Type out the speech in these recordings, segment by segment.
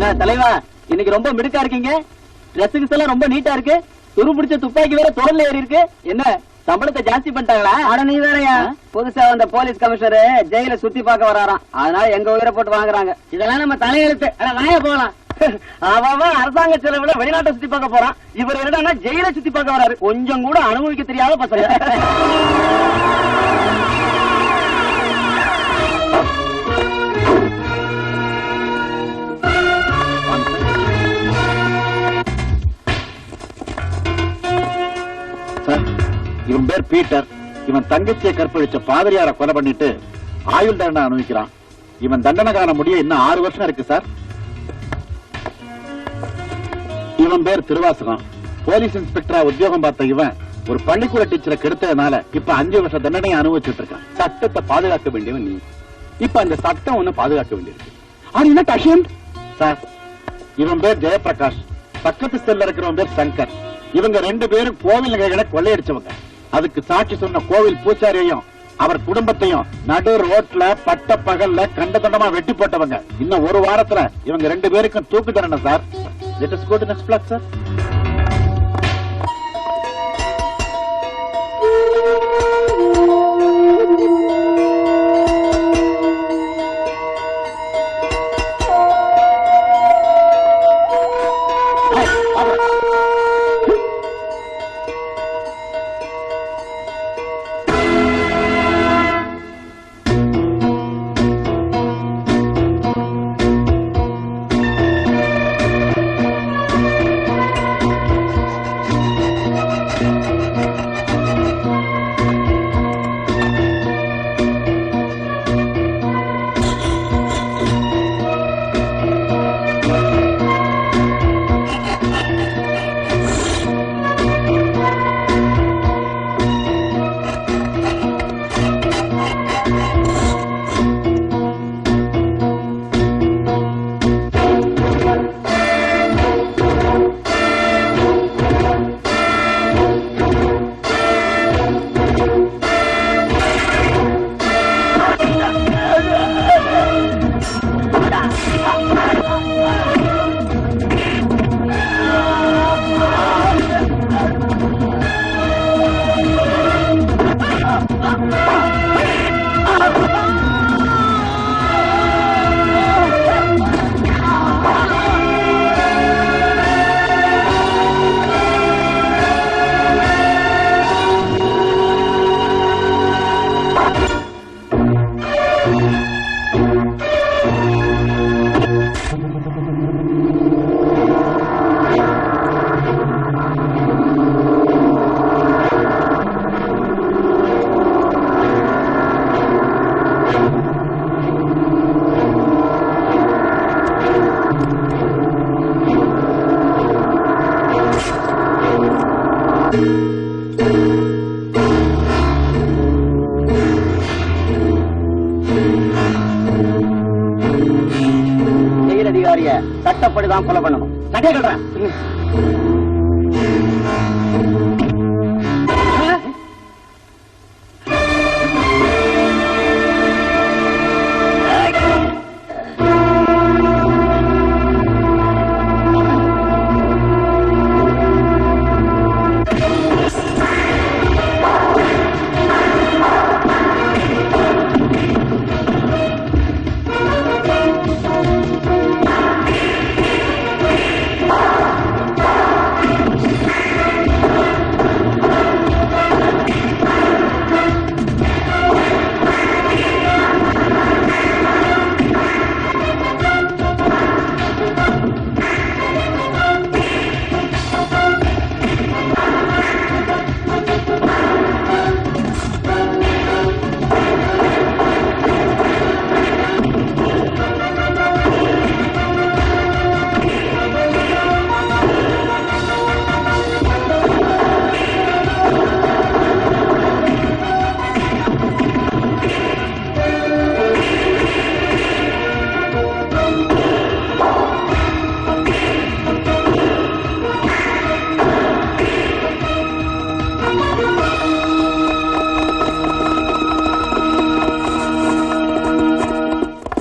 என்ன தலைவா, இன்னைக்கு ரொம்ப மிடுக்கா இருக்கீங்க. ட்ரெஸ்ஸுக்கு எல்லாம் ரொம்ப நீட்டா இருக்கு. துரு பிடிச்ச துப்பாக்கி வேற தொடர்ல ஏறி இருக்கு. என்ன சம்பளத்தை ஜாஸ்தி பண்ணிட்டாங்களா? அட நீ வேறையா, புதுசா வந்த போலீஸ் கமிஷனர் ஜெயில சுத்தி பார்க்க வராராம். அதனால எங்க உயிரை போட்டு வாங்குறாங்க. இதெல்லாம் நம்ம தலையெழுத்து. வாய போகலாம். அவன் அரசாங்க செலவுல வெளிநாட்டை சுத்தி பார்க்க போறான். இவர் என்னடா ஜெயில சுத்தி பார்க்க வராரு. கொஞ்சம் கூட அனுபவிக்க தெரியாத பசங்க. இவன் பேர் பீட்டர். இவன் தங்கச்சியை கற்பழிச்ச பாதிரியார கொலை பண்ணிட்டு ஆயுள் தண்டனை அனுபவிக்கிறான். இவன் தண்டனை காண முடிய இன்னும் 6 வருஷம் இருக்கு சார். இவன் பேர் திருவாசகம். போலீஸ் இன்ஸ்பெக்டரா உத்தியோகம் பார்த்த இவன் ஒரு பள்ளிக்கூட டீச்சரை கெடுத்ததுனால இப்ப 5 வருஷ தண்டனையை அனுபவிச்சுட்டு இருக்கான். சட்டத்தை பாதுகாக்க வேண்டியவன் நீ. இப்ப அந்த சட்டம் ஒண்ணு பாதுகாக்க வேண்டியிருக்கு. சார், இவன் பேர் ஜெயபிரகாஷ். பக்கத்து செல்ல இருக்கிறவன் பேர் சங்கர். இவங்க 2 பேரும் கோவில் நகைகளை கொள்ளையடிச்சவங்க. அதுக்கு சாட்சி சொன்ன கோவில் பூசாரியையும் அவர் குடும்பத்தையும் நடு ரோட்ல பட்ட பகல்ல கண்ட தண்டமா வெட்டி போட்டவங்க. இன்னும் 1 வாரத்துல இவங்க 2 பேருக்கும் தூக்கு தண்டனை sir. Let us go to next plot sir. சட்டப்படிதான் கொலை பண்ணணும். சட்டம்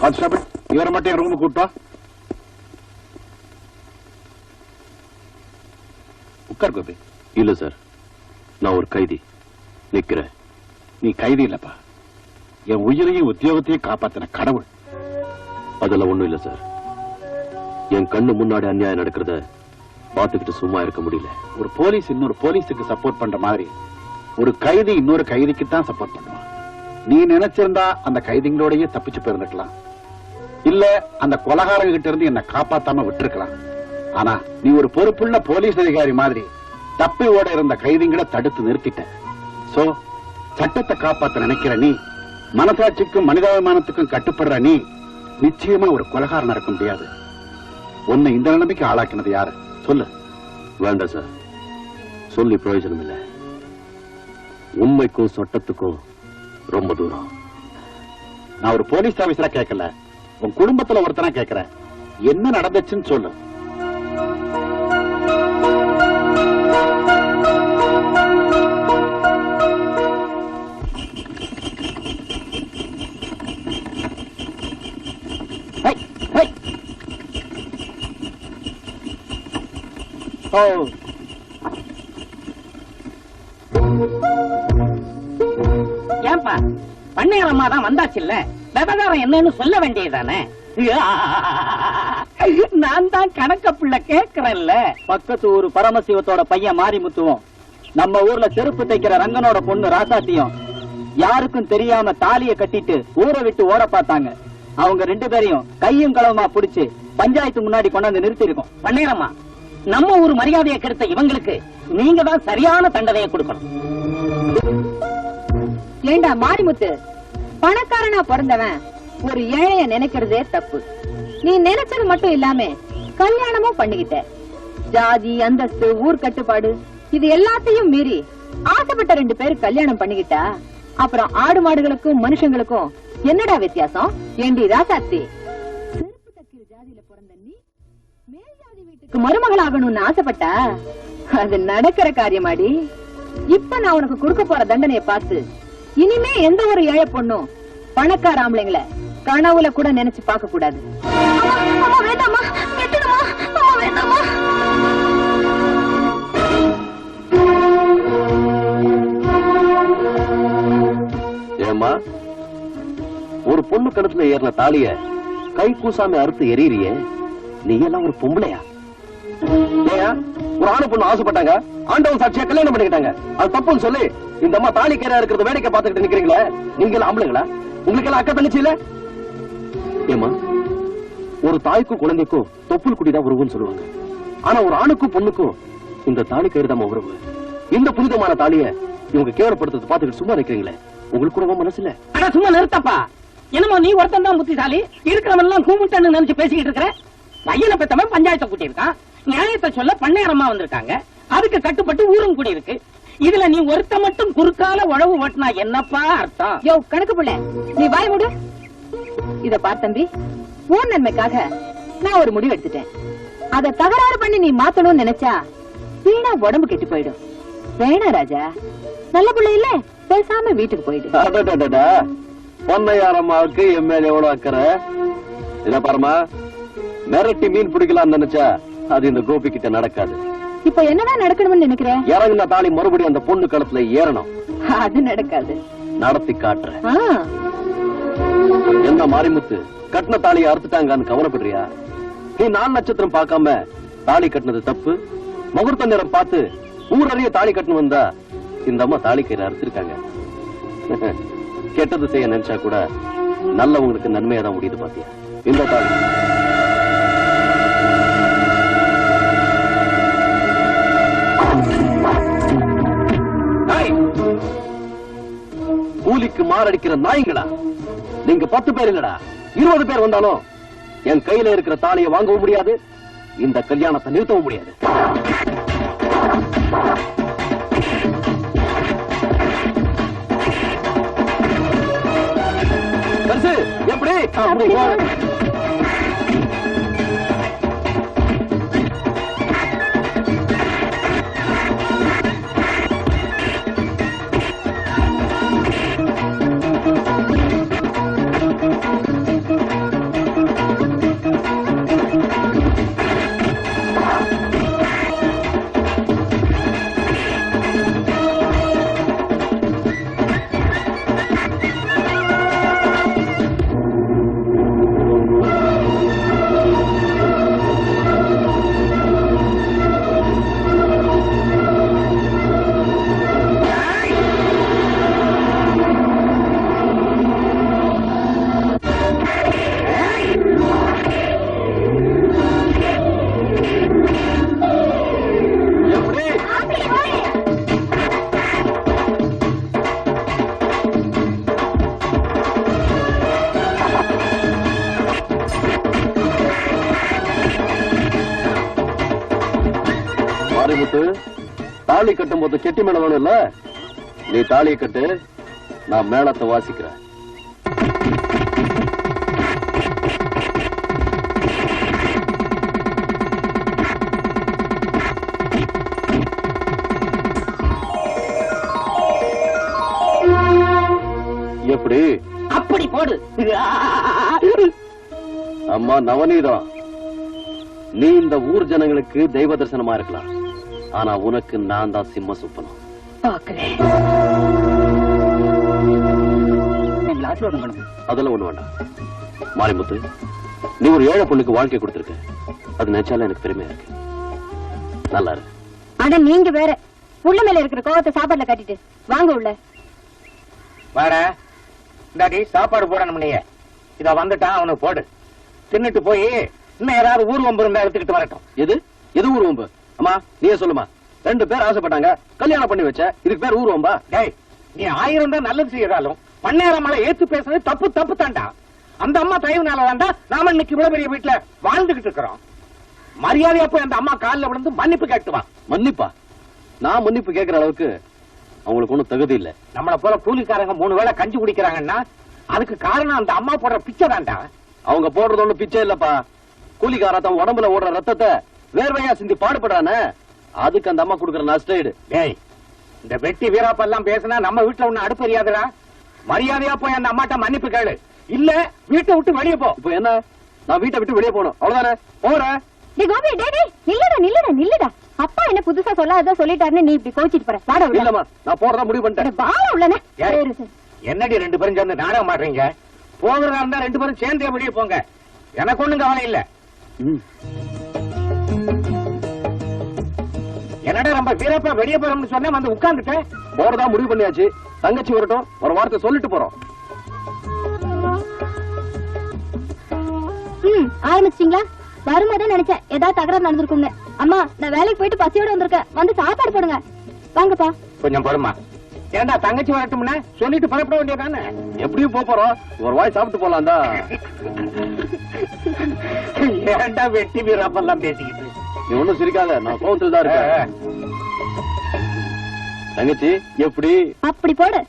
கான்ஸ்டபிள், இவரை மட்டும் என் ரூமுக்கு கூட்டா. உட்கார் கோபி. இல்ல சார், நான் ஒரு கைதி நிக்கிறேன். நீ கைதி இல்லப்பா, என் உயிரையும் உத்தியோகத்தையும் காப்பாத்தின கடவுள். அதெல்லாம் ஒண்ணும் இல்ல சார். என் கண்ணு முன்னாடி அநியாயம் நடக்கிறத பாத்துக்கிட்டு சும்மா இருக்க முடியல. ஒரு போலீஸ் இன்னொரு போலீஸுக்கு சப்போர்ட் பண்ற மாதிரி ஒரு கைதி இன்னொரு கைதிக்கு தான் சப்போர்ட் பண்ணுவான். நீ நினைச்சிருந்தா அந்த கைதிகளோடயே தப்பிச்சு போயிருந்துக்கலாம், இல்ல அந்த கொலகாரங்க கிட்ட இருந்து என்ன காப்பாத்தாம விட்டுருக்கலாம். ஆனா நீ ஒரு பொறுப்புள்ள போலீஸ் அதிகாரி மாதிரி தப்பி ஓட இருந்த கைதிகளை தடுத்து நிறுத்திட்ட. சோ சட்டத்தை காப்பாத்த நினைக்கிற நீ, மனசாட்சிக்கும் மனிதாபிமானத்துக்கும் கட்டுப்படுற நீ, நிச்சயமா ஒரு கொலகாரன் இருக்க முடியாது. உன்னை இந்த நிலைமைக்கு ஆளாக்கினது யாரு சொல்லு. வேண்டாம் சார், சொல்லி பிரயோஜனம் இல்லை. உண்மைக்கும் சட்டத்துக்கும் ரொம்ப தூரம். நான் ஒரு போலீஸ் ஆபீசரா கேட்கல, உன் குடும்பத்துல ஒருத்தனா கேட்கிறேன். என்ன நடந்துச்சுன்னு சொல்லு. ஏன்பா பண்ணையார் அம்மா தான் வந்தாச்சு இல்ல, விவகாரம் என்னன்னு சொல்ல வேண்டியதானே? நான் தான் கணக்க பிள்ளை கேக்குறேன்ல. பக்கத்து ஊரு பரமசிவத்தோட பையன் மாரிமுத்துவும் நம்ம ஊர்ல செருப்பு தைக்கிற ரங்கனோட பொண்ணு ராசாத்தியும் யாருக்கும் தெரியாம தாலிய கட்டிட்டு ஊரை விட்டு ஓட பார்த்தாங்க. அவங்க 2 பேரையும் கையும் களவுமா புடிச்சு பஞ்சாயத்து முன்னாடி கொண்டாந்து நிறுத்தி இருக்கோம். பண்ணையாரம்மா, நம்ம ஊர் மரியாதையை கெடுத்த இவங்களுக்கு நீங்க தான் சரியான தண்டனையை கொடுக்கணும். ஏண்டா மாரிமுத்து, பணக்காரனா பிறந்தவன் ஒரு ஏழைய நினைக்கிறதே தப்பு. நீ நினைச்சது மட்டும் இல்லாம கல்யாணமும் பண்ணிக்கிட்ட. ஜாதி, அந்தஸ்து, ஊர் கட்டுப்பாடு இது எல்லாத்தையும் மீறி ஆசைப்பட்ட 2 பேர் கல்யாணம் பண்ணிக்கிட்டா அப்புறம் ஆடு மாடுகளுக்கும் மனுஷங்களுக்கும் என்னடா வித்தியாசம்? ஏண்டி ராசாத்தி, செருப்பு தைக்கிற ஜாதியில பிறந்த நீ மேல் ஜாதி வீட்டுக்கு மருமகளாகணும்னு ஆசைப்பட்டா அது நடக்கிற காரியமாடி. இப்ப நான் உனக்கு கொடுக்க போற தண்டனையை பார்த்து இனிமே எந்த ஒரு ஏழை பொண்ணும் பணக்கார ஆம்பளைங்கள கனவுல கூட நினைச்சு பார்க்க கூடாது. ஏமா, ஒரு பொண்ணு கழுத்துல ஏறின தாலிய கை கூசாம அறுத்து எரியறியே, நீ எல்லாம் ஒரு பொம்பளையா? ஒரு ஆணு பொண்ணு ஆசைப்பட்டாங்க, ஆண்டவன் சாட்சியா கல்யாணம் பண்ணிக்கிட்டாங்க. அது தப்புன்னு சொல்லி இந்த அம்மா தாலி கேரா இருக்கிறத வேடிக்கை பார்த்துக்கிட்டு நிக்கிறீங்களே, நீங்க எல்லாம் ஆம்பளைங்களா? உங்களுக்கு எல்லாம் அக்கா தங்கச்சி இல்ல? ஏமா, ஒரு தாய்க்கும் குழந்தைக்கும் தொப்புள் குடிதான் உறவுன்னு சொல்லுவாங்க. ஆனா ஒரு ஆணுக்கும் பொண்ணுக்கும் இந்த தாலி கயிறு தான் உறவு. இந்த புனிதமான தாலிய இவங்க கேவலப்படுத்துறது பார்த்துக்கிட்டு சும்மா நிக்கிறீங்களே, உங்களுக்கு கூட மனசு இல்ல? ஆனா சும்மா நிறுத்தப்பா. என்னமோ நீ ஒருத்தன் தான் புத்திசாலி, இருக்கிறவன் எல்லாம் கூமுட்டன்னு நினைச்சு பேசிக்கிட்டு இருக்கிற. பையனை பெத்தவன் பஞ்சாயத்தை கூட்டி இருக்கான், நியாயத்தை சொல்ல பண்ணையாரம்மா வந்திருக்காங்க, அதுக்கு கட்டுப்பட்டு ஊரும் கூடி இருக்கு. இதுல நீ ஒருத்த மட்டும் குறுக்கால உழவு ஓட்டினா என்னப்பா அர்த்தம்? யோ கணக்கு புள்ள, நீ வாய் மூடு. இத பார் தம்பி, ஊர் நன்மைக்காக நான் ஒரு முடிவு எடுத்துட்டேன். அத தகராறு பண்ணி நீ மாத்தணும்னு நினைச்சா வீணா உடம்பு கெட்டு போயிடும். வேணா ராஜா, நல்ல புள்ள இல்ல, பேசாம வீட்டுக்கு போயிடு. பொன்னையாரம்மாவுக்கு என் மேல எவ்வளவு அக்கறை என்ன பாருமா. மிரட்டி மீன் பிடிக்கலாம் நினைச்சா அது இந்த கோபி கிட்ட நடக்காது. இப்ப என்னதான் நடக்கணும்னு நினைக்கிறேன்? இறங்குன தாலி மறுபடியும் அந்த பொண்ணு கழுத்துல ஏறணும். அது நடக்காது. நடத்தி காட்டுறேன். என்ன மாரிமுத்து, கட்டின தாலியை அறுத்துட்டாங்கன்னு கவலைப்படுறியா? நீ 4 நட்சத்திரம் பார்க்காம தாலி கட்டினது தப்பு. முகூர்த்த நேரம் பார்த்து ஊரறிய தாலி கட்டணும் வந்தா இந்த அம்மா தாலி கயிறு அறுத்திருக்காங்க. கெட்டது செய்ய நினைச்சா கூட நல்லவங்களுக்கு நன்மையா தான் முடியுது பாத்தியா? இந்த தாலி கூலிக்கு மாரடிக்கிற நாய்களா நீங்க? 10 பேர் இல்லடா, 20 பேர் வந்தாலும் என் கையில இருக்கிற தாலியை வாங்கவும் முடியாது, இந்த கல்யாணத்தை நிறுத்தவும் முடியாது. எப்படி மாரிமுத்து, தாலி கட்டும் போது கெட்டி மேளம் வேணும் இல்ல? நீ தாலியை கட்டு, நான் மேளத்தை வாசிக்கிறேன். எப்படி? அப்படி போடு. அம்மா நவநீதம், நீ இந்த ஊர் ஜனங்களுக்கு தெய்வ தரிசனமா இருக்கலாம், ஆனா உனக்கு நான் தான் சிம்ம சுப்பனம். அதெல்லாம் ஒண்ணு வேண்டாம். மாரிமுத்து, நீ ஒரு ஏழை பொண்ணுக்கு வாழ்க்கை கொடுத்திருக்க, அது நினைச்சாலும் எனக்கு பெருமையா இருக்கு. நல்லா இருக்கு. ஆனா நீங்க வேற உள்ள மேல இருக்கிற கோவத்தை சாப்பாடுல கட்டிட்டு வாங்க உள்ள. வாடா, இந்தாடி சாப்பாடு போடணும். நீ இத வந்துட்டான், அவனுக்கு போடு. தின்னுட்டு போய் இன்னும் யாராவது ஊர்வம்பு இருந்தா எடுத்துக்கிட்டு வரட்டும். எது எது ஊர்வம்பு? அம்மா நீயே சொல்லுமா. 2 பேர் ஆசைப்பட்டாங்க, கல்யாணம் பண்ணி வச்ச, இதுக்கு பேர் ஊர்வம்பா? டேய், நீ 1000 தான் நல்லது செய்யறாலும் பண்ணேரமலை ஏத்து பேசுறது தப்பு தப்பு தாண்டா. அந்த அம்மா தயவுனால தாண்டா நாம இன்னைக்கு இவ்வளவு பெரிய வீட்டுல வாழ்ந்துகிட்டு இருக்கிறோம். மரியாதையா போய் அந்த அம்மா காலில் விழுந்து மன்னிப்பு கேட்டுவா. மன்னிப்பா? நான் மன்னிப்பு கேட்கிற அளவுக்கு அவங்களுக்கு ஒண்ணும் தகுதி இல்ல. நம்மள போல கூலிக்காரங்க 3 வேளை கஞ்சி குடிக்கிறாங்கன்னா அதுக்கு காரணம் அந்த அம்மா போடுற பிச்சை தாண்டா. அவங்க போடுறது ஒண்ணு பிச்சை இல்லப்பா. கூலிக்கார தன் உடம்புல ஓடுற ரத்தத்தை வேர்வையா சிந்தி பாடுபடானே, அதுக்கு அந்த அம்மா கொடுக்கற நஷ்டஈடு. டேய், இந்த வெட்டி வீராப்பெல்லாம் பேசினா நம்ம வீட்டுல ஒண்ணு அடுப்பறியாதுடா. மரியாதையா போய் அந்த அம்மாட்ட மன்னிப்பு கேளு, இல்ல வீட்டை விட்டு வெளியே போ. இப்போ என்ன? நான் வீட்டை விட்டு வெளியே போகணும், அவ்வளவுதானே? போறேன். நில்லுடா. அப்பா என்ன புதுசா சொல்லாத சொல்லிட்டாருன்னு நீ இப்படி கோச்சிட்டு போற. வாடா உள்ள. இல்லம்மா, நான் போறதா முடிவு பண்ணிட்டேன். வாடா உள்ளனே. என்னடி 2 பேரும் சேர்ந்து நாடகம் மாட்டீங்க? போகிறதா இருந்தா 2 பேரும் சேர்ந்தே வெளியே போங்க, எனக்கு ஒண்ணும் கவலை இல்ல. என்னடா ரொம்ப வீரப்பா வெளியே போறோம்னு சொன்னா வந்து உட்கார்ந்துட்டேன். போறதா முடிவு பண்ணியாச்சு. தங்கச்சி வரட்டும், ஒரு வார்த்தை சொல்லிட்டு போறோம். ஆரம்பிச்சிட்டீங்களா? வரும்போதே நினைச்சேன் ஏதாவது தகராறு நடந்திருக்கும்னு. அம்மா, நான் வேலைக்கு போயிட்டு பசியோட வந்திருக்கேன், வந்து சாப்பாடு போடுங்க. வாங்கப்பா. கொஞ்சம் பொறுமா. ஏண்டா தங்கச்சி வரட்டும்னா சொல்லிட்டு புறப்பட வேண்டியதானே? எப்படியும் போறோம், ஒரு வாய் சாப்பிட்டு போலாம் தான். ஏண்டா வெட்டி வீரப்பெல்லாம் பேசிக்கிட்டு? நீ ஒண்ணும் சிரிக்காத, நான் கோவத்தில் தான் இருக்கேன். தங்கச்சி எப்படி? அப்படி போடு.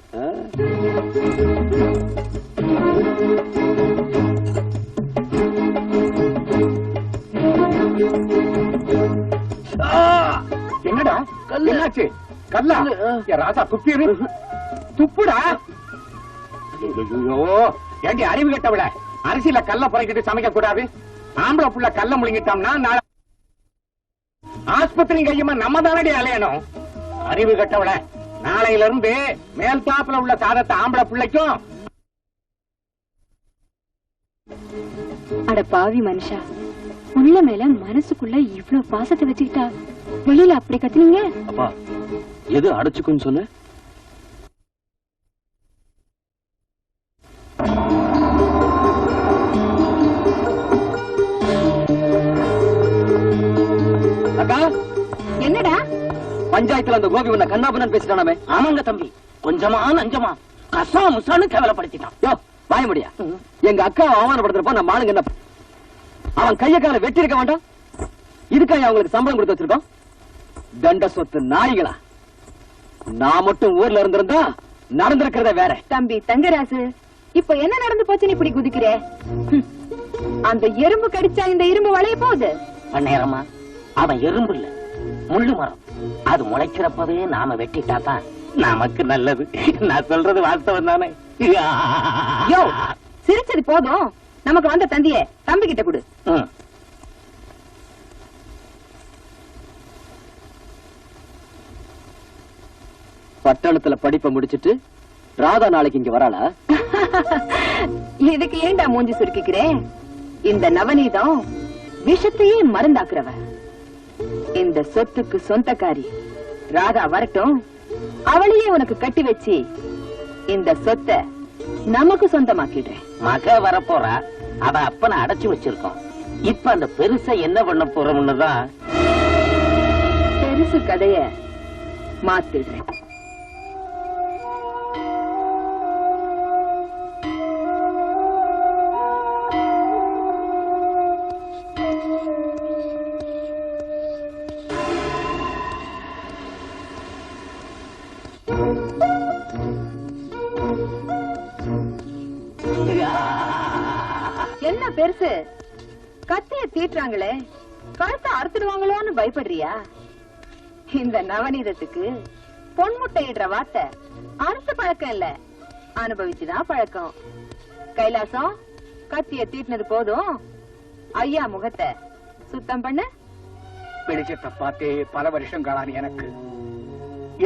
என்னடா என்னாச்சு? கல்லா? ராசா துப்பியது துப்புடா. ஏண்டி அறிவு கெட்டவிட, அரிசியில கல்ல புரைக்கிட்டு சமைக்க கூடாது. ஆம்பளை புள்ள கல்ல முழுங்கிட்டோம்னா நாளை ஆஸ்பத்திரி கையுமா நம்ம தானடி அலையணும். அறிவு கெட்டவிட, நாளையில இருந்து மேல் தாப்புல உள்ள சாதத்தை ஆம்பளை பிள்ளைக்கும். அட பாவி மனுஷா, உள்ள மேல மனசுக்குள்ள இவ்வளவு பாசத்தை வச்சுக்கிட்டா வெளியில அப்படி கத்துனீங்க? அப்பா, எது அடைச்சுக்குன்னு சொன்ன? அக்கா, என்னடா பஞ்சாயத்துல அந்த கோபி உன்னை கண்ணாபுரன் பேசிட்டானாமே? ஆமாங்க தம்பி, கொஞ்சமா நஞ்சமா கசா முசான்னு கேவலப்படுத்திட்டான். யோ வாய முடியா? எங்க அக்கா அவமானப்படுத்துறப்ப நம்ம ஆளுங்க என்ன? அவன் கைய கால வெட்டி இருக்க வேண்டாம்? இதுக்கா அவங்களுக்கு சம்பளம் கொடுத்து வச்சிருக்கோம்? தண்ட சொத்து நாய்களா? நான் மட்டும் ஊர்ல இருந்திருந்தா நடந்திருக்கிறத வேற. தம்பி தங்கராசு, இப்ப என்ன நடந்து போச்சுன்னு இப்படி குதிக்கிறே? அந்த எறும்பு கடிச்சா இந்த இரும்பு வளைய போகுது. நேரமா அவன் எறும்பு இல்ல, முள்ளு மரம். அது முளைக்கிறப்பவே நாம வெட்டிட்டாதான் நமக்கு நல்லது. நான் சொல்றது வாஸ்தவம் தானே? யோ, சிரிச்சது போதும். நமக்கு வந்த தந்திய தம்பி கிட்ட கொடு. பட்டணத்துல படிப்பை முடிச்சிட்டு ராதா நாளைக்கு இங்க வராளா? இதுக்கு ஏண்டா மூஞ்சி சுருக்கிக்கிறேன்? இந்த நவநீதம் விஷத்தையே மருந்தாக்குறவ. இந்த சொத்துக்கு சொந்தக்காரி ராதா வரட்டும், அவளையே உனக்கு கட்டி வச்சு இந்த சொத்தை நமக்கு சொந்தமாக்கிடுறேன். மக வரப்போறா, அவ அப்பனை அடைச்சு வச்சிருக்கோம். இப்ப அந்த பெருசை என்ன பண்ண போறோம்னு தான் பெருசு கதைய மாத்திடுறேன். என்ன பெருசு கத்திய தீட்டுறாங்களே கழுத்தை அறுத்துடுவாங்களோன்னு பயப்படுறியா? இந்த நவநீதத்துக்கு பொன்முட்டையிடுற வார்த்தை அறுத்து பழக்கம் இல்ல, அனுபவிச்சுதான் பழக்கம். கைலாசம், கத்திய தீட்டினது போதும், ஐயா முகத்தை சுத்தம் பண்ணு. வெளிச்சத்தை பார்த்தே பல வருஷம் காணான் எனக்கு.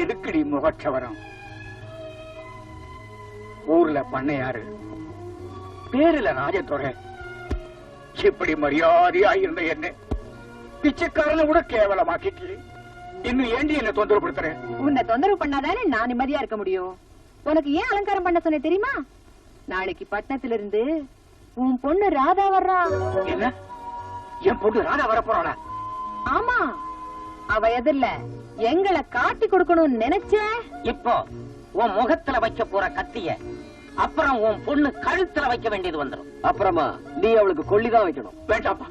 எதுக்குடி முகச்சவரம்? ஊர்ல பண்ணையாரு, பேருல ராஜதுரை, இப்படி மரியாதையா இருந்த என்ன பிச்சைக்காரனை கூட கேவலமாக்கிட்டு இன்னும் ஏண்டி என்ன தொந்தரவு படுத்துற? உன்னை தொந்தரவு பண்ணாதானே நான் நிம்மதியா இருக்க முடியும். உனக்கு ஏன் அலங்காரம் பண்ண சொன்ன தெரியுமா? நாளைக்கு பட்டணத்துல இருந்து உன் பொண்ணு ராதா வர்றா. என்ன, என் பொண்ணு ராதா வர போறாளா? ஆமா, அவ எதிரில எங்களை காட்டி கொடுக்கணும்னு நினைச்ச. இப்போ உன் முகத்துல வைக்க போற கத்திய அப்புறம் உன் பொண்ணு கழுத்துல வைக்க வேண்டியது வந்துடும். அப்புறமா நீ அவளுக்கு கொள்ளிதான் வைக்கணும். வேண்டாப்பா,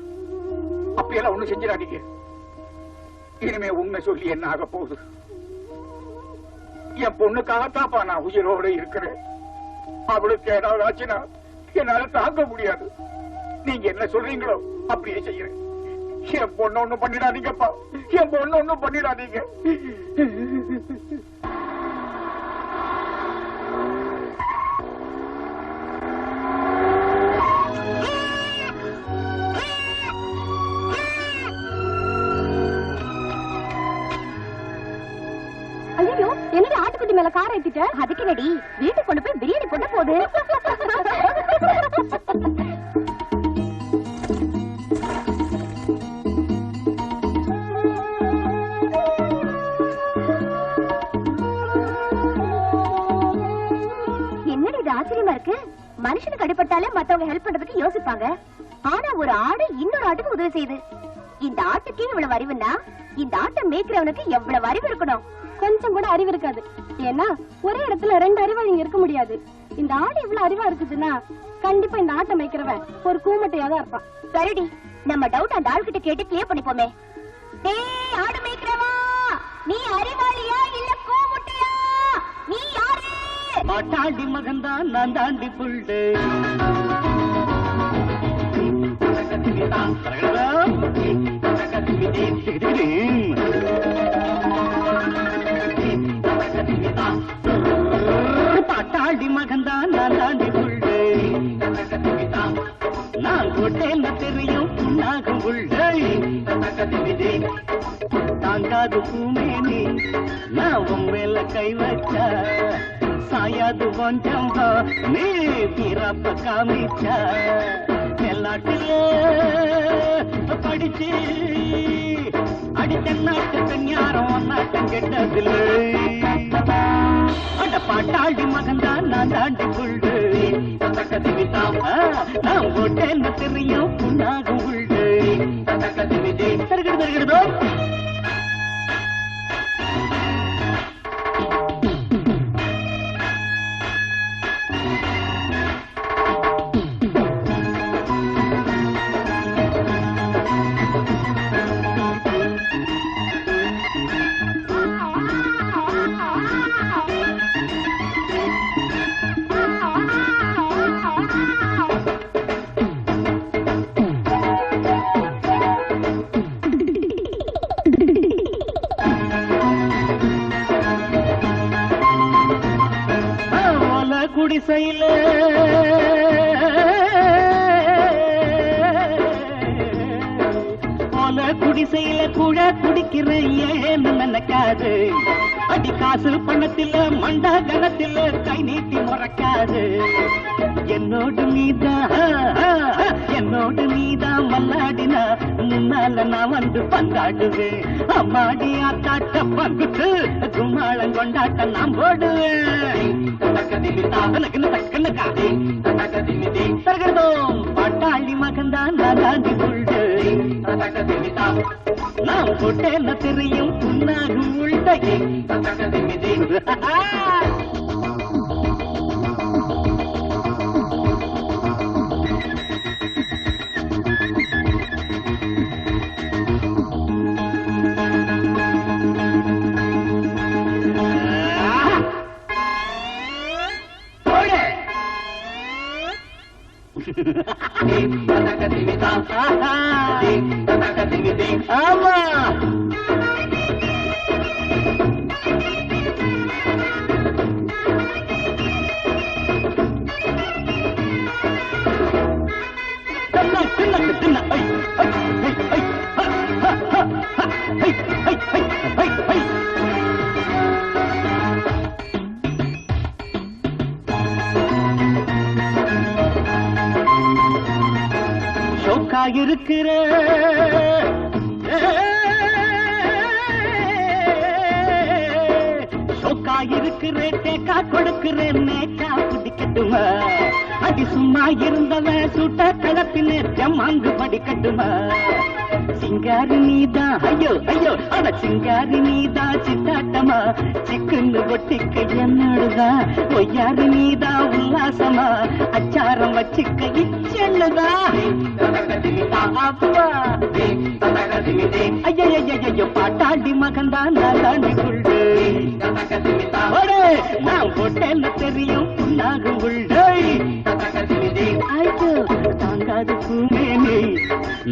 அப்படியெல்லாம் ஒண்ணு செஞ்சிடாதீங்க. இனிமே உண்மை சொல்லி என்ன ஆக போகுது? என் பொண்ணுக்காகத்தாப்பா நான் உயிரோடு இருக்கிறேன். அவளுக்கு ஏதாவது ஆச்சுன்னா என்னால தாங்க முடியாது. நீங்க என்ன சொல்றீங்களோ அப்படியே செய்யறேன். என் பொண்ணு ஒண்ணும் பண்ணிடாதீங்கப்பா, என் பொண்ணு ஒண்ணும் பண்ணிடாதீங்க. ஐயோ, என்னடி ஆட்டுக்குட்டி மேல கார ஏத்திட்ட? அதுக்கு நடி வீட்டுக்கு கொண்டு போய் பிரியாணி போட்ட போது. என்னடி இது ஆச்சரியமா இருக்கு? மனுஷனுக்கு அடிபட்டாலே மத்தவங்க ஹெல்ப் பண்றதுக்கு யோசிப்பாங்க. ஆனா ஒரு ஆடு இன்னொரு ஆட்டுக்கு உதவி செய்யுது. இந்த ஆட்டுக்கு இவ்வளவு அறிவுன்னா இந்த ஆட்டை மேய்க்கிறவனுக்கு எவ்வளவு அறிவு இருக்கணும்? கொஞ்சம் கூட அறிவு இருக்காது. ஏன்னா ஒரே இடத்துல ரெண்டு அறிவாளிங்க இருக்க முடியாது. இந்த ஆடு இவ்வளவு அறிவா இருக்குதுன்னா கண்டிப்பா இந்த ஆட்டை மேய்க்கிறவன் ஒரு கூமட்டையாதான் இருப்பான். சரிடி, நம்ம டவுட் அந்த ஆள்கிட்ட கேட்டு கிளியர் பண்ணிப்போமே. டேய் ஆடு மேய்க்கிறவா, நீ அறிவாளியா இல்ல கூமுட்டையா? நீ யாரு? மாட்டாண்டி மகன்தான் நான் தாண்டி புள்ளு. பாட்டாடி மகன்தான் நான் தாண்டி புள்ளு. நான் கோட்டேன்னு தெரியும் புண்ணாகும் புள்ளை. தாங்காது பூமேனி நான் உன் மேல கை வச்சா சாயாது கொஞ்சம் நீ தீரப்ப காமிச்சா. எல்லாட்டிலே படிச்சு அடி தென்னாட்டு பெண்ணாரம் ஒன்னாட்டம் கெட்டதில்லை. அட பாட்டாடி மகன்தான் நான் தாண்டி புள்ளு. நான் போட்டேன்னு தெரியும் புண்ணாகும் புள்ளு. தருகிறதோ குடிசையில போல குடிசையில கூட குடிக்கிற ஏன்னு நினைக்காது. அடி காசு பணத்தில மண்டா கணத்தில கை நீட்டி முறைக்காது. என்னோடு நீதான் மல்லாடினா முன்னால நான் வந்து பந்தாடுவேன். அம்மாடி ஆத்தாட்ட பங்குட்டு கும்மாளம் கொண்டாட்ட நான் போடுவேன். பாட்டாளி மகன்தான் நான் தாண்டி புள்ளு. நான் போட்டேன்னு தெரியும் புண்ணாகும் உள்டகை. ஆமா ஷோக்கா இருக்கிற ஷோக்கா இருக்கிற தேக்கா கொடுக்கிறேன் நேக்கா பிடிக்கட்டுமா அடி சும்மா இருந்தவன் சுட்ட கலப்பின ஜமாங்கு படிக்கட்டுமா சிங்காரி நீதான் ஐயோ ஐயோ அட சிங்காரி நீதான் சித்தாட்டமா சிக்குன்னு ஒட்டிக்க என்னடுதா ஒய்யாரி நீதான் உல்லாசமா அச்சாரம் வச்சுக்க இச்செல்லுதா அப்பா ஐயோ பாட்டாண்டி மகன்தான் நான் தாண்டி கொள்ளு நான் போட்டேன்னு தெரியும் புண்ணாகும் உள்ள ஐயோ தாங்காது பூமேனி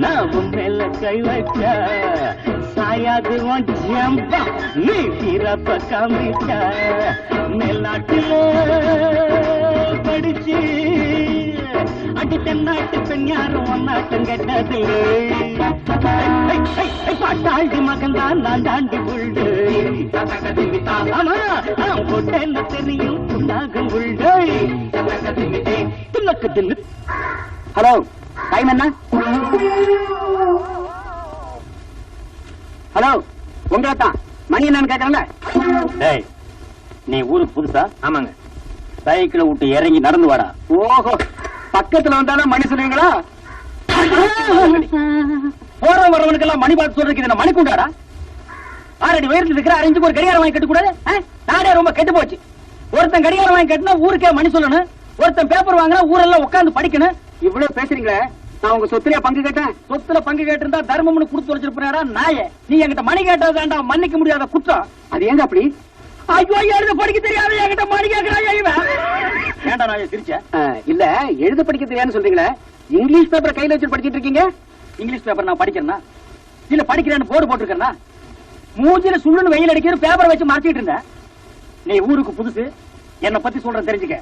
நான் மேல கை வச்சா சாயாது ஜம்பா நீ பிறப்ப காமிச்சா மேல்நாட்டில படிச்சு அடி தென்னாட்டு பெண் யாரும் ஒன்னாட்டம் கெட்டது பாட்டாண்டி மகன் தான் நான் தாண்டி உள்ள ஆமா நான் போட்டேன்னு தெரியும் புண்ணாகும் உள்ள துள்ளக்கு தின்னு. ஹலோ டைம் என்ன? ஹலோ உங்களை தான் மணி என்னன்னு கேட்கறேன்ல. டேய் நீ ஊருக்கு புதுசா? ஆமாங்க. சைக்கிளை விட்டு இறங்கி நடந்து வாடா. ஓஹோ பக்கத்துல வந்தாலும் மணி சொல்லுவீங்களா? போற வரவனுக்கெல்லாம் மணி பார்த்து சொல்றதுக்கு இது மணி கொண்டாடா? ஆறடி உயரத்தில் இருக்கிற அரைஞ்சுக்கு ஒரு கடிகாரம் வாங்கி கட்ட கூடாது? நாடே ரொம்ப கெட்டு போச்சு. ஒருத்தன் கடிகாரம் வாங்கி கட்டினா ஊருக்கே மணி சொல்லணும், ஒருத்தன் பேப்பர் வாங்கினா ஊரெல்லாம் உட்காந்து படிக்கணும். இவ்வளவு பேசுறீங்களே, நான் உங்க சொத்துல பங்கு கேட்டேன். சொத்துல பங்கு கேட்டிருந்தா தர்மம்னு கொடுத்து வச்சிருப்பா நாய. நீ என்கிட்ட மணி கேட்டதாண்டா மன்னிக்க முடியாத குற்றம். அது எங்க அப்படி? ஐயோ எழுத படிக்க தெரியாது என்கிட்ட மணி கேட்கிறான். ஏண்டா நான் சிரிச்ச? இல்ல எழுத படிக்க தெரியாதுன்னு சொல்றீங்களே, இங்கிலீஷ் பேப்பர் கையில வச்சு படிச்சிட்டு இருக்கீங்க. இங்கிலீஷ் பேப்பர் நான் படிக்கிறேன்னா இல்ல படிக்கிறேன்னு போர்டு போட்டிருக்கேன்னா? மூஞ்சில சுள்ளுன்னு வெயில் அடிக்கிற பேப்பரை வச்சு மாத்திட்டு இருந்தேன். நீ ஊருக்கு புதுசு, என்ன பத்தி சொல்றேன் தெரிஞ்சுக்க.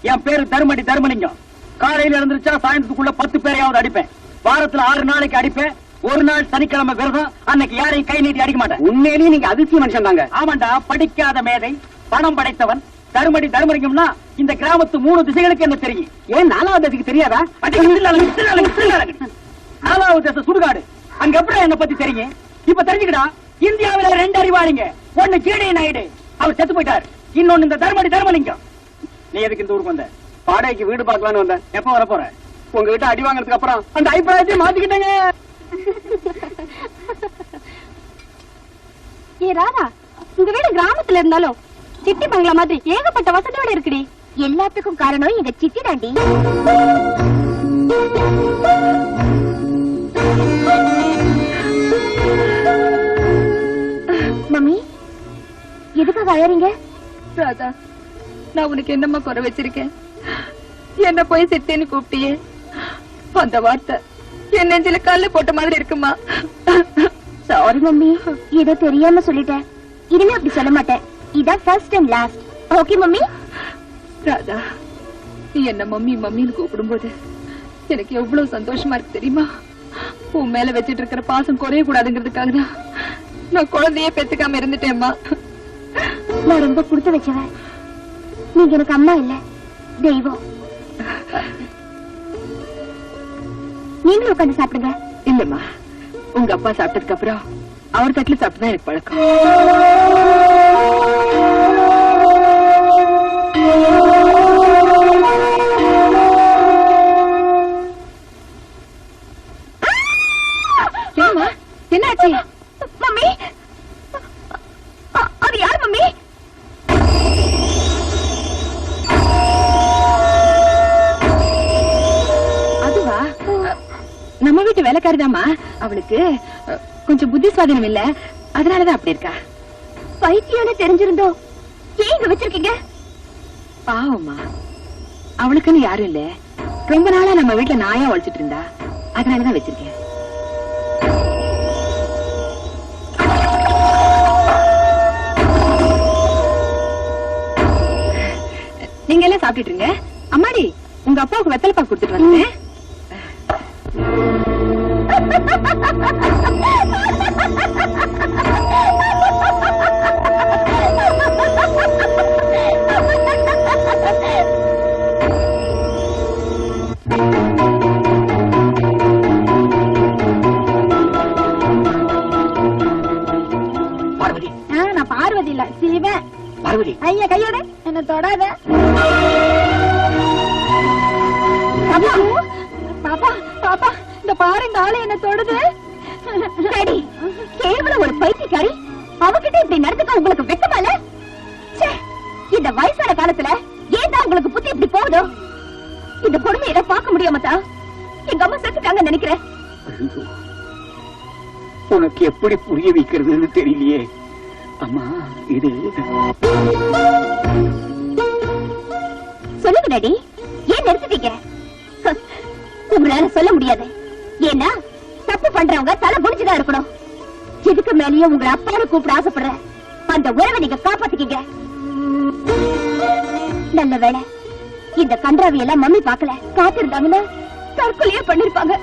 என் பேரு தர்மடி தர்மலிங்கம். காலையில இருந்துச்சா சாயந்தரத்துக்குள்ள 10 பேரையாவது அடிப்பேன். வாரத்துல 6 நாளைக்கு அடிப்பேன். ஒரு நாள் சனிக்கிழமை விரதம், அன்னைக்கு யாரையும் கை நீட்டி அடிக்க மாட்டேன். உண்மையிலேயே நீங்க அதிர்ச்சி மனுஷன் தாங்க. ஆமாண்டா, படிக்காத மேதை, பணம் படைத்தவன். தர்மடி தர்மலிங்கம்னா இந்த கிராமத்து 3 திசைகளுக்கு என்ன தெரியும். ஏன் 4வது திசைக்கு தெரியாதா? 4வது திசை சுடுகாடு. அங்க எப்படி என்ன பத்தி தெரியும்? இப்ப தெரிஞ்சுக்கடா, இந்தியாவில 2 அறிவாளிங்க. ஒண்ணு ஜேடி நாயுடு, அவர் செத்து போயிட்டார். இன்னொன்னு இந்த தர்மடி தர்மலிங்கம். நீ எதுக்கு இந்த ஊருக்கு வந்த? வாடகைக்கு வீடு பார்க்கலான்னு வந்தேன். எப்ப வர போற? உங்ககிட்ட அடி வாங்கினதுக்கு அப்புறம் அந்த அபிப்பிராயத்தை மாத்திக்கிட்டேங்க. ஏ ராதா, உங்க வீடு கிராமத்துல இருந்தாலும் சிட்டி பங்களா மாதிரி ஏகப்பட்ட வசதியோட இருக்குடி. எல்லாத்துக்கும் காரணம் எங்க சிட்டி தாண்டி. மம்மி எதுக்காக அழறீங்க? ராதா, நான் உனக்கு என்னம்மா குறை வச்சிருக்கேன்? என்ன போய் சித்தேன்னு கூப்பிட்டியே, அந்த வார்த்தை என் நெஞ்சில கல்லு போட்ட மாதிரி இருக்குமா. சாரி மம்மி, ஏதோ தெரியாம சொல்லிட்டேன். இனிமே அப்படி சொல்ல மாட்டேன். இதான் first and last. Okay mummy? Radha, நீ என்ன மம்மி மம்மின்னு கூப்பிடும்போது எனக்கு எவ்வளவு சந்தோஷமா இருக்கு தெரியுமா? உன் மேல வச்சிட்டு இருக்கிற பாசம் குறைய கூடாதுங்கிறதுக்காக தான் நான் குழந்தையே பெத்துக்காம இருந்துட்டேம்மா. நான் ரொம்ப கொடுத்து வச்சவன். நீங்க எனக்கு அம்மா இல்ல, தெய்வம். நீங்களும் உட்காந்து சாப்பிடுங்க. இல்லம்மா, உங்க அப்பா சாப்பிட்டதுக்கு அப்புறம் அவர் தட்டுல சாப்பிட்டுதான் எனக்கு பழக்கம். என்னாச்சு மம்மி? அது யார் மம்மி? அதுவா? நம்ம வீட்டு வேலைக்காரிதாம்மா. அவளுக்கு கொஞ்சம் புத்தி சுவாதீனம் இல்ல, அதனாலதான் அப்படி இருக்கா. பைத்தியம்னு தெரிஞ்சிருந்தோம் ஏன் இங்க வச்சிருக்கீங்க? பாவம்மா, அவளுக்குன்னு யாரும் இல்ல. ரொம்ப நாளா நம்ம வீட்டுல நாயா உழைச்சிட்டு இருந்தா, அதனாலதான் வச்சிருக்கேன். நீங்க எல்லாம் சாப்பிட்டுட்டு இருங்க. அம்மாடி, உங்க அப்பாவுக்கு வெத்தலை பாக்கு கொடுத்துட்டு வந்தேன். பார்வதி, நான் பார்வதி இல்ல, சிவன். பார்வதி, ஐயா கையோட என்ன தொடாத. பாப்பா, பாப்பா, பாப்பா, இந்த பாரு, இந்த ஆளு என்ன தொடுது. சரி, கேவலம் ஒரு பைத்தியக்காரி, அவகிட்ட இப்படி நடந்துக்க உங்களுக்கு வெக்கமா இல்ல? ச்சே, இந்த வயசான காலத்துல ஏன் உங்களுக்கு புத்தி இப்படி போகுதோ? இந்த கொடுமையை பார்க்க முடியாம தான் எங்க அம்மா செத்துட்டாங்க நினைக்கிறேன். உனக்கு எப்படி புரிய வைக்கிறதுன்னு தெரியலையே. அம்மா, இது சொல்லுங்க டாடி, ஏன் நிறுத்திட்டீங்க? உங்களால சொல்ல முடியாது. ஏன்னா தப்பு பண்றவங்க தலை குடிச்சுதான் இருக்கணும். இதுக்கு மேலேயே உங்களை அப்பாவை கூப்பிட ஆசைப்படுற அந்த உறவை நீங்க காப்பாத்திக்கீங்க. நல்ல வேளை இந்த கன்றாவி எல்லாம் மம்மி பாக்கல. காத்திருந்தாங்கன்னா தற்கொலையே பண்ணிருப்பாங்க.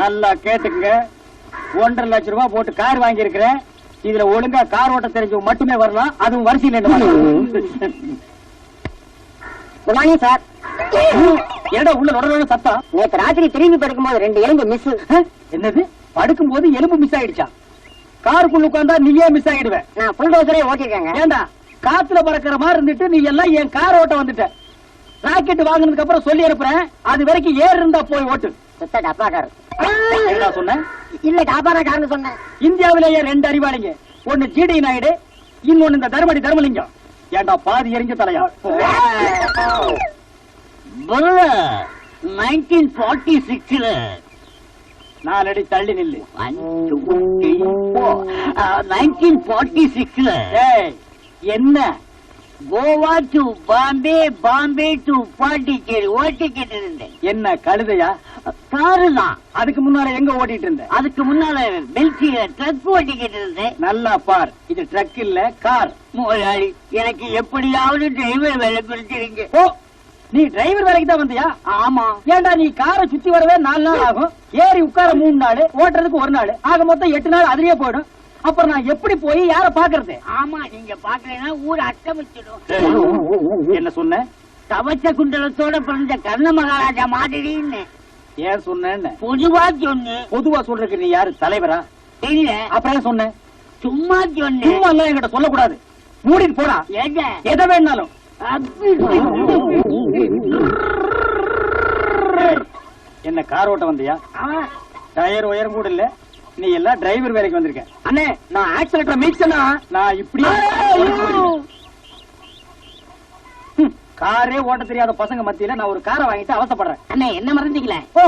நல்லா கேட்டுக்குங்க. 1.5 லட்சம் ரூபாய் போட்டு கார் வாங்கி இருக்கிறேன். இதுல ஒழுங்கா கார் ஓட்ட தெரிஞ்சவங்க மட்டுமே வரலாம். அதுவும் வரிசையில் சார், ஏடா உள்ள உடனே சத்தம். நேற்று ராத்திரி திரும்பி படுக்கும் போது 2 எலும்பு மிஸ். என்னது, படுக்கும் போது எலும்பு மிஸ் ஆயிடுச்சா? காருக்குள்ள உட்கார்ந்தா நீயே மிஸ் ஆயிடுவேன். நான் புல்டோசரே ஓட்டிருக்கேங்க. ஏண்டா காத்துல பறக்கிற மாதிரி இருந்துட்டு நீ எல்லாம் என் கார் ஓட்ட வந்துட்ட. ராக்கெட் வாங்கினதுக்கு அப்புறம் சொல்லி அனுப்புறேன். அது வரைக்கும் ஏர் இருந்தா போய் ஓட்டு. டப்பாக்காரு என்ன சொன்ன? இல்ல, டாபாரக்காரன்னு சொன்னேன். இந்தியாவிலேயே 2 அறிவாளிங்க. ஒன்னு ஜிடி நாயுடு, இன்னொன்னு இந்த தர்மடி தர்மலிங்கம். ஏண்டா பாதி எரிஞ்ச தலையா? 1946 4 அடி தள்ளி நில்லு. 1946 ஏய், என்ன கோவா டு பாம்பே, பாம்பே டு பாண்டிச்சேரி ஓட்டிக்கிட்டு இருந்தேன். என்ன கழுதையா? காரு தான். அதுக்கு முன்னால எங்க ஓட்டிட்டு இருந்த? அதுக்கு முன்னால பெல்ட்ல ட்ரக் ஓட்டிக்கிட்டு இருந்தேன். நல்லா பார், இது ட்ரக் இல்ல கார். முதலாளி, எனக்கு எப்படியாவது டிரைவர் வேலை பிடிச்சிருங்க. ஓ, நீ டிரைவர் வேலைக்கு தான் வந்தியா? ஆமா. ஏண்டா நீ காரை சுத்தி வரவே 4 நாள் ஆகும், ஏறி உட்கார 3 நாள், ஓட்டுறதுக்கு 1 நாள், ஆக மொத்தம் 8 நாள் அதுலயே போயிடும். அப்புறம் நான் எப்படி போய் யார பாக்குறது? ஆமா, நீங்க பாக்கலைன்னா ஊர் அட்டமிச்சிடும். என்ன சொன்ன? கவச்ச குண்டலத்தோட பிறந்த கர்ண மகாராஜா மாதிரின்னு. ஏன் சொன்ன? பொதுவா சொன்னு. பொதுவா சொல்றதுக்கு நீ யாரு, தலைவரா? இல்ல, அப்புறம் சொன்ன? சும்மா சொன்னு. சும்மா எல்லாம் என்கிட்ட சொல்லக்கூடாது. மூடிட்டு போடா. ஏங்க, எதை வேணாலும். என்ன கார் ஓட்ட வந்தியா? டயர் உயரம் கூட இல்ல, நீ எல்லாம் டிரைவர் வேலைக்கு வந்திருக்க. அண்ணே, நான் ஆக்சிலேட்டரை மீட்சனா நான் இப்படி காரே ஓட்ட தெரியாத பசங்க மத்தியில நான் ஒரு காரை வாங்கிட்டு அவசப்படுறேன். அண்ணே, என்ன மறந்துட்டீங்களே? ஓ,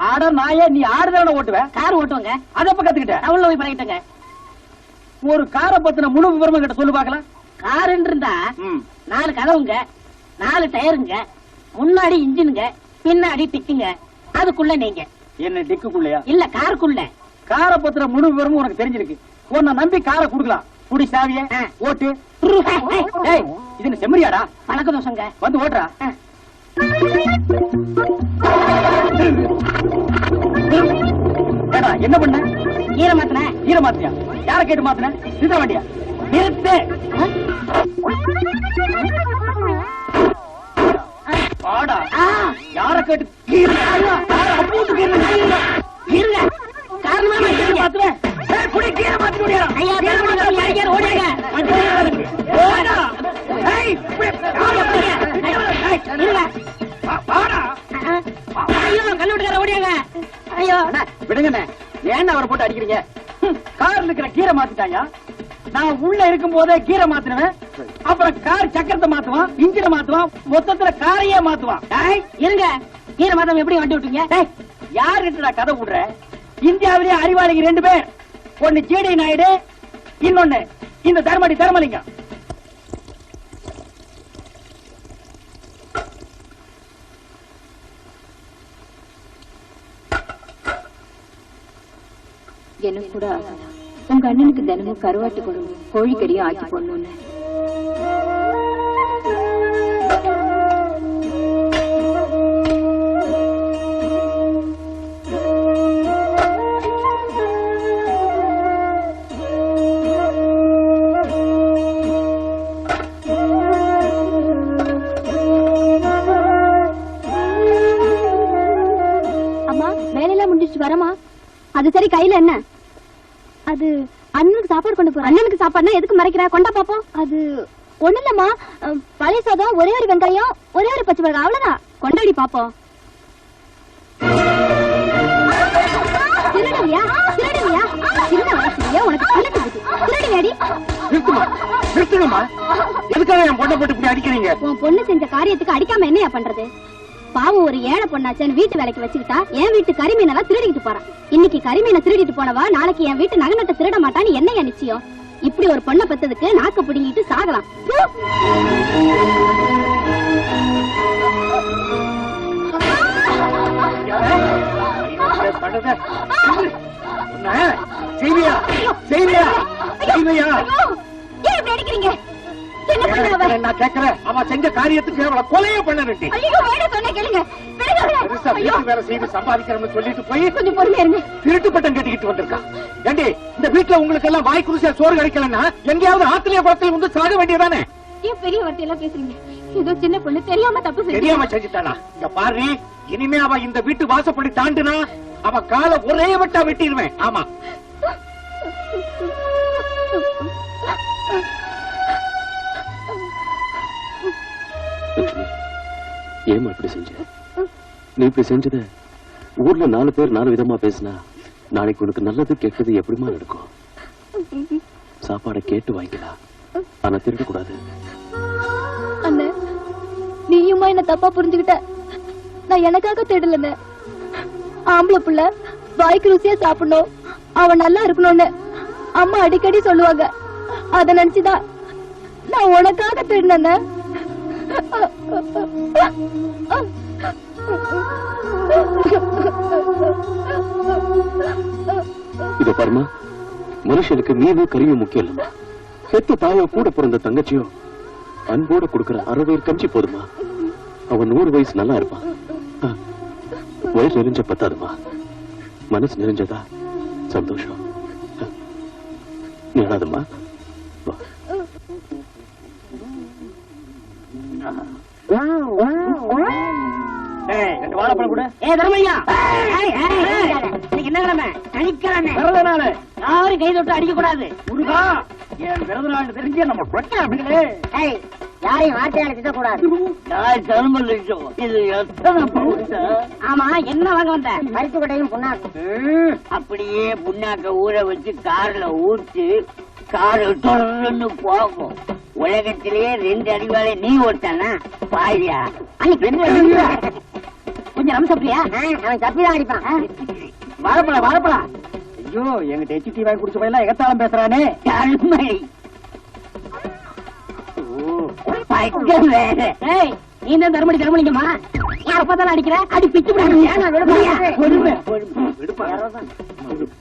ஆட நாயே, நீ ஆடுதான ஓட்டுவ? கார் ஓட்டுவாங்க. அதப்ப கத்துக்கிட்ட? டவுன்ல போய் பழகிட்டங்க. ஒரு காரை பத்தின முழு விவரம் கிட்ட சொல்லு பாக்கலாம். கார் இருந்தா 4 கதவுங்க, 4 டயருங்க, முன்னாடி இன்ஜினுங்க, பின்னாடி டிக்குங்க, அதுக்குள்ள நீங்க. என்ன டிக்குக்குள்ளையா? இல்ல, காருக்குள்ள. காரை பத்தின முழு விவரமும் உனக்கு தெரிஞ்சிருக்கு. உன்னை நம்பி காரை குடுக்கலாம். புடி சாவிய, ஓட்டு. ஏய், இது செம்மறியாடா? பழக்க தோசங்க. வந்து ஓட்டுறா. ஏடா, என்ன பண்ண? ஈர மாத்தின. ஈர மாத்தியா? யார கேட்டு மாத்தின? நிறுத்த வண்டியா? நிறுத்து. ஆடா, யார கேட்டு விடுங்கண்ணே, ஏன் அவரை போட்டு அடிக்கிறீங்க? கார்ல இருக்கிற கீரை மாத்திட்டாயா? நான் உள்ள இருக்கும் போதே கீரை மாத்தினுவேன். அப்புறம் கார் சக்கரத்தை மாத்துவான், இன்ஜினை மாத்துவான், மொத்தத்துல காரையே மாத்துவான். இருங்க, கீரை மாத்தம் எப்படி வண்டி விட்டீங்க? யாருட்டு நான் கதை விடுற? இந்தியாவிலேயே அறிவாளிங்க 2 பேர். ஒன்னு ஜிடி நாயுடு, இன்னொன்னு இந்த தர்மடி தர்மலிங்கம். எனக்கு கூட ஆசை. உங்க அண்ணனுக்கு தினமும் கருவாட்டு குழம்பு கோழிக்கறியும் ஆக்கி போடணும்னு. அம்மா வேலையெல்லாம் முடிஞ்சிச்சு வரமா? அது சரி, கையில என்ன? அது அண்ணனுக்கு சாப்பாடு கொண்டு போறேன். அண்ணனுக்கு சாப்பாடுனா எதுக்கு மறைக்கிற? கொண்டா பாப்போம். அது ஒண்ணு இல்லம்மா, பழைய சாதம், ஒரே ஒரு வெங்காயம், ஒரே ஒரு பச்சை மிளகாய், அவ்வளவுதான். கொண்டாடி பாப்போம். திருடுவியா? திருடுவியா? சின்ன வயசுலயே உனக்கு பழக்கம் இருக்கு. திருடுவியாடி? நிறுத்துங்கம்மா. எதுக்காக என் பொண்ணை போட்டு இப்படி அடிக்கிறீங்க? உன் பொண்ணு செஞ்ச காரியத்துக்கு அடிக்காம என்னையா பண்றது? பாவம், ஒரு ஏழை பொண்ணாச்சேன்னு வீட்டு வேலைக்கு வச்சுக்கிட்டா என் வீட்டு கரிமீனெல்லாம் திருடிட்டு போறான். இன்னைக்கு கரிமீனை திருடிட்டு போனவா நாளைக்கு என் வீட்டு நகை திருட மாட்டான்னு என்னையா நிச்சயம்? இப்படி ஒரு பொண்ணை பெத்ததுக்கு நாக்கு பிடிங்கிட்டு சாகலாம். செய்வியா? செய்வியா? செய்வியா? ஏன் இப்படி அடிக்கிறீங்க? என்ன பண்ணவ? நான் கேட்கிறேன், அவ செஞ்ச காரியத்துக்கு அவளை கொலையே பண்ணணும்டி. ஐயோ, வேணா சொன்ன கேளுங்க. பெருசா வீட்டு வேலை செய்து சம்பாதிக்கிறோம்னு சொல்லிட்டு போய் கொஞ்சம் பொறுமையா இருங்க. திருட்டு பட்டம் கட்டிக்கிட்டு வந்திருக்கா. ஏண்டி, இந்த வீட்டுல உங்களுக்கு எல்லாம் வாய் குருசியா சோறு கிடைக்கலன்னா எங்கேயாவது ஆத்திலேயே குளத்துல வந்து சாக வேண்டியதானே? ஏன் பெரிய வார்த்தையெல்லாம் பேசுறீங்க? ஏதோ சின்ன பொண்ணு தெரியாம தப்பு செஞ்சு. தெரியாம செஞ்சுட்டானா? இங்க பாரு, இனிமே அவ இந்த வீட்டு வாசப்படி தாண்டுனா அவ காலை ஒரே வட்டா வெட்டிடுவேன். ஆமா, ஏமா இப்படி செஞ்ச? நீ இப்படி செஞ்சத ஊர்ல 4 பேர் 4 விதமா பேசினா நாளைக்கு உனக்கு நல்லது கெட்டது எப்படிமா நடக்கும்? சாப்பாடை கேட்டு வாங்கிக்கலாம், ஆனா திருட கூடாது. அண்ணே, நீயுமா என்ன தப்பா புரிஞ்சுக்கிட்ட? நான் எனக்காக தேடலண்ணே. ஆம்பளை புள்ள வாய்க்கு ருசியா சாப்பிடணும், அவன் நல்லா இருக்கணும்னு அம்மா அடிக்கடி சொல்லுவாங்க. அத நினைச்சுதான் நான் உனக்காக தேடினேன். இத பாருமா, மனுஷனுக்கு மீனும் கறியும் முக்கியம் இல்லம்மா. பெத்த தாயோ கூட பிறந்த தங்கச்சியோ அன்போட கொடுக்கிற 6 வயிறு கஞ்சி போதுமா. அவன் 100 வயசு நல்லா இருப்பான். வயசு நிறைஞ்ச பத்தாதுமா, மனசு நிறைஞ்சதா சந்தோஷம். நீ அழாதம்மா. வாழைப்பழம் கூட. தர்மையா, என்ன கிழமை? சனிக்கிழமை பிறந்த நாள். யாரும் கை தொட்டு அடிக்க கூடாது. முருகா, என் பிறந்த நாள் தெரிஞ்சு நம்ம பிரச்சனை. யாரையும் வார்த்தையால திட்டக்கூடாது. இது எத்தனை பவுன்? ஆமா, என்ன வாங்க வந்த? பருப்பு கொட்டையும் புண்ணாக்கு. அப்படியே புண்ணாக்க ஊற வச்சு கார்ல ஊற்றி கார் தொடர்ந்து போகும். உலகத்திலேயே 2 அடிவாளை நீ ஓட்டானா பாயா? கொஞ்சம் நம்ம சப்பியா? அவன் சப்பிதான் அடிப்பான். வாழைப்பழம் வாழைப்பழம். ஐயோ, எங்கிட்ட HT வாங்கி குடிச்ச பையெல்லாம் எகத்தாளம் பேசுறானே. அருமை. நீ தான் தர்மடி தர்மலிங்கம்மா. யார பார்த்தாலும் அடிக்கிற? அடி பிச்சு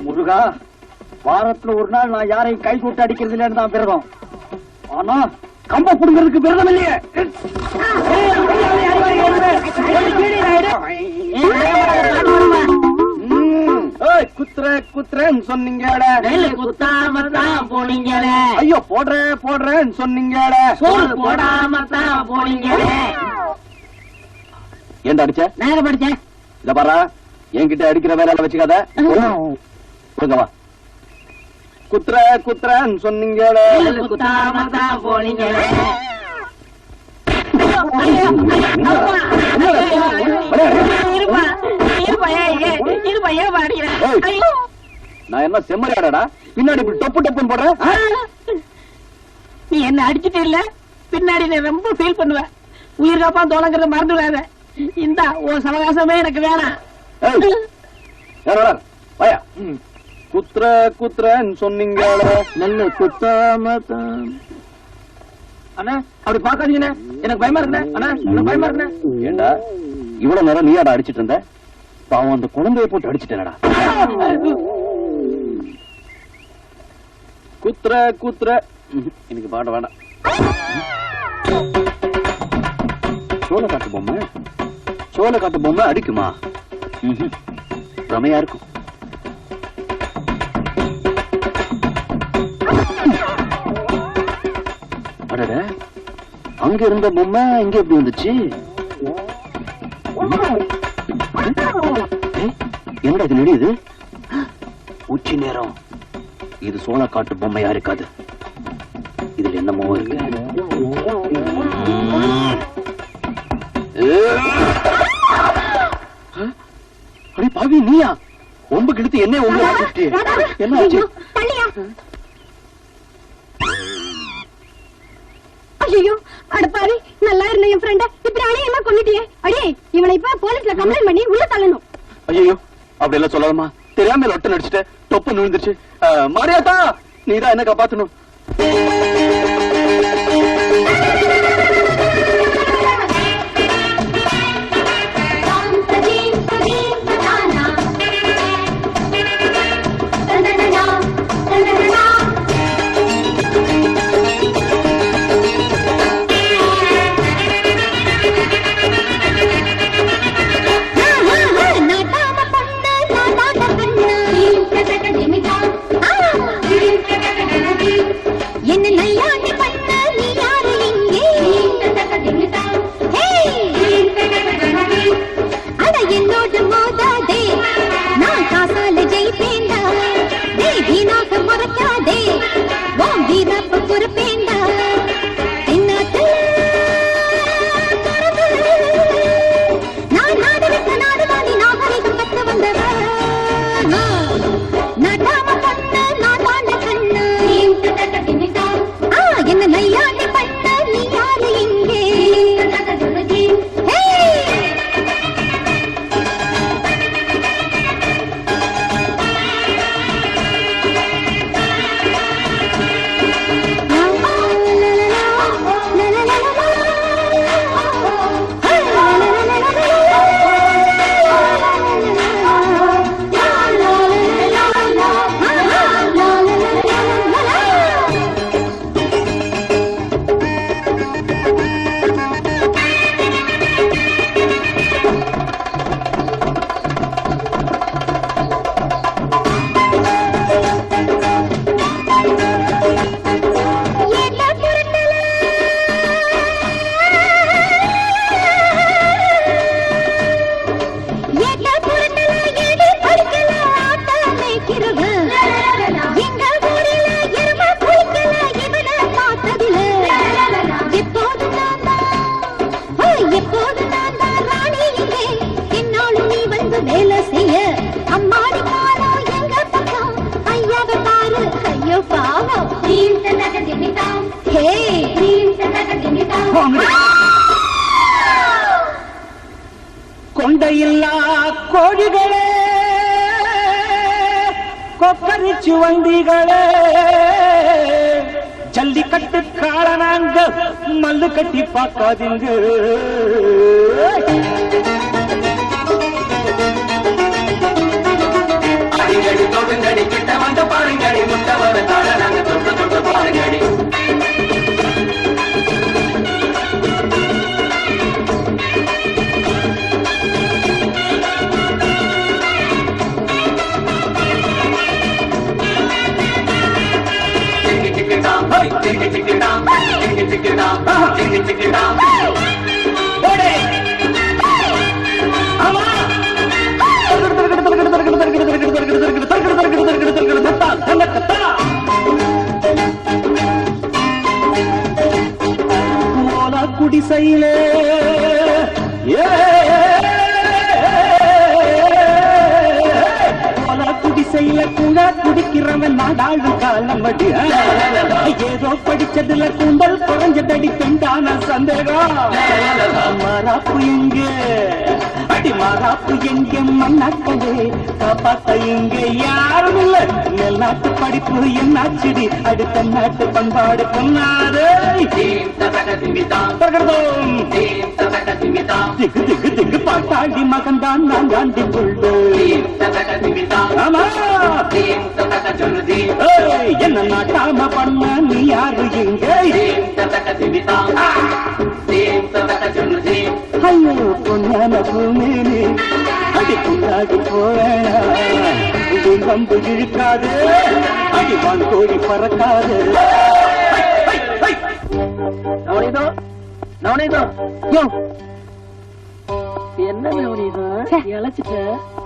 முருகா, வாரத்துல ஒரு நாள் நான் யாரையும் கை கூட்டு அடிக்கிறது இல்லைன்னு தான் விரதம். ஆனா கம்ப புடுங்கிறதுக்கு விரதம் இல்லையே. குத்துறேன்னு சொன்னீங்க, குத்தாம தான் போனீங்க. ஐயோ, போடுறேன்னு சொன்னீங்க, போடாம தான் போனீங்க. ஏன்டா அடிச்ச? நான் படிச்சேன். இத பாரா, என்கிட்ட அடிக்கிற வேலை வச்சுக்காத. வா. குத்துறேன்னு சொன்னீங்க, குத்தாம தான் போனீங்க. நான் என்ன செம்மறியாடா பின்னாடி இப்படி டொப்பு டொப்புன்னு போடுறேன்? நீ என்ன அடிச்சுட்டு இல்ல, பின்னாடி நான் ரொம்ப ஃபீல் பண்ணுவேன். உயிர் காப்பா தோலங்கிறத மறந்துடாத. இந்த உன் சவகாசமே எனக்கு வேணாம். வாயா. குத்துறன்னு சொன்னீங்க நல்ல குத்தாம தான். அண்ணா அப்படி பாக்காதீங்கண்ணே, எனக்கு பயமா இருக்குண்ணே. அண்ணா எனக்கு பயமா இருக்குண்ணே. ஏண்டா இவ்வளவு நேரம் நீயாடா அடிச்சிட்டு இருந்த? பாவம் அந்த குழந்தைய போட்டு அடிச்சிட்டேனடா. குத்துற எனக்கு பாட வேண்டாம். சோள காட்டு பொம்மை அடிக்குமா? ரமையா இருக்கும். அடட, அங்க இருந்த பொம்மை இங்க எப்படி வந்துச்சு? என்னடா இது நெடியுது? உச்சி நேரம். இது சோள காட்டு பொம்மையா இருக்காது. இதுல என்னமோ இருக்கு. அடி பாவி, நீயா? ஒம்பு கிழித்து என்ன என்ன ஆச்சு? ஐயோ அடப்பாவி, நல்லா இருந்த என் ஃப்ரெண்ட இப்படி அணையமா கொண்டுட்டியே. அடே, இவனை இப்ப போலீஸ்ல கம்ப்ளைண்ட் பண்ணி உள்ள தள்ளணும். ஐயோ, அப்படி எல்லாம் சொல்லாதமா. தெரியாம லொட்ட நடிச்சுட்டு தொப்பு நுழுந்துருச்சு. மாரியாத்தா, நீதான் என்ன காப்பாத்தணும். என்ன நையாண்டி பண்ண நீ யாரு இங்கே? அட என்னோடு மோதாதே, நான் காசால ஜெயிப்பேண்டா. வீணாக முறைக்காதே, உன் வீரப்பு பொறுப்பேண்டா. நான் நாடு விட்ட நாடுதானே நாகரிகம் கத்து வந்தவ. நடாம பண்ண நான் தாண்ட கண்ணு. என்ன நையாண்டி பண்ண நீ யாரு இங்கே? கொண்டையில்லா கோழிகளே, கொக்கரிச்சு வண்டிகளே, ஜல்லிக்கட்டு காரணாங்க மல்லு கட்டி பார்க்காதீங்க. அடிக்கடி தொடுங்கடி, கிட்ட வந்து பாருங்கடி, முட்டை வர காரணாங்க தொட்டு தொட்டு பாருங்கடி. குடிசையிலே குடிசையில கூட குடிக்கிறவன் நாடாளு காலமடி. ஏதோ படிச்சதுல கும்பல் குறைஞ்சதடி பெண்டான சந்தேகம். மரப்பு எங்கே அடி மாறாப்பு எங்க மண்ணாக்களே காப்பாத்த இங்க யாரும் இல்ல மேல்நாட்டு படிப்பு என்னாச்சுடி அடுத்த நாட்டு பண்பாடு பொன்னாது திக்கு திக்கு திக்கு பாட்டாடி மகன்தான் நான் காண்டி புள்ளு ஆமா என்ன நாட்டாம பண்ண நீ யாரு இங்க ஐயோ பொன்னான பூமேனே அடி கொண்டாடி போவேணா இது கம்பு இழுக்காது அடி வான் கோழி பறக்காது நவநீதோ நவநீதோ என்ன நவநீதோ இழைச்சிட்ட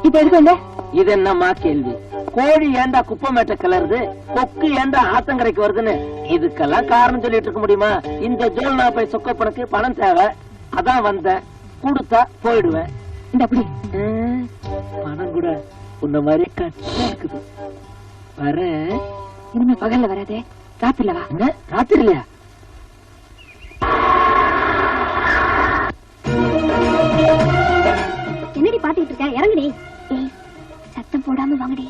இப்ப எதுக்கு வந்த? இது என்னம்மா கேள்வி? கோழி ஏண்டா குப்பமேட்ட கிளறுது, கொக்கு ஏண்டா ஆத்தங்கரைக்கு வருதுன்னு இதுக்கெல்லாம் காரணம் சொல்லிட்டு இருக்க முடியுமா? இந்த ஜோல்னா போய் சொக்கப்பனுக்கு பணம் தேவை, அதான் வந்தேன். கொடுத்தா போயிடுவேன். இந்த அப்படி பணம் கூட உன்ன மாதிரி கட்டா இருக்குது. வரேன். இனிமே பகல்ல வராதே, ராத்திரில வா. ராத்திரிலையா? என்னடி பாத்துக்கிட்டு இருக்க? இறங்குடி. ஏய், சத்தம் போடாம வாங்கடி.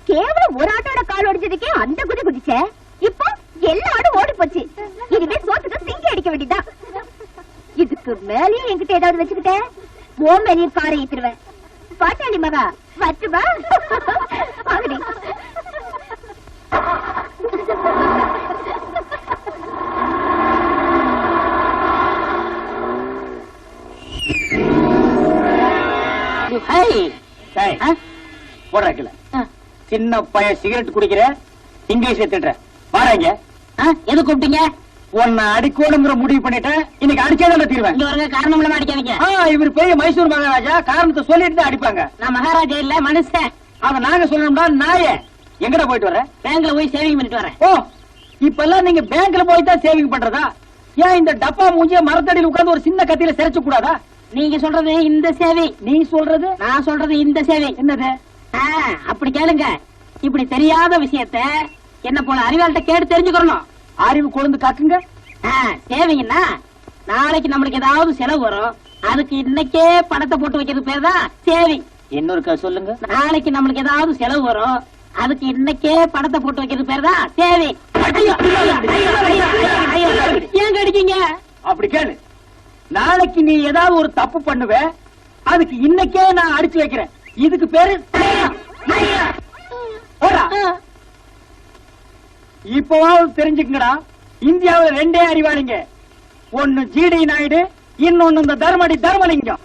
கேவலம் ஒரு ஆட்டோட கால் ஒடிச்சதுக்கே அந்த குதி குதிச்ச. இப்போ எல்லா ஆடும் ஓடி போச்சு. இனிமே சோத்துக்கு சிங்கி அடிக்க வேண்டியதான். இதுக்கு மேலேயும் என்கிட்ட ஏதாவது வச்சுக்கிட்ட ஓ மேலேயும் காரை ஏத்துருவேன். பாட்டாளி மகா வச்சுமா ஆகடி. போடுறல சின்ன பையன் சிகரெட் குடிக்கிற, இங்கிலீஷ் எடுத்துட்ட பாருங்க. எது கூப்பிட்டீங்க? உன்னை அடிக்கணுங்கிற முடிவு பண்ணிட்டேன். இன்னைக்கு அடிச்சேதான் தீர்வேன். காரணம் இல்லாம அடிக்காதீங்க. இவர் பெரிய மைசூர் மகாராஜா, காரணத்தை சொல்லிட்டு தான் அடிப்பாங்க. நான் மகாராஜா இல்ல, மனுஷன். அத நாங்க சொல்லணும்னா நாயே. எங்கடா போயிட்டு வர? பேங்க்ல போய் சேவிங் பண்ணிட்டு வரேன். ஓ, இப்ப எல்லாம் நீங்க பேங்க்ல போய் தான் சேவிங் பண்றதா? ஏன் இந்த டப்பா மூஞ்சிய மரத்தடியில் உட்கார்ந்து ஒரு சின்ன கத்தியில சிரைச்சு கூடாதா? நீங்க சொல்றது இந்த சேவை, நீ சொல்றது நான் சொல்றது இந்த சேவை. என்னது? அப்படி கேளுங்க. இப்படி தெரியாத விஷயத்த என்ன போல அறிவாள்கிட்ட கேட்டு தெரிஞ்சுக்கணும். அறிவு கொழுந்து காக்குங்க. சேவைங்கன்னா நாளைக்கு நம்மளுக்கு ஏதாவது செலவு வரும், அதுக்கு இன்னைக்கே பணத்தை போட்டு வைக்கிறது பேர் தான் சேவிங். இன்னொரு சொல்லுங்க. நாளைக்கு நம்மளுக்கு ஏதாவது செலவு வரும், அதுக்கு இன்னைக்கே பணத்தை போட்டு வைக்கிறது பேர் தான் சேவிங். ஏன் கடிக்கீங்க? அப்படி கேளு. நாளைக்கு நீ ஏதாவது ஒரு தப்பு பண்ணுவ, அதுக்கு இன்னைக்கே நான் அடிச்சு வைக்கிறேன். இதுக்கு பேரு இப்பவாவது தெரிஞ்சுக்கங்கடா. இந்தியாவில் ரெண்டே அறிவாளிங்க. ஒன்னு ஜிடி நாயுடு, இன்னொன்னு இந்த தர்மடி தர்மலிங்கம்.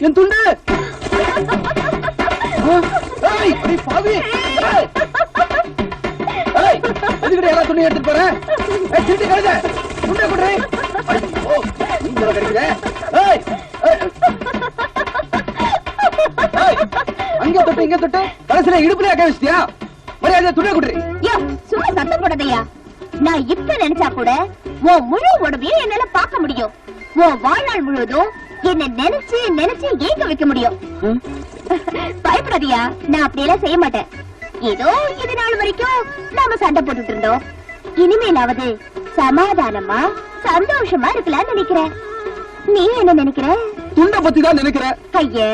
என் துண்டு பாவி, எல்லா துணி எடுத்துட்டு போறேன். துண்டை கொடுறே. அங்க தொட்டு இங்க தொட்டு கடைசியில இடுப்புல அக்க வச்சிட்டியா? மரியாதை துணை கொடுறே. சும்மா சத்தம் போடாதயா. நான் இப்ப நினைச்சா கூட உன் முழு உடம்பையும் என்னால பார்க்க முடியும். உன் வாழ்நாள் முழுவதும் என்ன நினைச்சு நினைச்சு ஏங்க வைக்க முடியும். பயப்படாதியா, நான் அப்படியெல்லாம் செய்ய மாட்டேன். ஏதோ இது நாள் வரைக்கும் நாம சண்டை போட்டுட்டு இருந்தோம். இனிமேலாவது சமாதானமா சந்தோஷமா இருக்கலாம்னு நினைக்கிறேன். நீ என்ன நினைக்கிற? துண்ட பத்தி தான் நினைக்கிற. ஐயே,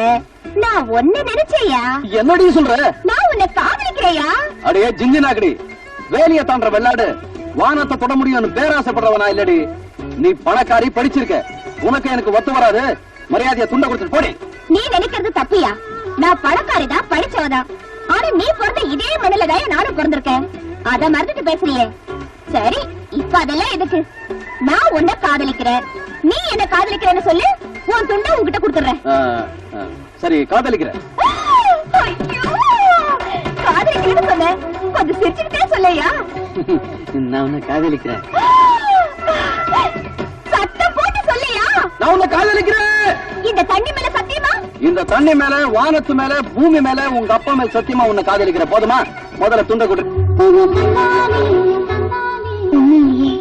நான் ஒன்ன நினைச்சேயா. என்னடி சொல்ற? நான் உன்னை காதலிக்கிறேயா. அடே ஜிஞ்சினாக்கடி, வேலைய தாண்ட வெள்ளாடு வானத்தை தொட முடியும்னு பேராசைப்படுறவனா இல்லடி. நீ பணக்காரி, படிச்சிருக்க, உனக்கு எனக்கு ஒத்து வராது. மரியாதையா துண்ட கொடுத்துட்டு போடி. நீ நினைக்கிறது தப்பியா? நான் பணக்காரிதான், படிச்சவதான். ஆனா நீ பிறந்த இதே மண்ணிலதான் நானும் பிறந்திருக்கேன். அத மறந்துட்டு பேசுறியே. சரி, இப்ப அதெல்லாம் எதுக்கு? நான் உன்னை காதலிக்கிறேன், நீ என்ன காதலிக்கிறேன்னு சொல்லு. உன் துண்டை உன்கிட்ட கொடுத்துறேன். சரி, காதலிக்கிறேன். காதலிக்கிறேன்னு சொன்ன, கொஞ்சம் சிரிச்சுக்கிட்டே சொல்லையா. நான் உன்னை காதலிக்கிறேன். சத்தம் போட்டு சொல்லையா. நான் உன்னை காதலிக்கிறேன். இந்த தண்ணி மேல சத்தியமா? இந்த தண்ணி மேல, வானத்து மேல, பூமி மேல, உங்க அப்பா மேல சத்தியமா உன்னை காதலிக்கிற. போதுமா? முதல்ல துண்ட கொடு. உண்மையிலேயே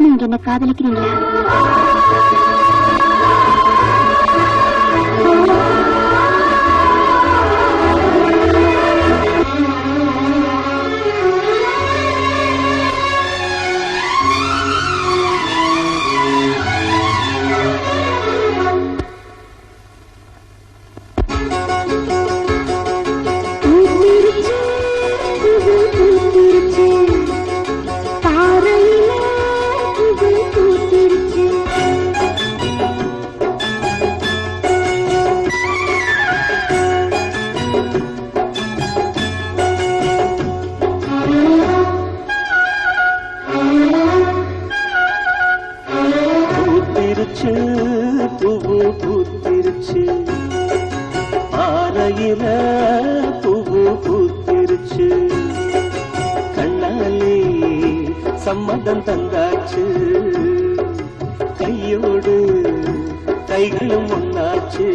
நீங்க என்ன காதலிக்கிறீங்களா? சம்மதம் தந்தாச்சு, கையோடு கைகளும் ஒன்னாச்சு.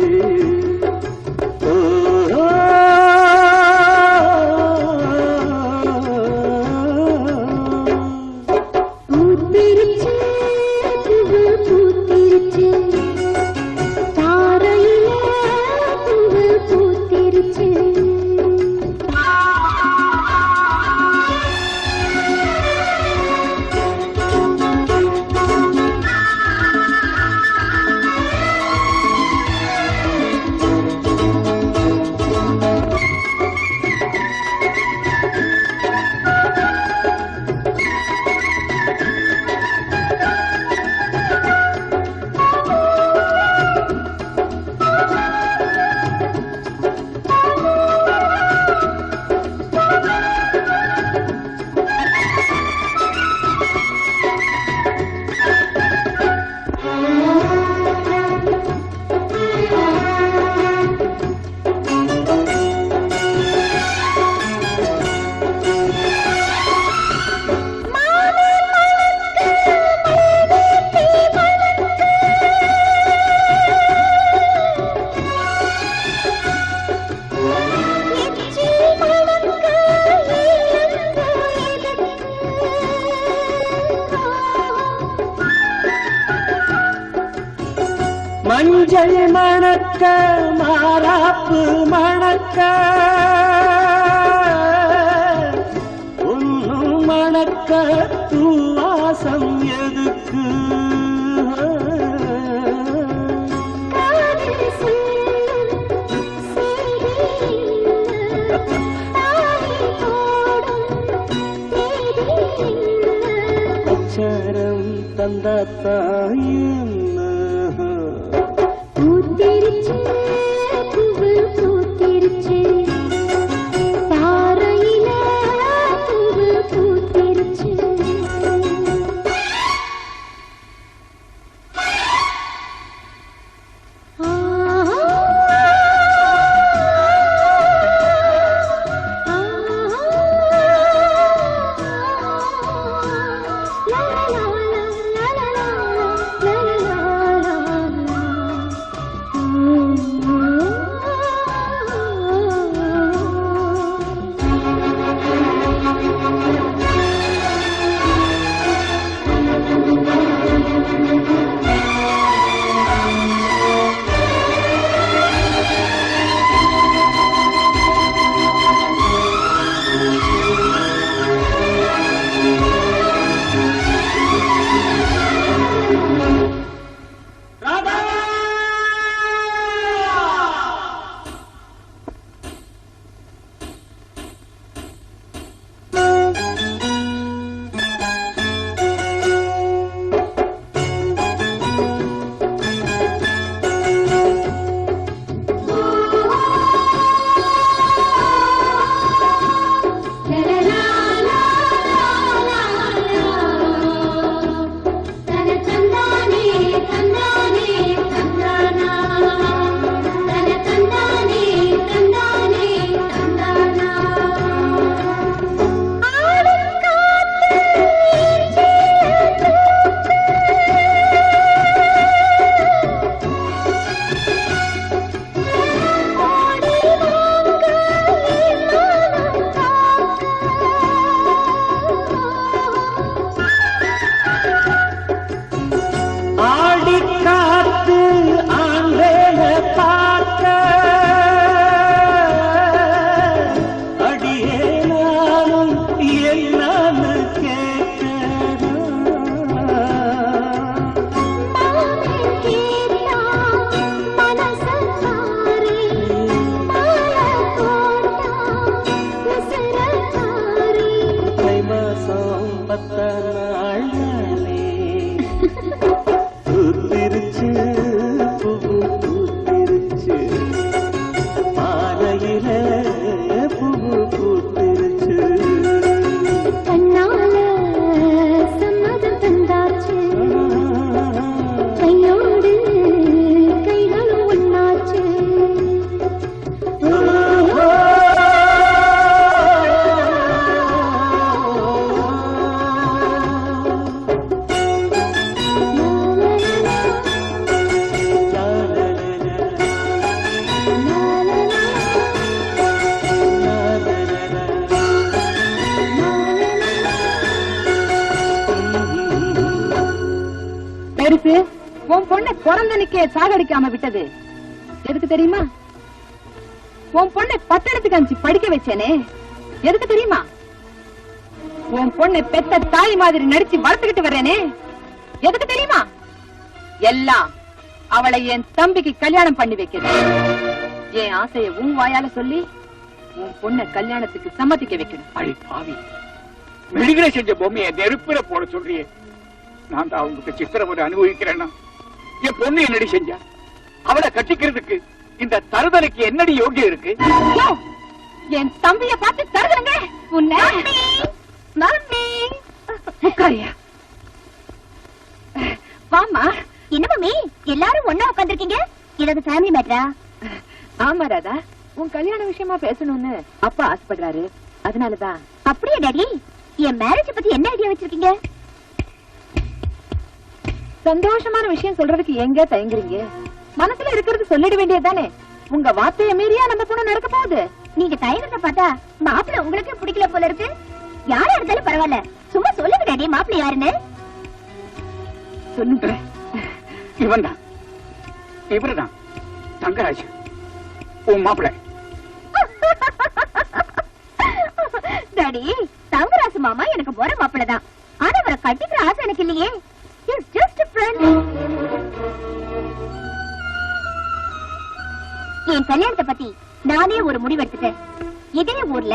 மஞ்சள் மணக்க, மாறாப்பு மணக்க, ஒன்னும் மணக்க, தூவாசம் எதுக்கு? அச்சாரம் தந்தாத்தாயும் la la la la la la la la la பொண்ணை பிறந்தனுக்கே சாகடிக்காம விட்டது எதுக்கு தெரியுமா? உன் பொண்ணை பட்டணத்துக்கு அனுப்பிச்சு படிக்க வச்சேனே எதுக்கு தெரியுமா? உன் பொண்ணை பெத்த தாய் மாதிரி நடிச்சு வளர்த்துக்கிட்டு வர்றேனே எதுக்கு தெரியுமா? எல்லாம் அவளை என் தம்பிக்கு கல்யாணம் பண்ணி வைக்கிறது. என் ஆசைய உன் வாயால சொல்லி உன் பொண்ணை கல்யாணத்துக்கு சம்மதிக்க வைக்கணும். அடி பாவி, மெழுகிற செஞ்ச பொம்மையை நெருப்பில போட சொல்றியே. நான் தான் அவங்களுக்கு சித்திரவதை அனுபவிக்கிறேன்னா என் பொண்ணு என்னடி செஞ்சா? அவளை கட்டிக்கிறதுக்கு இந்த தருதலைக்கு என்னடி யோகியம் இருக்கு? என் தம்பிய பார்த்து தருதங்க உன்னை. உட்காரியா? வாமா. என்ன மம்மி எல்லாரும் ஒண்ணா உட்கார்ந்திருக்கீங்க? ஏதாவது ஃபேமிலி மேட்டரா? ஆமா ராதா, உன் கல்யாண விஷயமா பேசணும்னு அப்பா ஆசைப்படுறாரு, அதனாலதான். அப்படியே டாடி, என் மேரேஜ் பத்தி என்ன ஐடியா வச்சிருக்கீங்க? சந்தோஷமான விஷயம் சொல்றதுக்கு எங்க தயங்குறீங்க? மனசுல இருக்கிறது சொல்லிட வேண்டியதுதானே. உங்க வார்த்தைய மீறியா நம்ம பொண்ணு நடக்க போகுது. நீங்க தயங்கத்தை பார்த்தா மாப்பிள்ள உங்களுக்கு பிடிக்கல போல இருக்கு. யாரா இருந்தாலும் பரவாயில்ல, சும்மா சொல்லுங்க டாடி மாப்பிள்ள யாருன்னு. சொல்லுங்க. இவன் தான், இவருதான் தங்கராஜ், உன் மாப்பிள்ள. டாடி, தங்கராசு மாமா எனக்கு போற மாப்பிள்ள தான். ஆனா அவரை கட்டிக்கிற ஆசை எனக்கு இல்லையே. He's just a friend. என் கல்யாணத்தை பத்தி நானே ஒரு முடிவு எடுத்துட்டேன். இதே ஊர்ல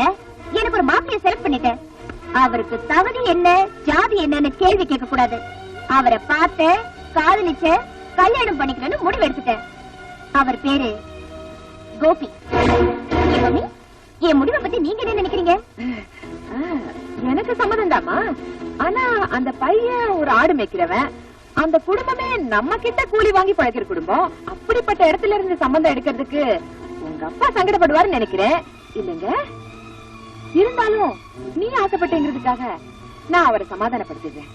எனக்கு ஒரு மாப்பிளைய செலக்ட் பண்ணிட்டேன். அவருக்கு தகுதி என்ன, ஜாதி என்னன்னு கேள்வி கேட்க கூடாது. அவரை பார்த்த, காதலிச்ச, கல்யாணம் பண்ணிக்கிறேன்னு முடிவு எடுத்துட்டேன். அவர் பேரு கோபி. என் முடிவை பத்தி நீங்க என்ன நினைக்கிறீங்க? எனக்கு சம்மதம் தாமா. ஆனா அந்த பையன் ஒரு ஆடு மேய்க்கிறவன். அந்த குடும்பமே நம்ம கிட்ட கூலி வாங்கி பழக்கிற குடும்பம். அப்படிப்பட்ட இடத்துல இருந்து சம்பந்தம் எடுக்கிறதுக்கு உங்க அப்பா சங்கடப்படுவார்னு நினைக்கிறேன். இல்லங்க, இருந்தாலும் நீ ஆசைப்பட்டேங்கிறதுக்காக நான் அவரை சமாதானப்படுத்திடுறேன்.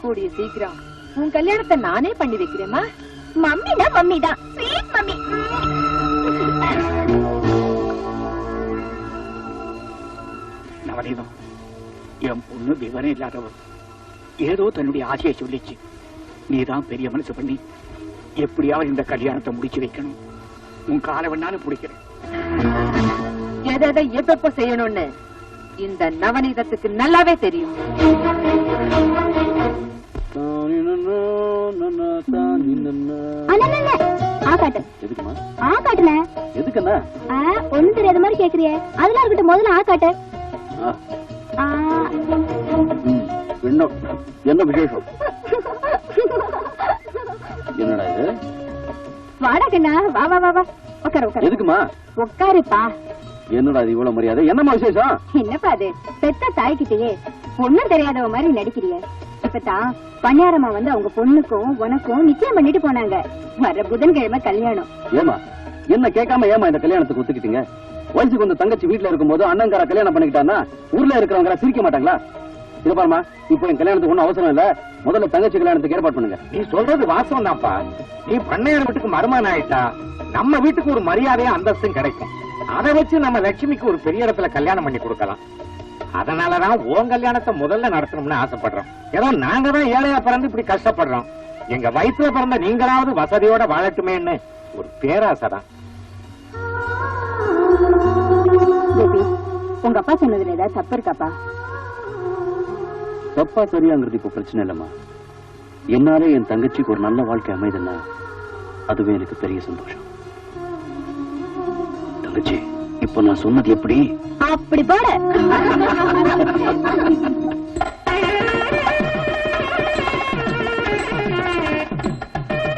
கூடிய சீக்கிரம் உன் கல்யாணத்தை நானே பண்ணி வைக்கிறேமா. மம்மினா மம்மி தான், ஸ்வீட் மம்மி. நவநீதம், என் பொண்ணு விவரம் இல்லாதவள். ஏதோ தன்னுடைய ஆசையை சொல்லிச்சு. நீதான் பெரிய மனசு பண்ணி எப்படியாவது இந்த கல்யாணத்தை முடிச்சு வைக்கணும். உன் காலை வேணாலும் பிடிக்கிறேன். எதை எப்ப செய்யணும்னு இந்த நவநீதத்துக்கு நல்லாவே தெரியும். ஆகாட்டுல எதுக்குன்னா ஒண்ணும் தெரியாத மாதிரி கேக்குறிய. அதெல்லாம் இருக்கட்டும், முதல்ல ஆகாட்டு. என்ன விசேஷம்? என்னடா இது? வாடா கண்ணா, வா வா வா வா. உட்காரு உட்காரு. எதுக்குமா? உட்காருப்பா. என்னடா இது இவ்வளவு மரியாதை? என்னமா விசேஷம்? என்னப்பா அது, பெத்த தாய்கிட்டயே பொண்ணும் தெரியாதவ மாதிரி நடிக்கிறிய. இப்பதான் பணியாரமா வந்து அவங்க பொண்ணுக்கும் உனக்கும் நிச்சயம் பண்ணிட்டு போனாங்க. வர புதன்கிழமை கல்யாணம். ஏமா என்ன கேட்காம ஏமா இந்த கல்யாணத்துக்கு ஒத்துக்கிட்டீங்க? வயசுக்கு வந்து தங்கச்சி வீட்டுல இருக்கும் போது அண்ணங்கார கல்யாணம் பண்ணிக்கிட்டான்னா ஊர்ல இருக்கிறவங்க சிரிக்க மாட்டாங்களா? இது பாருமா, இப்போ என் கல்யாணத்துக்கு ஒண்ணும் அவசரம் இல்ல. முதல்ல தங்கச்சி கல்யாணத்துக்கு ஏற்பாடு பண்ணுங்க. நீ சொல்றது வாசம் தான்ப்பா. நீ பண்ணையார் வீட்டுக்கு மருமகன் ஆயிட்டா நம்ம வீட்டுக்கு ஒரு மரியாதையும் அந்தஸ்தும் கிடைக்கும். அதை வச்சு நம்ம லட்சுமிக்கு ஒரு பெரிய இடத்துல கல்யாணம் பண்ணி கொடுக்கலாம். அதனாலதான் உன் கல்யாணத்தை முதல்ல நடத்தணும்னு ஆசைப்படுறோம். ஏதோ நாங்க தான் ஏழையா பிறந்து இப்படி கஷ்டப்படுறோம். எங்க வயிற்றுல பிறந்த நீங்களாவது வசதியோட வாழட்டுமேன்னு ஒரு பேராசைதான். உங்க அப்பா சொன்னதுல ஏதாவது தப்பு இருக்காப்பா? தப்பா சரியாங்கிறது இப்ப பிரச்சனை இல்லம்மா. என்னாலே என் தங்கச்சிக்கு ஒரு நல்ல வாழ்க்கை அமைதுன்னா அதுவே எனக்கு பெரிய சந்தோஷம். தங்கச்சி, இப்ப நான் சொன்னது எப்படி? அப்படி போட.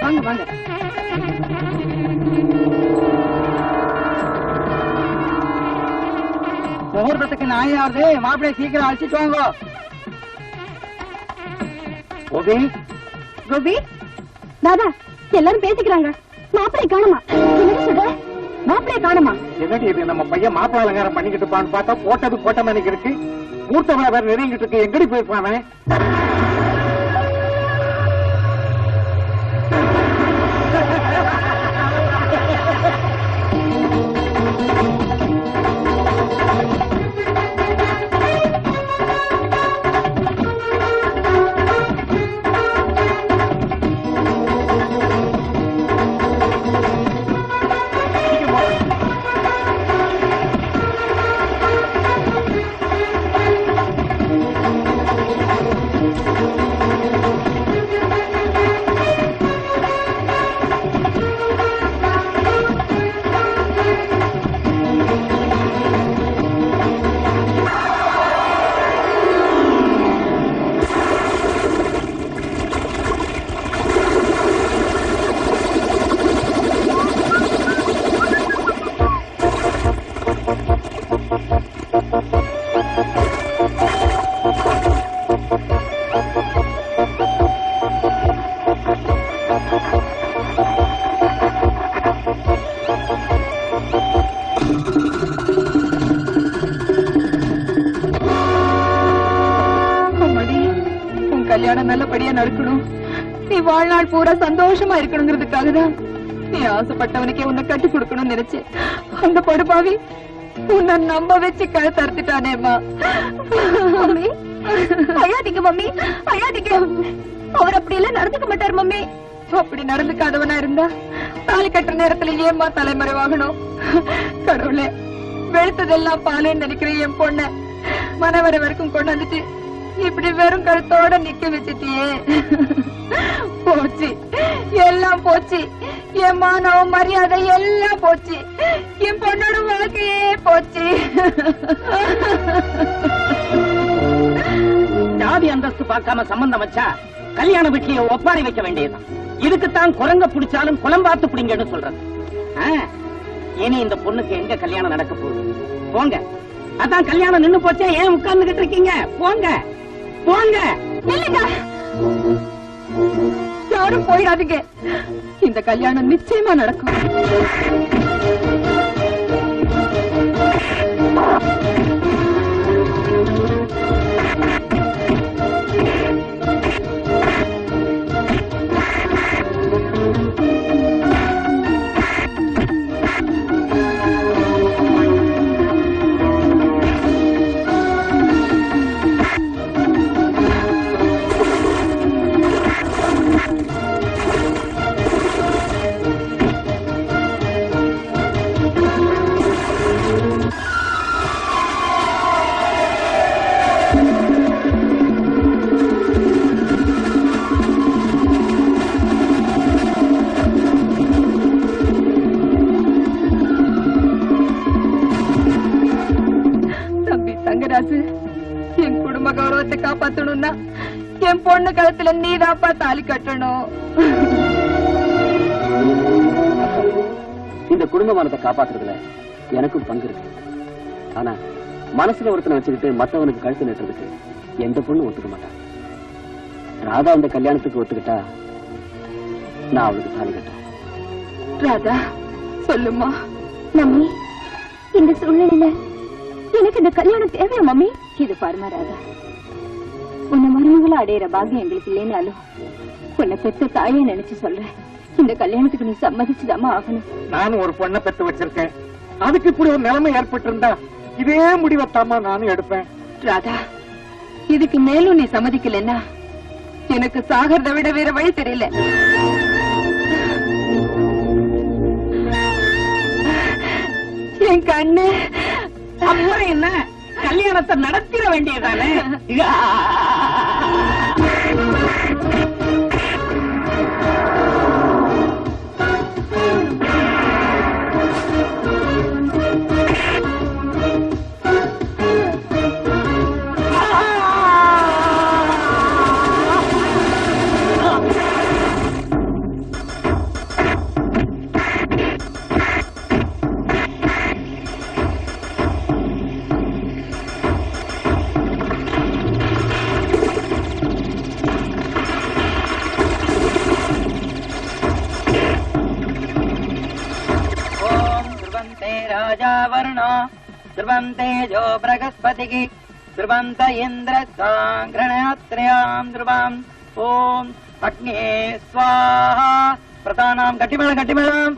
வாங்க வாங்க. முகூர்த்தத்துக்கு நாயாவது மாப்பிள்ளை சீக்கிரம் அழைச்சிட்டு வாங்க. கோபி, கோபி, தாதா எல்லாரும் பேசிக்கிறாங்க. மாப்பிள்ளை காணுமா? என்ன சொல்ற? மாப்பிள்ளை காணுமா? என்னடி இது, நம்ம பையன் மாப்பிள்ளை அலங்காரம் பண்ணிக்கிட்டு இருப்பான்னு பார்த்தா போட்டது போட்ட மாதிரி இருக்கு. மூத்த வேற நெருங்கிட்டு இருக்கு. எங்கடி போயிருப்பானே? கல்யாணம் நல்லபடியா நடக்கணும், நீ வாழ்நாள் பூரா சந்தோஷமா இருக்கணுங்கிறதுக்காக தான் நீ ஆசைப்பட்டவனுக்கே உன்னை கட்டி கொடுக்கணும்னு நினைச்சேன். அந்த படுபாவி உன்னை நம்ப வச்சு கழுத்து அறுத்துட்டானேம்மா. மம்மி அழாதீங்க மம்மி, அழாதீங்க. அவர் அப்படி எல்லாம் நடந்துக்க மாட்டார் மம்மி. அப்படி நடந்துக்காதவனா இருந்தா தாலி கட்டுற நேரத்துல ஏம்மா தலைமறைவாகணும்? கடவுளே, வெளுத்ததெல்லாம் பாலுன்னு நினைக்கிற என் பொண்ண மனவர வரைக்கும் கொண்டு வந்துட்டு இப்படி வெறும் கழுத்தோட நிக்க வச்சுட்டியே. போச்சு, எல்லாம் போச்சு. என் மானம் மரியாதை எல்லாம் போச்சு. என் பொண்ணோட வாழ்க்கையே போச்சு. ஜாதி அந்தஸ்து பார்க்காம சம்பந்தம் வச்சா கல்யாண வீட்லயே ஒப்பாரி வைக்க வேண்டியதுதான். இதுக்குத்தான் குரங்க பிடிச்சாலும் குளம்பாத்து பிடிங்கன்னு சொல்றது. இனி இந்த பொண்ணுக்கு எங்க கல்யாணம் நடக்க போகுது? போங்க. அதான் கல்யாணம் நின்னு போச்சே, ஏன் உட்கார்ந்துகிட்டு இருக்கீங்க? போங்க போங்க. யாரும் போயிடாதீங்க. இந்த கல்யாணம் நிச்சயமா நடக்கும். என் குடும்ப கௌரவத்தை காப்பாத்தணும்னா என் பொண்ணு கழுத்துல நீதாப்பா தாலி கட்டணும். இந்த குடும்பமானத்தை காப்பாத்துறதுல எனக்கும் பங்கு இருக்கு. ஆனா மனசுல ஒருத்தனை வச்சுக்கிட்டு மத்தவனுக்கு கழுத்து நட்டுறதுக்கு எந்த பொண்ணு ஒத்துக்க மாட்டான். ராதா அந்த கல்யாணத்துக்கு ஒத்துக்கிட்டா நான் அவளுக்கு தாலி கட்டேன். ராதா சொல்லுமா. மம்மி, இந்த சூழ்நிலையில எனக்கு இந்த கல்யாணம் தேவையா மம்மி? இது பாருமா ராதா, உன்னை மருமகளை அடையிற பாக்கியம் எங்களுக்கு இல்லைனாலும் உன்னை பெத்த தாயே நினைச்சு சொல்றேன், இந்த கல்யாணத்துக்கு நீ சம்மதிச்சுதாமா ஆகணும். நானும் ஒரு பொண்ணை பெத்து வச்சிருக்கேன். அதுக்கு இப்படி ஒரு நிலைமை ஏற்பட்டிருந்தா இதே முடிவத்தாமா நானும் எடுப்பேன். ராதா, இதுக்கு மேலும் நீ சம்மதிக்கலன்னா எனக்கு சாகறதை விட வேற வழி தெரியல. என் கண்ணு. அப்புறம் என்ன, கல்யாணத்தை நடத்திட வேண்டியதானே? ध्रुवन्तेजो बृहस्पतिः ध्रुवन्त इन्द्रस्ताङ्घ्रणयात्र्याम् ध्रुवम् ॐ अग्ने स्वाहा प्रधानाम् गट्टिमेळम्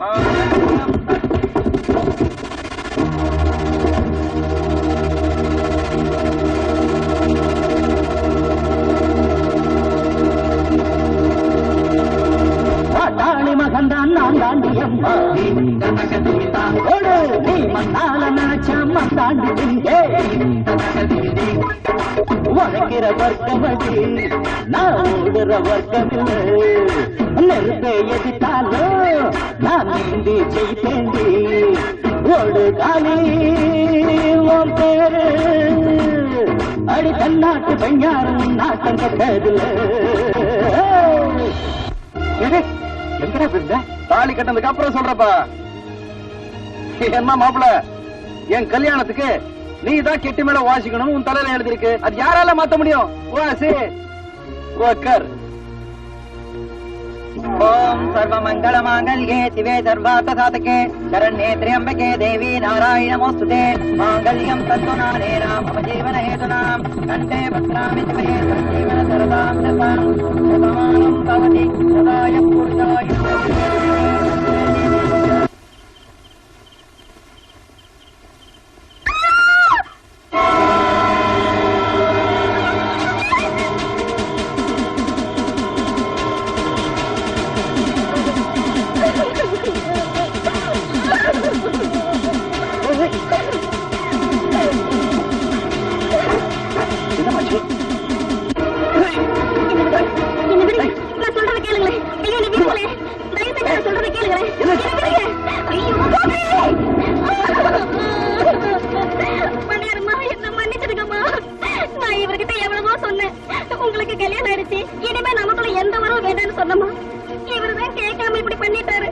மகன்தான் நான் தாண்டி அம்மா நீ மண்ணால நினைச்சம்மா தாண்டி உழைக்கிற வர்க்கமடி நான் ஓடுற வர்க்கமில்லை நெருப்பை எதிர்த்தாலும் நான் நீந்தி ஜெயிப்பேண்டி ஓடு காலி உன் பேரு அடி தன்னாட்டு பெண்ணாரும் நாட்டம் கட்டதில்ல. எங்கடா பிரிந்த? தாலி கட்டதுக்கு அப்புறம் சொல்றப்பா. என்ன மாப்பிள, என் கல்யாணத்துக்கு நீ தான் கெட்டி மேல வாசிக்கணும் உன் தலையில எழுதிருக்கு. அது யாரால மாத்த முடியும்? வாசி உக்கார். ஓம் சர்வமங்கள மாங்கல்யே சிவே சர்வார்த்த சாதகே சரண்யே திரியம்பகே தேவி நாராயண நமோஸ்துதே மாங்கல்யம் தத்துநானேன மம ஜீவன ஹேதுனாம் கண்டே பத்ராமி சிவே ஜீவன சரதாம் சதாம் சதமானம் பவதி சதாய புருஷாய உங்களுக்கு கல்யாணம் ஆயிடுச்சு, இனிமே நமக்குள்ள எந்த உறவும் வேண்டாம்னு சொன்னமா, இவருதான் கேட்காம இப்படி பண்ணிட்டாரு.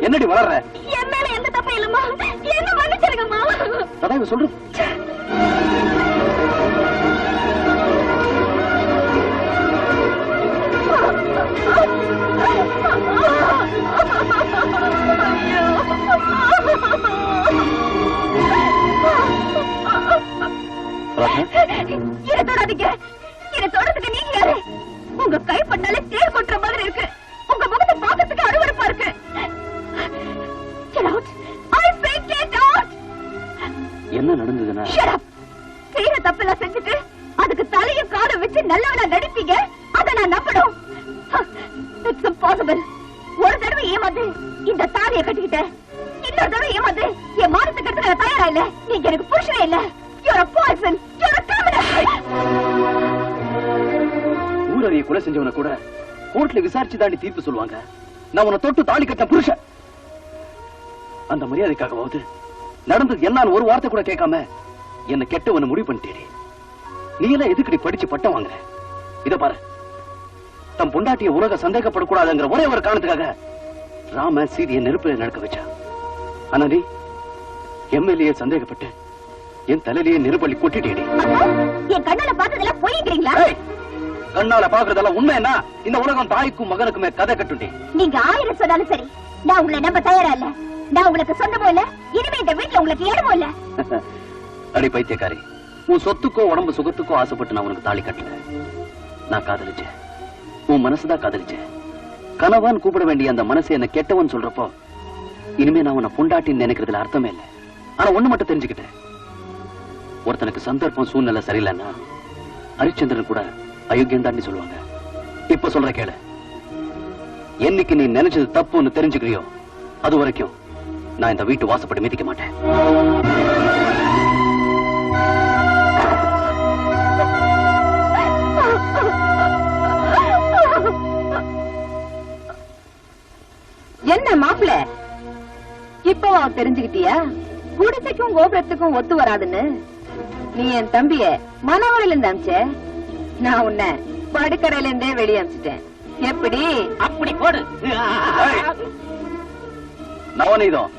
என்னடி வளர்ற? என் மேல எந்த தப்பும் இல்லம்மா, என்ன மன்னிச்சிருக்கம்மா. அதான் சொல்ற. என்ன தொடாதீங்க, என்ன தொடறதுக்கு நீங்க யாரு? உங்க கைப்பட்டாலே தேர் கொட்டுற மாதிரி இருக்கு, உங்க முகத்தை பார்க்கறதுக்கு அருவருப்பா இருக்கு. Get out! I say get out! என்ன நடந்ததுன்னா? Shut up! செய்யற தப்பெல்லாம் செஞ்சுட்டு அதுக்கு தலையும் காலம் வச்சு நல்லவனா நடிப்பீங்க, அதை நான் நம்பணும். It's impossible. ஒரு தடவை ஏமாந்து இந்த தாலியை கட்டிக்கிட்டேன், இன்னொரு தடவை ஏமாந்து என் மானத்துக்கு எடுத்து நான் தயாரா இல்ல. நீங்க எனக்கு புருஷனே இல்ல. You're a poison. You're a criminal. ஊரறிய கொலை செஞ்சவன கூட கோர்ட்ல விசாரிச்சு தாண்டி தீர்ப்பு சொல்லுவாங்க. நான் உன்னை தொட்டு தாலி கட்ட புருஷன். அந்த மரியாதைக்காகவாவது நடந்தது என்னன்னு ஒரு வார்த்தை கூட கேட்காம என்ன கெட்டவன முடிவு பண்ணிட்டேடி. நீ எல்லாம் எதுக்கடி படிச்சு பட்டம் வாங்குற? இத பாரு, தம் பொண்டாட்டிய உலக சந்தேகப்படக்கூடாதுங்கிற ஒரே ஒரு காரணத்துக்காக ராம சீதையை நெருப்புல நடக்க வச்சா. ஆனா நீ எம்எல்ஏ சந்தேகப்பட்டு என் தலையிலேயே நெருப்பள்ளி கொட்டிட்டேடி. என் கண்ணால பார்த்ததெல்லாம் பொய்ங்கிறீங்களா? கண்ணால பாக்குறதெல்லாம் உண்மை என்ன? இந்த உலகம் தாய்க்கும் மகனுக்குமே கதை கட்டுண்டி. நீங்க 1000 சொன்னாலும் சரி, நான் உங்களை நம்ப தயாரா இல்ல. நான் உங்களுக்கு சொந்தமும் இல்ல, இனிமே இந்த வீட்டுல உங்களுக்கு இடமும் இல்ல. அடி பைத்தியக்காரி, உன் சொத்துக்கோ உடம்பு சுகத்துக்கோ ஆசைப்பட்டு நான் உனக்கு தாலி கட்டல. நான் காதலிச்சேன், உன் மனசுதான் காதலிச்சேன். கணவன் கூப்பிட வேண்டிய அந்த மனசு என்ன கெட்டவன் சொல்றப்போ இனிமே நான் உன்னை பொண்டாட்டின்னு நினைக்கிறதுல அர்த்தமே இல்லை. ஆனா ஒண்ணு மட்டும் தெரிஞ்சுக்கிட்டேன், ஒருத்தனுக்கு சந்தர்ப்பம் சூழ்நிலை சரியில்லைன்னா ஹரிச்சந்திரன் கூட அயோக்கியம் தாண்டி சொல்லுவாங்க. இப்ப சொல்ற கேளு, என்னைக்கு நீ நினைச்சது தப்புன்னு தெரிஞ்சுக்கிறியோ அது வரைக்கும் நான் இந்த வீட்டு வாசப்படி மிதிக்க மாட்டேன். என்ன மாப்பிள, இப்போ தெரிஞ்சுக்கிட்டியா குடிசைக்கும் கோபுரத்துக்கும் ஒத்து வராதுன்னு? நீ என் தம்பிய மனவரையில இருந்து அமிச்ச, நான் உன்னை படுக்கரையில இருந்தே வெளியே அமிச்சிட்டேன். எப்படி? அப்படி போடு. நவநீதம்,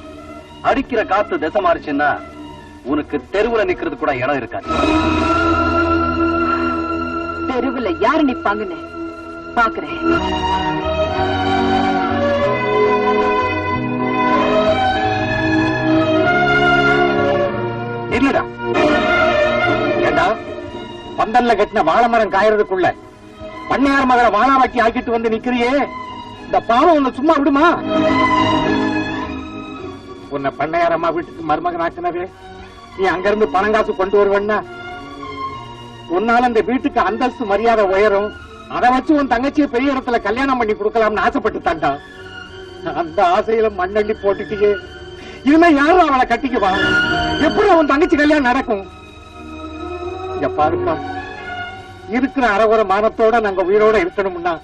அடிக்கிற காத்து திசை மாறிச்சுன்னா உனக்கு தெருவுல நிக்கிறது கூட இடம் இருக்காது. தெருவுல யாரு நிப்பாங்கன்னு பாக்குறேன். இல்லடா, ஏண்டா பந்தல்ல கட்டின வாழை மரம் காயறதுக்குள்ள பண்ணையார் மகளை வாழாவாக்கி ஆக்கிட்டு வந்து நிக்கிறியே, இந்த பாவம் உன்னை சும்மா விடுமா? உன்னை பண்ணையார் அம்மா வீட்டுக்கு மருமகன் ஆக்கினவே நீ அங்கிருந்து பணங்காசு கொண்டு வருவன்னா உன்னால இந்த வீட்டுக்கு அந்தஸ்து மரியாதை உயரும். அதை வச்சு உன் தங்கச்சியை பெரிய இடத்துல கல்யாணம் பண்ணி கொடுக்கலாம்னு ஆசைப்பட்டு தாண்டா. அந்த ஆசையில மண்ணள்ளி போட்டுட்டியே, இனிமே யாரும் அவளை கட்டிக்குவா? எப்படி உன் தங்கச்சி கல்யாணம் நடக்கும்? இங்க பாருப்பா, இருக்கிற அறகுற மானத்தோட நாங்க உயிரோட இருக்கணும்னா,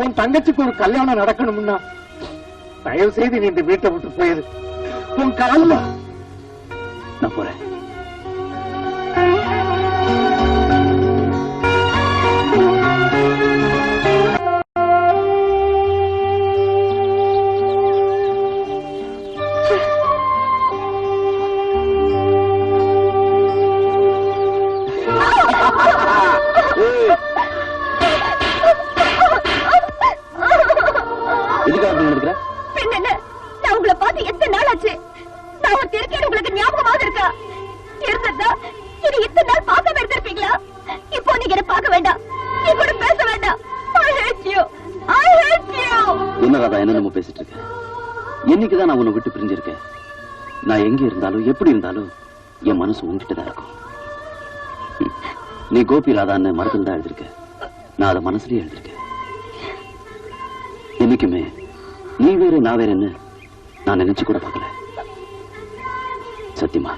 உன் தங்கச்சிக்கு ஒரு கல்யாணம் நடக்கணும்னா தயவு செய்து நீ இந்த வீட்டை விட்டு போயிரு. உன் கால்ல நான் போறேன். பார்த்து எத்தனை நாள் ஆச்சு? நான் ஒரு திருக்கேடு உங்களுக்கு ஞாபகமாக இருக்கா? இருந்ததா இது இத்தனை நாள் பார்க்காம இருந்திருப்பீங்களா? இப்போ நீங்க என்ன பார்க்க வேண்டாம், நீ கூட பேச வேண்டாம். I hate you. I hate you. என்ன ராதா என்னென்னமோ பேசிட்டு இருக்க? என்னைக்குதான் நான் உன்னை விட்டு பிரிஞ்சிருக்கேன். நான் எங்க இருந்தாலும் எப்படி இருந்தாலும் என் மனசு உங்ககிட்டதான் இருக்கும். நீ கோபி ராதான்னு மரத்தில் தான் எழுதிருக்க, நான் அதை மனசுலயே எழுதிருக்கேன். என்னைக்குமே நீ வேற நான் வேறன்னு நான் நினைச்சு கூட பார்க்கல. சத்தியமா.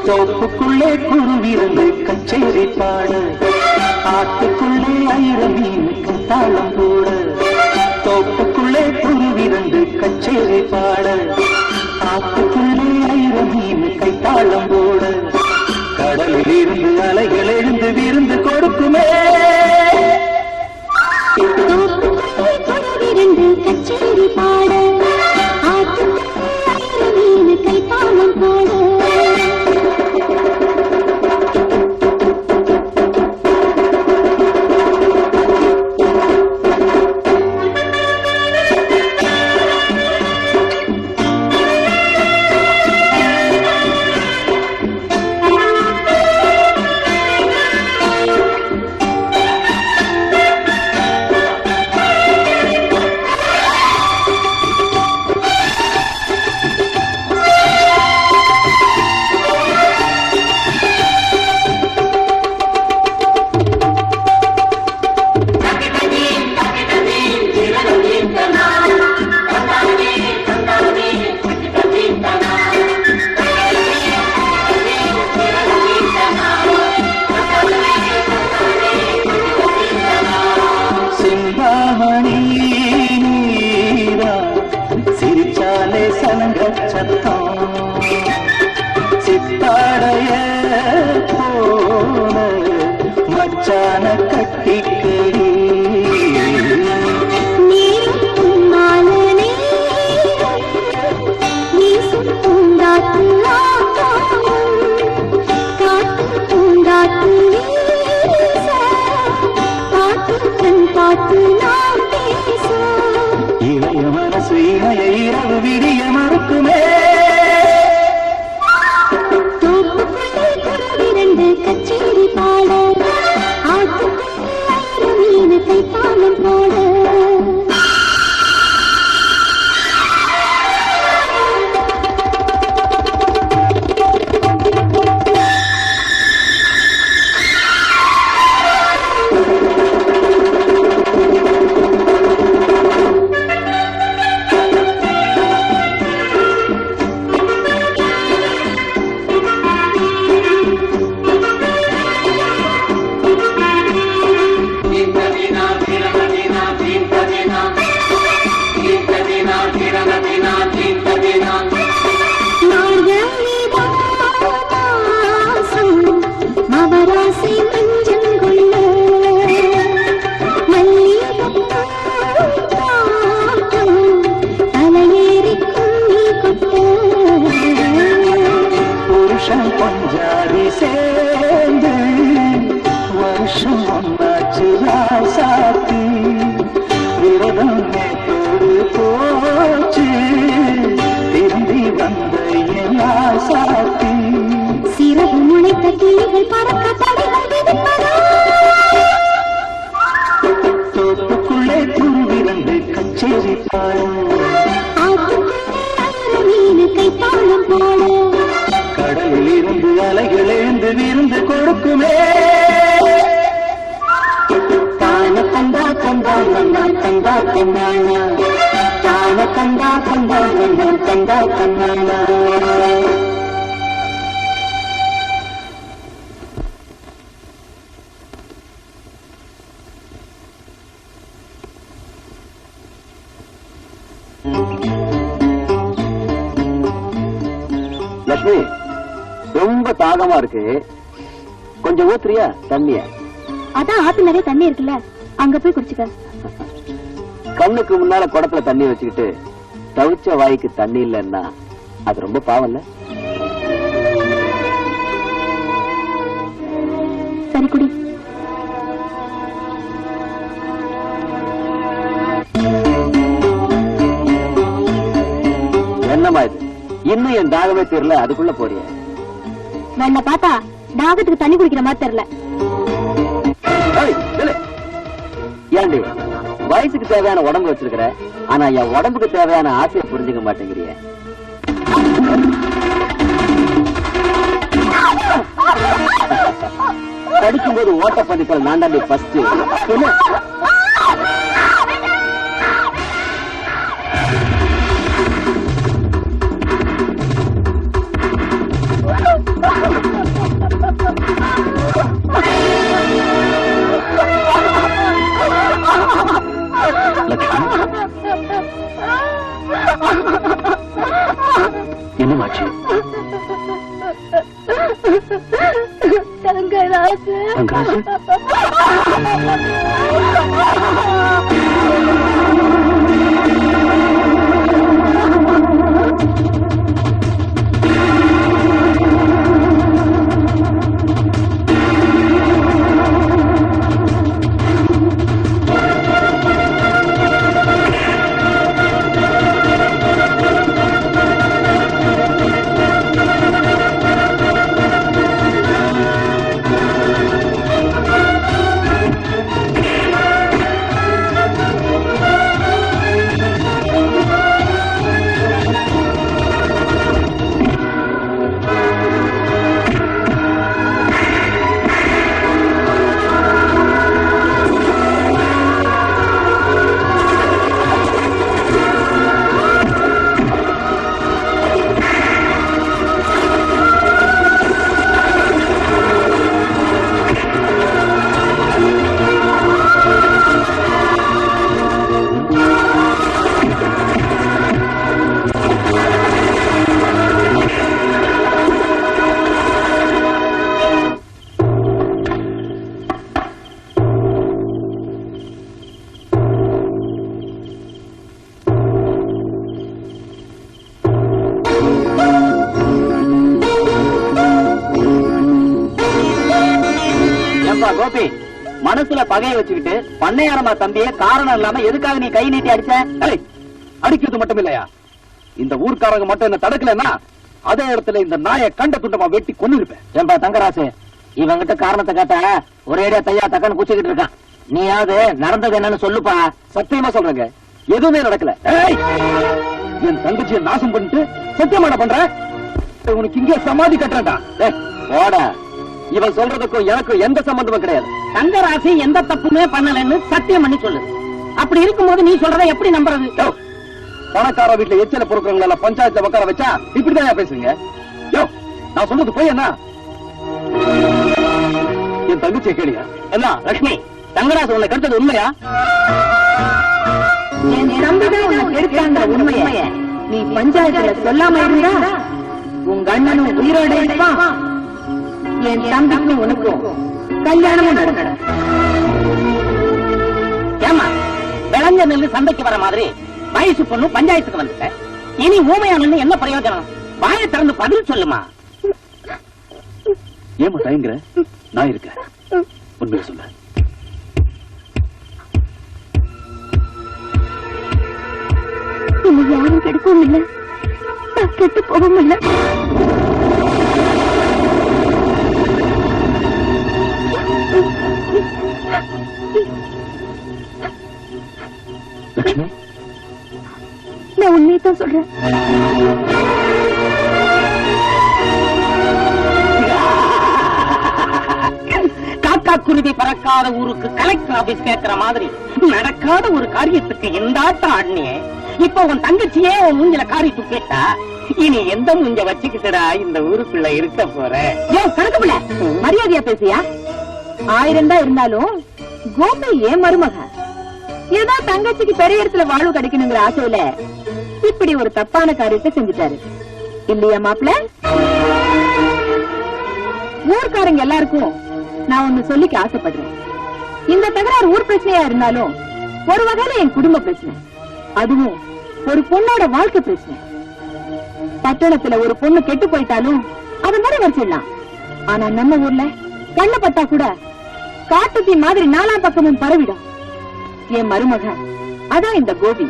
தோப்புக்குள்ளே குருவிருந்து கச்சேரி பாட, ஆட்டுக்குள்ளே ஆயிரம் மீனுக்கு தாளம் போட. தோப்புக்குள்ளே குருவிருந்து கச்சேரி பாட, ஆட்டுக்குள்ளே ஆயிரம் மீனுக்கு தாளம் போட. கடலில் இருந்து அலைகள் எழுந்து விருந்து கொடுக்குமே. கச்சேரி பாட, ஆட்டுக்குள்ளே ஆயிரம் மீனுக்கு தாளம் போட. சித்தாடைய போன மச்சான கட்டிக்கடி. இளைய மனசு இளைய இரவு விடிய மறுக்குமே. கச்சேரி பாட, ஆட்டுக்குள்ளே மீனுக்கு தாளம் போட. பஞ்சாரி சேர்ந்து வருஷம் ஒன்னாச்சு ராசாத்தி. விரதம் நேத்தோடு போச்சு திரும்பி வந்த எல்லா சாத்தி. சிறகு முளைத்த கிளிகள் பறக்க தடைகள் விதிப்பதா? தோப்புக்குள்ளே துருவிரண்டு கச்சேரி பாடும், ஆட்டுக்குள்ளே ஆயிரம் மீனுக்கு தாளம் போட. கடலில் இருந்து அலைகள் எழுந்து வந்து விருந்து கொடுக்குமே. தான கண்டா கண்டா கண்டா கண்டா கண்ணானா, தான கண்டா கண்டா கண்டா கண்டா கண்ணானா. லட்சுமி, ரொம்ப தாகமா இருக்கு, கொஞ்சம் ஊத்துறியா தண்ணிய? அதான் ஆத்து நிறைய தண்ணி இருக்குல்ல, அங்க போய் குடிச்சுக்க. கண்ணுக்கு முன்னால குடத்துல தண்ணி வச்சுக்கிட்டு தவிச்ச வாய்க்கு தண்ணி இல்லைன்னா அது ரொம்ப பாவம் இல்ல? சரி குடி. என்னமா இது, இன்னும் என் தாகமே தெரியல, அதுக்குள்ள போறிய? வெண்ண பார்த்தா தாகத்துக்கு தண்ணி குடிக்கிற மாதிரி தெரியல. ஏண்டி, வயசுக்கு தேவையான உடம்பு வச்சிருக்கிற, ஆனா என் உடம்புக்கு தேவையான ஆசையை புரிஞ்சுக்க மாட்டேங்கிறிய. படிக்கும்போது ஓட்ட பந்தயத்தில் நான் தான் ஃபர்ஸ்ட். என்னமாச்சு? தங்கராசு, தங்கராசு? கோபி, மனசுல பகையை வச்சுக்கிட்டு பண்ணையாரமா தம்பிய காரணம் இல்லாம எதுக்காக நீ கை நீட்டி அடிச்ச? அடிக்கிறது மட்டும் இல்லையா, இந்த ஊர்க்காரங்க மட்டும் என்ன தடுக்கலன்னா அதே இடத்துல இந்த நாயை கண்ட துண்டமா வெட்டி கொண்டு இருப்பேன். ஏன்பா தங்கராசு, இவங்கிட்ட காரணத்தை கேட்டா ஒரேடியா தையா தக்கன்னு குச்சிக்கிட்டு இருக்கான். நீயாவது நடந்தது என்னன்னு சொல்லுப்பா. சத்தியமா சொல்றேங்க, எதுவுமே நடக்கல. என் தங்கச்சியை நாசம் பண்ணிட்டு சத்தியமான பண்ற, உனக்கு இங்கே சமாதி கட்டுறா. போட, இவன் சொல்றதுக்கும் எனக்கும் எந்த சம்பந்தமும் கிடையாது. தங்கராசி எந்த தப்புமே பண்ணலன்னு சத்தியம் பண்ணி சொல்லு. அப்படி இருக்கும்போது நீ சொல்றத எப்படி நம்புறது? பணக்கார வீட்டுல எச்சல பொறுக்கிறவங்க எல்லாம் பஞ்சாயத்துல உட்கார வச்சா இப்படிதான் பேசுங்க. நான் சொல்றது போய் என்ன, என் தங்கச்சியை கேளுங்க. என்ன லட்சுமி, தங்கராசு உன்னை கெடுத்தது உண்மையா? என் தம்பிதான் உன்னை கெடுத்தாங்க உண்மைய நீ பஞ்சாயத்துல சொல்லாம இருந்தா உங்க அண்ணனும் உயிரோட இருப்பான், என் தம்பிக்கும் உனக்கும் கல்யாணமும் நடக்கணும். ஏமா விளைஞ்ச நெல்லு சந்தைக்கு வர மாதிரி வயசு பொண்ணு பஞ்சாயத்துக்கு வந்துட்ட, இனி ஊமையா நின்னு என்ன பிரயோஜனம்? வாயை திறந்து பதில் சொல்லுமா. ஏமா தயங்குற, நான் இருக்கேன், உண்மையை சொல்ல. யாரும் கெடுக்கவும் இல்லை, நான் கெட்டு போகவும் இல்லை. லட்சுமி, நான் உண்மையை தான் சொல்றேன். காக்குருதி பறக்காத ஊருக்கு கலெக்டர் ஆபீஸ் கேட்கிற மாதிரி நடக்காத ஒரு காரியத்துக்கு எந்த ஆட்டம் ஆடினியே. இப்ப உன் தங்கச்சியே உன் மூஞ்சில காரி துப்பிட்டா, இனி எந்த மூஞ்ச வச்சுக்கிட்டடா இந்த ஊருக்குள்ள இருக்க போற? கணக்கு பிள்ளை மரியாதையா பேசியா? 1000 தான் இருந்தாலும் கோபி ஏன் மருமக. ஏதோ தங்கச்சிக்கு பெரிய இடத்துல வாழ்வு கிடைக்கணுங்கிற ஆசையில இப்படி ஒரு தப்பான காரியத்தை செஞ்சுட்டாரு இல்லையா மாப்பிள்ள? ஊர்க்காரங்க எல்லாருக்கும் நான் ஒண்ணு சொல்லிக்க ஆசைப்படுறேன். இந்த தகராறு ஊர் பிரச்சனையா இருந்தாலும் ஒரு வகையில என் குடும்ப பிரச்சனை, அதுவும் ஒரு பொண்ணோட வாழ்க்கை பிரச்சனை. பட்டணத்துல ஒரு பொண்ணு கெட்டு போயிட்டாலும் அது மாதிரி வச்சிடலாம். ஆனா நம்ம ஊர்ல கண்ணு பட்டா கூட காட்டுத்தீ மாதிரி 4 பக்கமும் பரவிடும். என் மருமக அதான் இந்த கோபி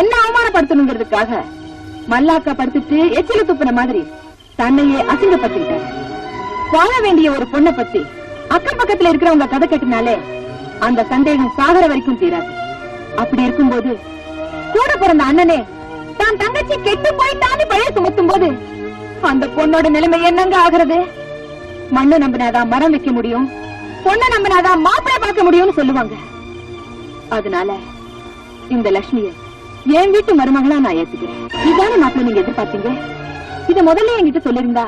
என்ன அவமானப்படுத்தணுங்கிறதுக்காக மல்லாக்கா படுத்துட்டு எச்சில துப்புன மாதிரி தன்னையே அசிங்கப்படுத்திட்டாரு. வாழ வேண்டிய ஒரு பொண்ணை பத்தி அக்கம் பக்கத்துல இருக்கிறவங்க கதை கட்டினாலே அந்த சந்தேகம் சாகர வரைக்கும் தீராது. அப்படி இருக்கும்போது கூட பிறந்த அண்ணனே தான் தங்கச்சி கெட்டு போயிட்டான்னு பழைய சுமத்தும் போது அந்த பொண்ணோட நிலைமை என்னங்க ஆகிறது? மண்ணு நம்பினாதான் மரம் வைக்க முடியும், பொண்ணை நம்பினாதான் மாப்பிள்ளை பார்க்க முடியும்னு சொல்லுவாங்க. அதனால இந்த லட்சுமிய என் வீட்டு மருமகளா நான் ஏத்துக்கிறேன். இதானே மாப்பிள்ளை நீங்க எதிர்பார்த்தீங்க? இத முதல்ல என்கிட்ட சொல்லிருந்தா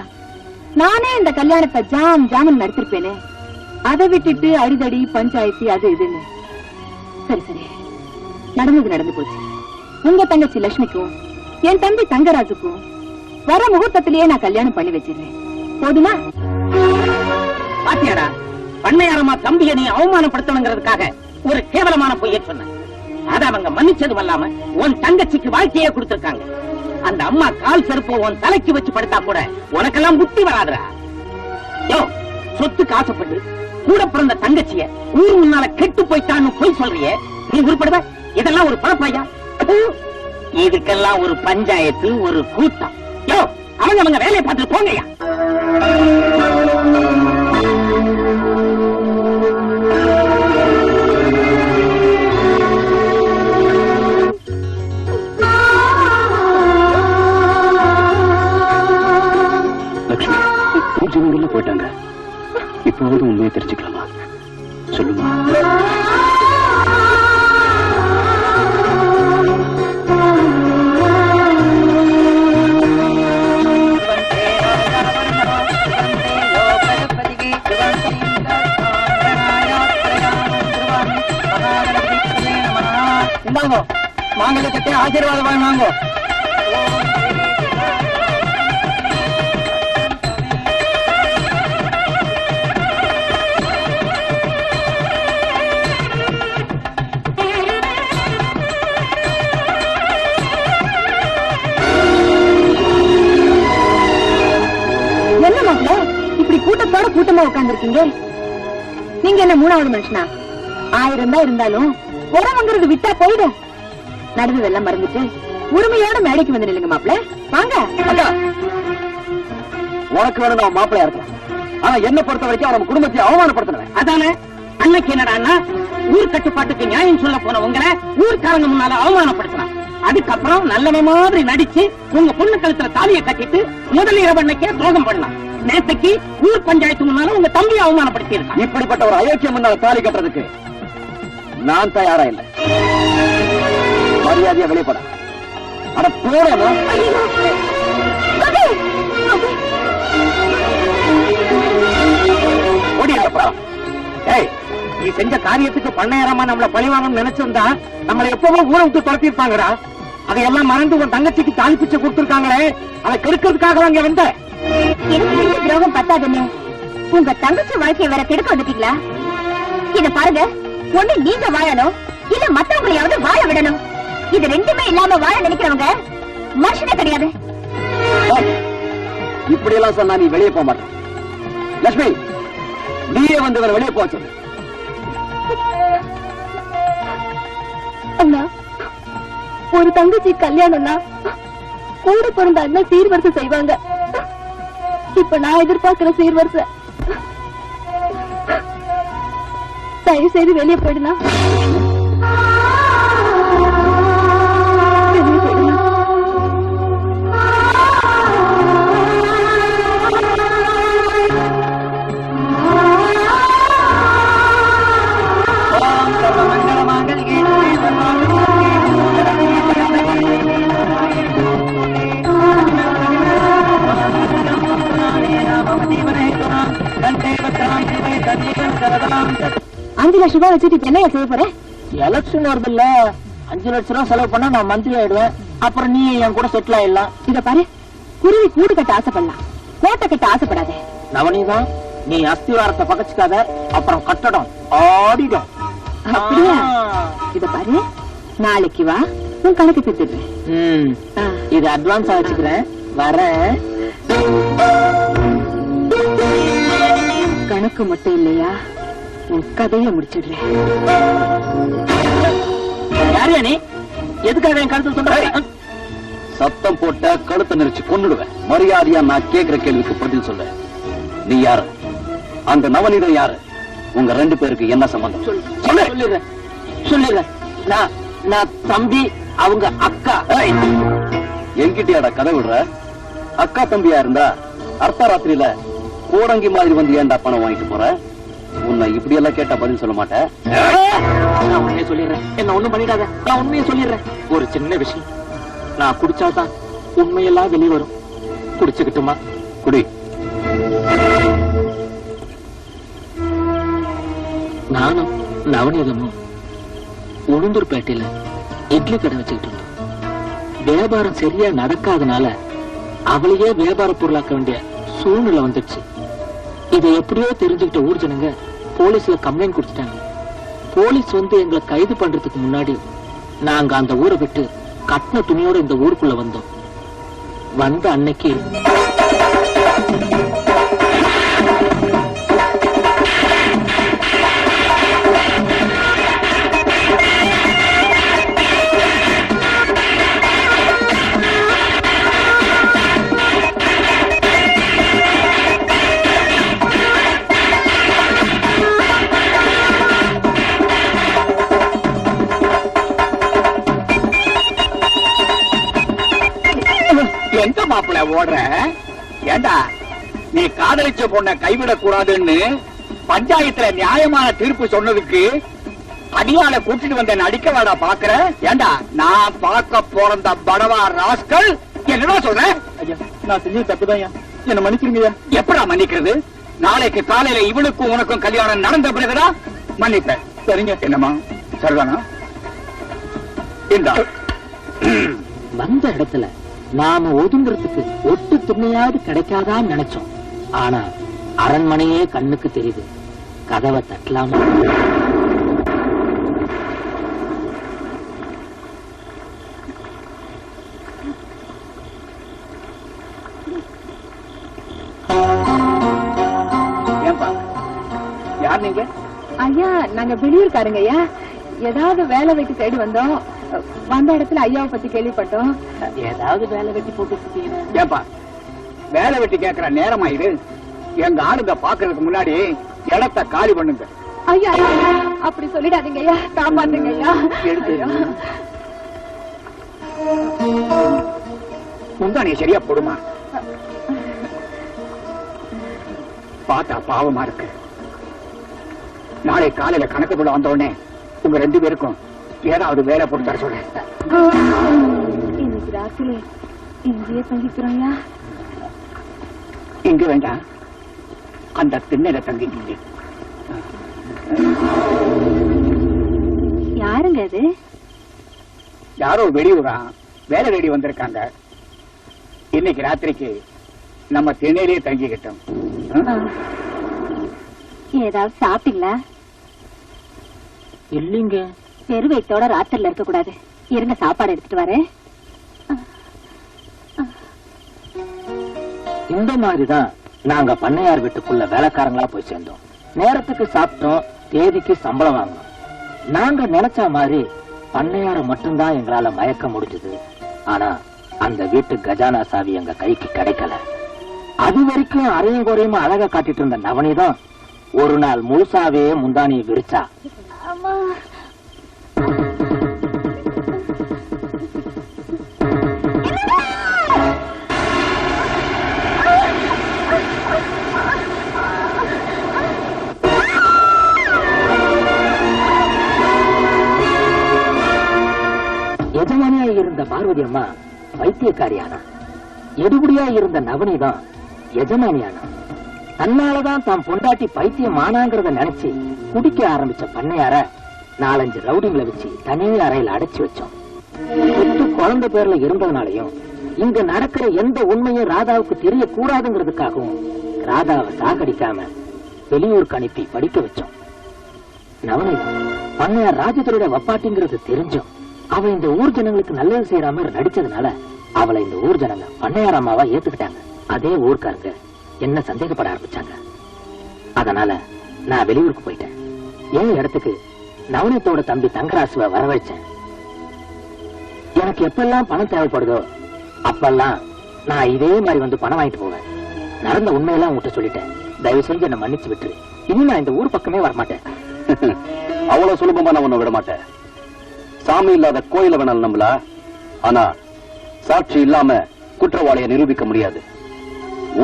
நானே இந்த கல்யாணத்தை ஜாமன் நடத்திருப்பேனே. அதை விட்டுட்டு அடிதடி பஞ்சாயத்து அது இதுன்னு. சரி சரி, நடந்தது நடந்து போச்சு. உங்க தங்கச்சி லட்சுமிக்கும் என் தம்பி தங்கராஜுக்கும் வர முகூர்த்தத்திலேயே நான் கல்யாணம் பண்ணி வச்சிருந்தேன். போதுமா? பாத்தியாடா, பண்ணையாரமா தம்பியை நீ அவமானப்படுத்தணுங்கிறதுக்காக ஒரு கேவலமான பொய்யை சொன்ன. அத அவங்க மன்னிச்சதும் அல்லாம உன் தங்கச்சிக்கு வாழ்க்கையே கொடுத்திருக்காங்க. அந்த அம்மா கால் செருப்ப உன் தலைக்கு வச்சு படுத்தா கூட உனக்கெல்லாம் புத்தி வராதுடா. யோ, சொத்துக்கு ஆசைப்பட்டு கூட பிறந்த தங்கச்சிய ஊர் முன்னால கெட்டு போயிட்டான்னு போய் சொல்றியே, நீ உருப்படுவ? இதெல்லாம் ஒரு பழப்பையா? இதுக்கெல்லாம் ஒரு பஞ்சாயத்து, ஒரு கூட்டம். யோ, அவங்க வேலையை பார்த்துட்டு போங்கய்யா. ஜனங்கள்ல போயிட்டாங்க. இப்போது உண்மையை தெரிஞ்சுக்கலாமா? சொல்லுமா. இந்தாங்கோ, மாங்கல்யத்தை ஆசீர்வாதம் வாங்குவாங்கோ. என்ன மாப்பிள்ள இப்படி கூட்டத்தோட கூட்டமா உட்கார்ந்துருக்கீங்க? நீங்க என்ன 3வது மனுஷனா? 1000 தான் இருந்தாலும் உறவுங்கிறது விட்டா போயிடும். நடந்ததெல்லாம் மறந்துட்டு உரிமையோட மேடைக்கு வந்து நில்லுங்க மாப்பிள்ள. வாங்க. உனக்கு வேணும் நான் மாப்பிள்ளையா இருக்கலாம், ஆனா என்ன பொறுத்த வரைக்கும் அவன் குடும்பத்தை அவமானப்படுத்தினேன். அதானே அன்னைக்கு என்னடா ஊர் கட்டுப்பாட்டுக்கு நியாயம் சொல்ல போன உங்களை ஊர்க்காரங்க முன்னால அவமானப்படுத்தினான். அதுக்கப்புறம் நல்லவ மாதிரி நடிச்சு உங்க பொண்ணு கழுத்துல தாலியை கட்டிட்டு முதல் இரவு அன்னைக்கே துரோகம் பண்ணலாம். நேற்றைக்கு ஊர் பஞ்சாயத்து முன்னால உங்க தம்பியை அவமானப்படுத்தி இருக்கான். இப்படிப்பட்ட ஒரு அயோக்கியம் முன்னால தாலி கட்டுறதுக்கு நான் தயாரா இல்லை. மரியாதையா வெளிப்பட. அட போறேன். நீ செஞ்ச காரியத்துக்கு பண்ணையாரமா நம்மள பழிவாங்கன்னு நினைச்சிருந்தா நம்மளை எப்பவும் ஊரை விட்டு துரத்திருப்பாங்கடா. அதையெல்லாம் மறந்து உன் தங்கச்சிக்கு தாலி பிச்சை கொடுத்திருக்காங்களே, அதை கெடுக்கிறதுக்காக அங்க வந்த. எனக்கு துரோகம் பத்தாதுன்னு உங்க தங்கச்சி வாழ்க்கையை வேற கெடுக்க வந்துட்டீங்களா? இத பாருங்க, ஒண்ணு நீங்க வாழணும், இல்ல மத்தவங்களையாவது வாழ விடணும். இது ரெண்டுமே இல்லாம வாழ நினைக்கிறவங்க மனுஷனே கிடையாது. இப்படி எல்லாம் சொன்னா நீ வெளியே போக மாட்டேன். லட்சுமி, நீயே வந்து வெளியே போச்சு. அண்ணா, ஒரு தங்கச்சி கல்யாணம்னா கூட பிறந்த அண்ணன் சீர்வரிசை செய்வாங்க. இப்ப நான் எதிர்பார்க்கிற சீர்வரிசை. தயவு செய்து வெளியே போயிடுனா. 5 லட்சம் ரூபாய் வச்சுட்டு இப்ப என்ன செய்ய போறேன்? எலெக்ஷன் வருது இல்ல, 5 லட்சம் ரூபாய் செலவு பண்ணா நான் மந்திரி ஆயிடுவேன். அப்புறம் நீ என் கூட செட்டில் ஆயிடலாம். இத பாரு, குருவி கூடு கட்ட ஆசைப்படலாம், கோட்டை கட்ட ஆசைப்படாதே. நவனிதான், நீ அஸ்திவாரத்தை பகச்சுக்காத, அப்புறம் கட்டடம் ஆடிடும். அப்படியா? இத பாரு, நாளைக்கு வா, உன் கணக்கு திட்டுறேன். இது அட்வான்ஸா வச்சுக்கிறேன், வரேன். கணக்கு மட்டும் இல்லையா, உன் கதையை முடிச்சிடுறேன். யாரியா நீ? எதுக்காக என் கழுத்து சொல்ற? சத்தம் போட்ட கழுத்தை நெரிச்சு கொன்னுடுவேன். மரியாதையா நான் கேட்கிற கேள்விக்கு பதில் சொல்ல. நீ யாரு? அந்த நவநீதம் யாரு? உங்க 2 பேருக்கு என்ன சம்பந்தம்? சொல்லிடுறேன். நான் தம்பி, அவங்க அக்கா. என்கிட்டயாடா கதை விடுற? அக்கா தம்பியா இருந்தா அர்த்தராத்திரியில கோடங்கி மாதிரி வந்து ஏன்டா பணம் வாங்கிட்டு போற? உன்னை இப்படி எல்லாம் கேட்டா பதில் சொல்ல மாட்டேன். நான் உண்மையை சொல்லிடுறேன், என்ன ஒண்ணும் பண்ணிடாத. நான் உண்மையை சொல்லிடுறேன். ஒரு சின்ன விஷயம், நான் குடிச்சாதான் உண்மையெல்லாம் வெளிவரும். குடிச்சுக்கிட்டுமா? குடி. நானும் நவநீதமும் உளுந்தூர்பேட்டையில இட்லி கடை வச்சுக்கிட்டு இருந்தோம். வியாபாரம் சரியா நடக்காதனால அவளையே வியாபார பொருளாக்க வேண்டிய சூழ்நிலை வந்துடுச்சு. இதை எப்படியோ தெரிஞ்சுக்கிட்ட ஊர் ஜனங்க போலீஸ்ல கம்ப்ளைண்ட் கொடுத்துட்டாங்க. போலீஸ் வந்து எங்களை கைது பண்றதுக்கு முன்னாடி நாங்க அந்த ஊரை விட்டு கட்டின துணியோட இந்த ஊருக்குள்ள வந்தோம். வந்த அன்னைக்கு எந்த மாப்பிள்ள ஓடுற? ஏண்டா, நீ காதலிச்ச பொண்ண கைவிடக் கூடாதுன்னு பஞ்சாயத்துல நியாயமான தீர்ப்பு சொன்னதுக்கு அடியால கூட்டிட்டு வந்த நடிக்க வாடா பாக்குற? ஏண்டா, நான் பார்க்க போறந்த படவா ராஸ்கல், என்னடா சொல்ற? நான் செஞ்சது தப்புதான், என்ன மன்னிச்சிருங்க. எப்படா மன்னிக்கிறது? நாளைக்கு காலையில இவனுக்கும் உனக்கும் கல்யாணம் நடந்த பிறகுதான் மன்னிப்பேன். சரிங்க? என்னமா சரிதானா? இந்த வந்த இடத்துல நாம ஒதுங்குறதுக்கு ஒட்டு துணையாவது கிடைக்காதான்னு நினைச்சோம். ஆனா அரண்மனையே கண்ணுக்கு தெரியுது. கதவை தட்டலாமா? ஏன்பா, யார் நீங்க? ஐயா, நாங்க வெளியூர்காரங்க ஐயா. ஏதாவது வேலை வெட்டி தேடி வந்தோம். வந்த இடத்துல ஐயாவை பத்தி கேள்விப்பட்டோம். ஏதாவது வேலை வெட்டி போட்டு ஏன்பா, வேலை வெட்டி கேட்கிற நேரமா இது? எங்க ஆளுங்க பாக்குறதுக்கு முன்னாடி இடத்தை காலி பண்ணுங்க. ஐயா, அப்படி சொல்லிடாதீங்க ஐயா, காப்பாத்துங்க ஐயா. முந்தானே சரியா போடுமா? பார்த்தா பாவமா இருக்கு. நாளை காலையில கணக்குக்குள்ள வந்த உடனே உங்க 2 பேருக்கும் ஏதாவது வேலை போட்டு தர சொல்ல. இன்னைக்கு ராத்திரி இங்கேயே தங்கிக்கிறோம். இங்க வேண்டாம், அந்த திண்ணையில தங்கிங்க. யாருங்க அது? யாரோ வெளியூரா வேலை தேடி வந்திருக்காங்க. இன்னைக்கு ராத்திரிக்கு நம்ம திண்ணையிலேயே தங்கிக்கிட்டோம். ஏதாவது சாப்பிட்டீங்களா? இல்லைங்க. பெரு வயித்தோட ராத்திரில இருக்க கூடாது. இருங்க, சாப்பாடு எடுத்துட்டு வரேன். இந்த மாதிரிதான் நாங்க பண்ணையார் வீட்டுக்குள்ள வேலைக்காரங்களா போய் சேர்ந்தோம். நேரத்துக்கு சாப்பிட்டோம், தேதிக்கு சம்பளம் வாங்கணும். நாங்க நினைச்ச மாதிரி பண்ணையார மட்டும்தான் எங்களால மயக்க முடிஞ்சது. ஆனா அந்த வீட்டு கஜானா சாவி எங்க கைக்கு கிடைக்கல. அது வரைக்கும் அரையும் குறையுமா அழகா காட்டிட்டு இருந்த நவனிதான் ஒரு நாள் முழுசாவே முந்தானியை விரிச்சா. எஜமானியா இருந்த பார்வதி அம்மா வைத்தியக்காரியானா, எடுபடியா இருந்த நவனிதான் எஜமானியானா. தன்னாலதான் தான் பொண்டாட்டி பைத்தியம் ஆனாங்கிறத நினைச்சு குடிக்க ஆரம்பிச்ச பண்ணையார 4-5 ரவுடிங்களை வச்சு தனி அறையில அடைச்சு வச்சோம். குழந்தை பேர்ல இருந்ததுனாலையும் இங்க நடக்கிற எந்த உண்மையும் ராதாவுக்கு தெரியக்கூடாதுங்கிறதுக்காகவும் ராதாவை சாகடிக்காம வெளியூருக்கு அனுப்பி படிக்க வச்சோம். நவனிதா பண்ணையார் ராஜதுரையோட வப்பாட்டிங்கிறது தெரிஞ்சும் அவ இந்த ஊர் ஜனங்களுக்கு நல்லது செய்யற மாதிரி நடிச்சதுனால அவளை இந்த ஊர் ஜனங்க பண்ணையார் அம்மாவா ஏத்துக்கிட்டாங்க. அதே ஊர்க்காரங்க என்ன சந்தேகப்பட ஆரம்பிச்சாங்க. அதனால நான் வெளியூருக்கு போயிட்டேன். என் இடத்துக்கு நவனித்தோட தம்பி தங்கராசுவ வரவழைச்சேன். எனக்கு எப்பெல்லாம் பணம் தேவைப்படுதோ அப்பெல்லாம் நான் இதே மாதிரி வந்து பணம் வாங்கிட்டு போவேன். நடந்த உண்மையெல்லாம் உங்ககிட்ட சொல்லிட்டேன். தயவு செஞ்சு என்ன மன்னிச்சு விட்டுரு. இனி நான் இந்த ஊர் பக்கமே வரமாட்டேன். அவ்வளவு சுலபமா நான் உன்னை விட மாட்டேன். சாமி இல்லாத கோயில வேணாலும் நம்பல, ஆனா சாட்சி இல்லாம குற்றவாளியை நிரூபிக்க முடியாது.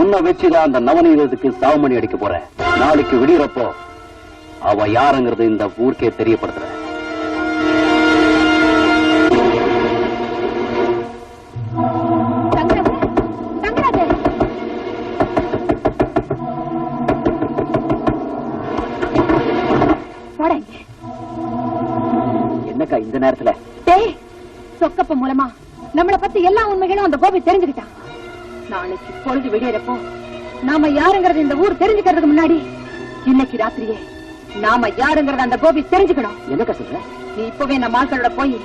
உன்னை வச்சுதான் அந்த நவநீதத்துக்கு சாவுமணி அடிக்க போறேன். நாளைக்கு விடியறப்போ அவ யாருங்கிறது இந்த ஊருக்கே தெரியப்படுத்துற. என்னக்கா இந்த நேரத்துல? சொக்கப்ப மூலமா நம்மளை பத்தி எல்லா உண்மைகளும் அந்த கோபி தெரிஞ்சுக்கிட்டான். நாளைக்கு பொழுது விடியறப்போ நாம யாருங்கிறது இந்த ஊர் தெரிஞ்சுக்கிறதுக்கு முன்னாடி இன்னைக்கு ராத்திரியே நாம யாருங்கிறத அந்த கோபி தெரிஞ்சுக்கணும். என்னக்கா சொல்ற? நீ இப்பவே நம்ம ஆட்களோட போய்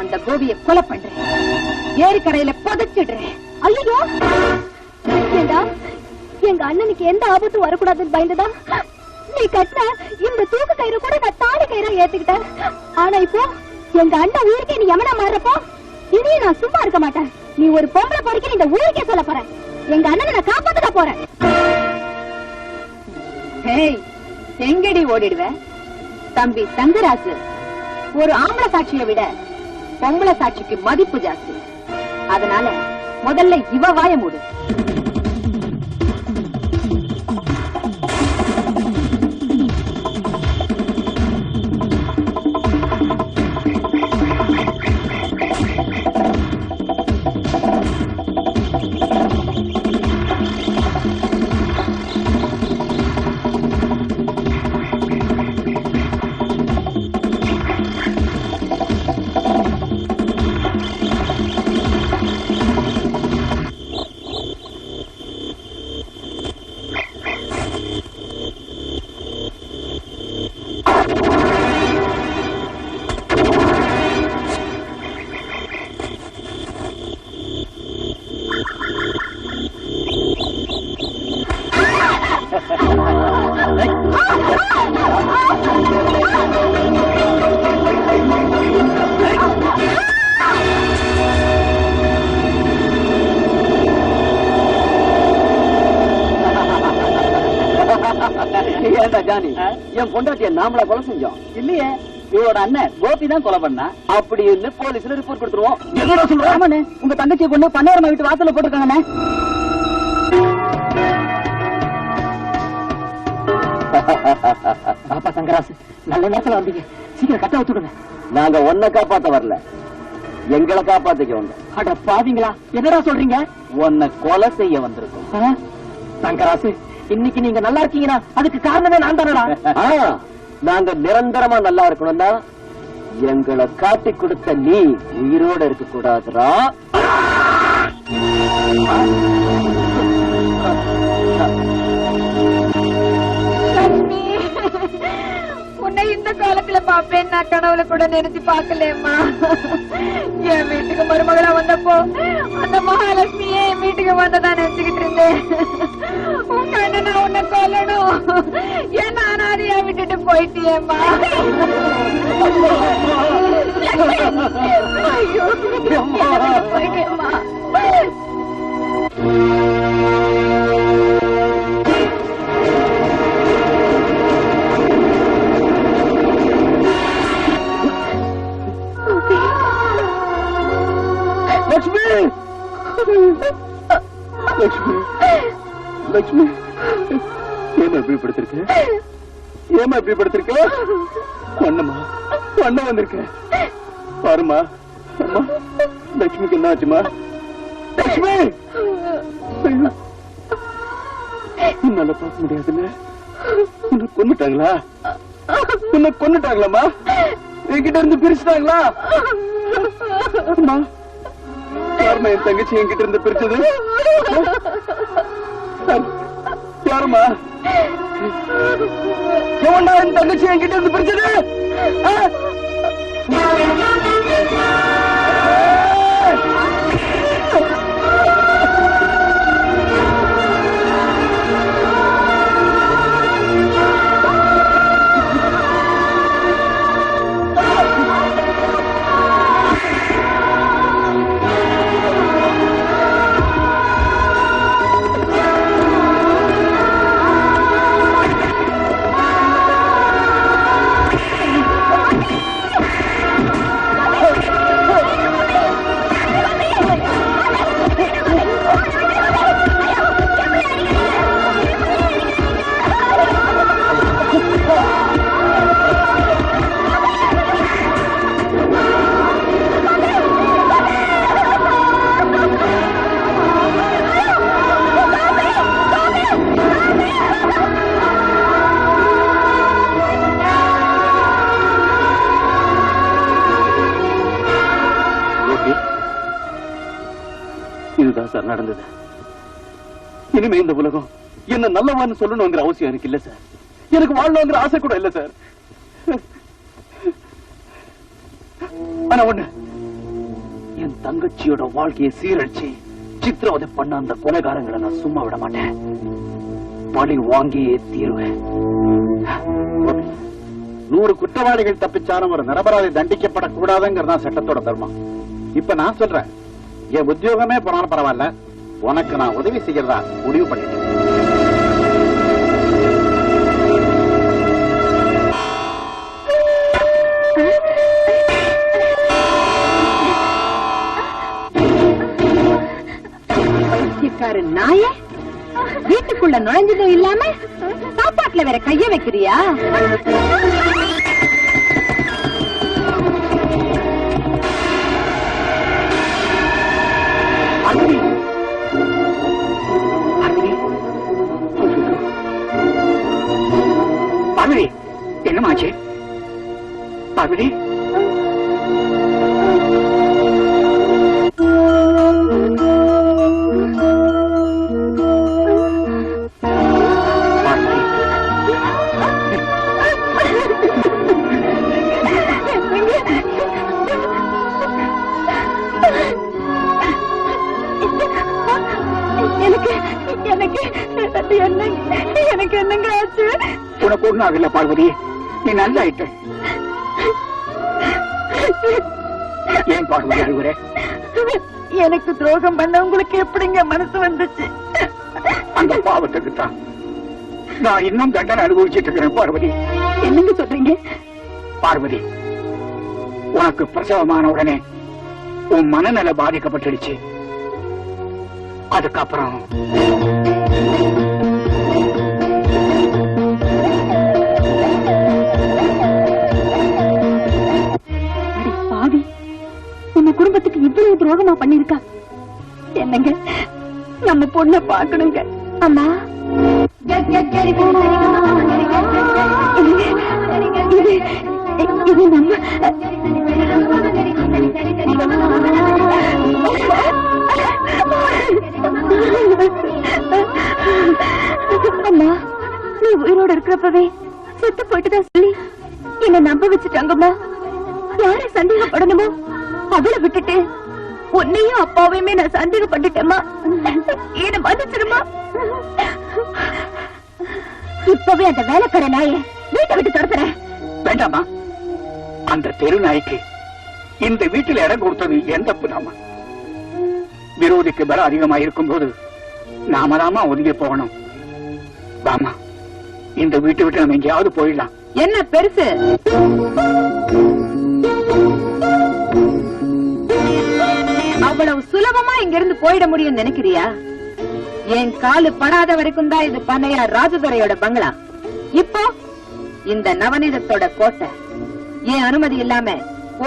அந்த கோபியை கொலை பண்ற, ஏரிக்கரையில புதைச்சிடுறேன். ஐயோ, எங்க அண்ணனுக்கு எந்த ஆபத்தும் வரக்கூடாதுன்னு பயந்துதா நீ கட்டின இந்த தூக்கு கயிறு கூட நான் தாலி கயிறா ஏத்துக்கிட்டேன். ஆனா இப்போ எங்க அண்ணன் ஊருக்கே நீ யமனா மாறுறப்போ இனி நான் சும்மா இருக்க மாட்டேன். நீ ஒரு பொம்பளை பொறுக்க இந்த ஊருக்கே சொல்ல போற. எங்க அண்ணனை நான் காப்பாத்துக்க போறேன். எங்கடி ஓடிடுவ? தம்பி தங்கராசு ஒரு ஆம்பளை சாட்சியை விட பொம்பளை சாட்சிக்கு மதிப்பு ஜாஸ்தி. அதனால முதல்ல இவ வாய மூடு. ஜானி, என் பொண்டாட்டிய நாமளா கொலை செஞ்சோம் இல்லையே, இவரோட அண்ணன் கோபி தான் கொலை பண்ணா. அப்படி இல்ல போலீஸ்ல ரிப்போர்ட் கொடுத்துருவோம். என்னடா சொல்ற? ஆமாண்ணே, உங்க தங்கச்சியை கொண்டு பண்ணையாரம்மா வீட்டு வாசல்ல போட்டுருக்காங்கண்ணே. பாப்பா தங்கராசு, நல்ல நேரத்துல வந்தீங்க. சீக்கிரம் கட்ட வச்சுடுங்க. நாங்க ஒன்ன காப்பாத்த வரல, எங்களை காப்பாத்திக்க வந்தோம். அட பாவீங்களா, என்னடா சொல்றீங்க? உன்னை கொலை செய்ய வந்திருக்கோம். தங்கராசு, இன்னைக்கு நீங்க நல்லா இருக்கீங்கன்னா அதுக்கு காரணமே நான் தானடா. நாங்க நிரந்தரமா நல்லா இருக்கணும்னா எங்களை காட்டி கொடுத்த நீ உயிரோட இருக்க கூடாதுரா. உன்னை இந்த காலத்துல பாப்பேன் நான் கனவுல கூட நினைச்சு பாக்கலேம்மா. என் வீட்டுக்கு மருமகளா வந்தப்போ அந்த மகாலட்சுமியே என் வீட்டுக்கு வந்ததா நினைச்சுக்கிட்டு இருந்தேன். உங்க அண்ணனை உன்னை கொல்லணும், என்ன அனாதையா விட்டுட்டு போயிட்டியேம்மா. ஐயோ, போயிட்டேம்மா. லட்சுமி, லட்சுமி, லட்சுமி, ஏமா இப்படி படுத்திருக்க? ஏமா இப்படி படுத்திருக்க? பண்ணமா பண்ண வந்திருக்க பாருமா. அம்மா, லட்சுமிக்கு என்ன ஆச்சுமா? லட்சுமி, உன்னால பார்க்க முடியாதுல்ல? உன்னை கொன்னுட்டாங்களா? உன்னை கொன்னுட்டாங்களாமா? என்கிட்ட இருந்து பிரிச்சுட்டாங்களா? அம்மா, யாருமா என் தங்கச்சி என்கிட்ட இருந்து பிரிச்சது? யாருமா? எவன்டா என் தங்கச்சி என்கிட்ட இருந்து பிரிச்சது? இதுதான் சார் நடந்தது. இனிமே இந்த உலகம் என்ன நல்லவான்னு சொல்லணுங்கிற அவசியம் எனக்கு இல்ல சார். எனக்கு வாழணுங்கிற ஆசை கூட இல்ல சார். ஆனா ஒண்ணு, என் தங்கச்சியோட வாழ்க்கையை சீரழிச்சு சித்திரவதை பண்ண அந்த கொலைகாரங்களை நான் சும்மா விட மாட்டேன். பழி வாங்கியே தீருவேன். 100 குற்றவாளிகள் தப்பிச்சாலும் ஒரு நிரபராதி தண்டிக்கப்படக்கூடாதுங்கிறதா சட்டத்தோட தர்மம். இப்ப நான் சொல்றேன், என் உத்தியோகமே போனாலும் பரவாயில்ல, உனக்கு நான் உதவி செய்யறதா முடிவு பண்ணிட்டேன். நாய வீட்டுக்குள்ள நுழைஞ்சதும் இல்லாம சாப்பாட்டுல வேற கைய வைக்கிறியா? பார்வதி, என்னமாச்சு பார்வதி? எனக்கு என்னங்க ஆச்சு? உனக்கு ஒண்ணும் ஆகல பார்வதி, நீ நல்லா ஆயிட்ட. ஏன் பார்வதி அழுகுற? எனக்கு துரோகம் பண்ண உங்களுக்கு எப்படிங்க மனசு வந்துச்சு? அந்த பாவத்துக்கு தான் நான் இன்னும் தண்டனை அனுபவிச்சுட்டு இருக்கிறேன் பார்வதி. என்னங்க சொல்றீங்க? பார்வதி, உனக்கு பிரசவமான உடனே உன் மனநல பாதிக்கப்பட்டுடுச்சு. அதுக்கப்புறம் பாவி, நம்ம குடும்பத்துக்கு இவ்வளவு துரோகமா பண்ணிருக்கா. என்னங்க, நம்ம பொண்ண பாக்கணுங்க. அம்மா, இது நம்ம அம்மா, நீ உயிரோட இருக்கிறப்பவே செத்து போயிட்டுதான் சொல்லி என்ன நம்ப வச்சுட்டாங்கம்மா. யாரை சந்தேகப்படணுமோ அவளை விட்டுட்டு உன்னையும் அப்பாவையுமே நான் சந்தேகப்பட்டுட்டேம்மா. என்ன மன்னிச்சிருமா. இப்பவே அந்த வேலைக்கார நாயை வீட்டை விட்டு துரத்துறேன். வேண்டாமா, அந்த தெரு நாய்க்கு இந்த வீட்டில் இடம் கொடுத்தது என் தப்பு தாமா. விரோதிக்கு பலம் அதிகமா இருக்கும் போது நாம தாமா ஒதுங்கி போகணும். வாமா, இந்த வீட்டை விட்டு நம்ம எங்கேயாவது போயிடலாம். என்ன பெருசு? அவ்வளவு சுலபமா இங்க இருந்து போயிட முடியும் நினைக்கிறியா? என் காலு படாத வரைக்கும் தான் இது பண்ணையார் ராஜதுரையோட பங்களா. இப்போ இந்த நவநீதத்தோட கோட்டை. என் அனுமதி இல்லாம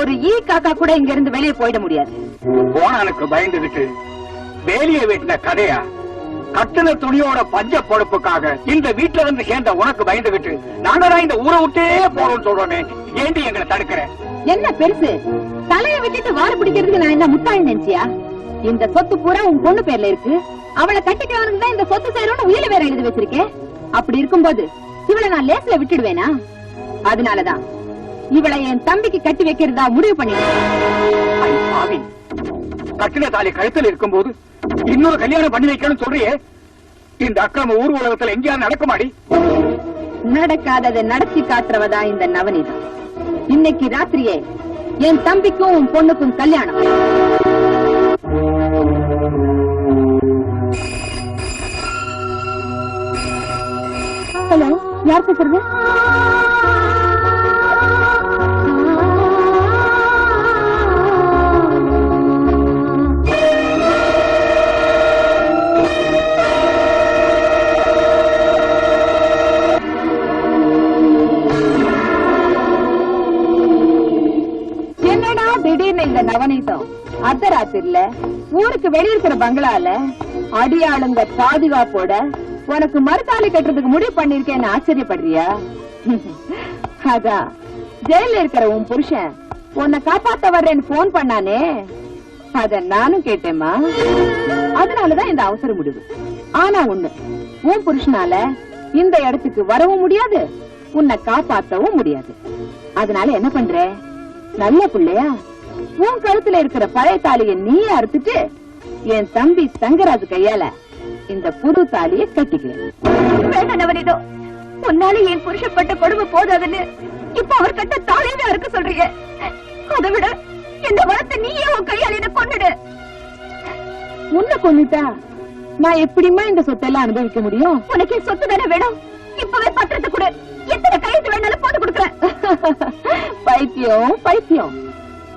ஒரு ஈ காக்கா கூட இங்க இருந்து வெளியே போயிட முடியாது. போனானுக்கு பயந்துகிட்டு வேலியை வெட்டின கதையா? கட்டின துணியோட பஞ்ச பொழப்புக்காக இந்த வீட்டுல வந்து சேர்ந்த உனக்கு பயந்துகிட்டு நாங்க தான் இந்த ஊரை விட்டே போறோம்னு சொல்றோமே, ஏண்டி எங்களை தடுக்கிற? என்ன பெருசு? தலைய விட்டுட்டு வாழ பிடிக்கிறதுக்கு நான் என்ன முட்டாள் நினைச்சியா? இந்த சொத்து பூரா உன் பொண்ணு பேர்ல இருக்கு. அவளை கட்டிட்டவனுக்கு தான் இந்த சொத்து சேரும்னு உயில வேற எழுதி வச்சிருக்கேன். அப்படி இருக்கும்போது இவளை நான் லேஸ்ல விட்டுடுவேனா? அதனாலதான் இவளை என் தம்பிக்கு கட்டி வைக்கிறதா முடிவு பண்ணிட்டேன். கட்டின தாலி கழுத்தில் இருக்கும் போது இன்னொரு கல்யாணம் பண்ணி வைக்கணும்னு சொல்றியே, இந்த அக்கிரம ஊர் உலகத்துல எங்கேயாவது நடக்குமாடி? நடக்காததை நடத்தி காட்டுறவதா இந்த நவநீதம். இன்னைக்கு ராத்திரியே என் தம்பிக்கும் உன் பொண்ணுக்கும் கல்யாணம். ஹலோ, யார் பேசுறது? என்னடா திடீர்னு இந்த நவநீதம் அர்த்தராத்திரில ஊருக்கு வெளியிருக்கிற பங்களால அடியாளுங்க பாதுகாப்போட உனக்கு மறுத்தாலி கட்டுறதுக்கு முடிவு பண்ணிருக்கேன்னு ஆச்சரியப்படுறியா? அதான் ஜெயில இருக்கிற உன் புருஷன் உன்னை காப்பாத்த வர்றேன்னு போன் பண்ணானே, அத நானும் கேட்டேம்மா. அதனாலதான் இந்த அவசர முடிவு. ஆனா ஒண்ணு, உன் புருஷனால இந்த இடத்துக்கு வரவும் முடியாது, உன்னை காப்பாத்தவும் முடியாது. அதனால என்ன பண்ற? நல்ல பிள்ளையா உன் கழுத்துல இருக்கிற பழைய தாலியை நீயே அறுத்துட்டு என் தம்பி தங்கராஜு கையால இந்த புது தாலியை கட்டிக்கிறேன். உன்னால என் புருஷப்பட்ட கொடுமை போதாதுன்னு இப்ப அவர் கட்ட தாலியை அறுக்க சொல்றீங்க. அதை விட இந்த வளத்தை நீயே உன் கையால இதை கொன்னுடு. உன்னை கொன்னுட்டா நான் எப்படிமா இந்த சொத்தெல்லாம் அனுபவிக்க முடியும்? உனக்கு சொத்து தானே வேணும், இப்பவே பத்திரத்தை கொடு, எத்தனை கையெழுத்து வேணாலும் போட்டு கொடுக்குறேன். பைத்தியம் பைத்தியம்,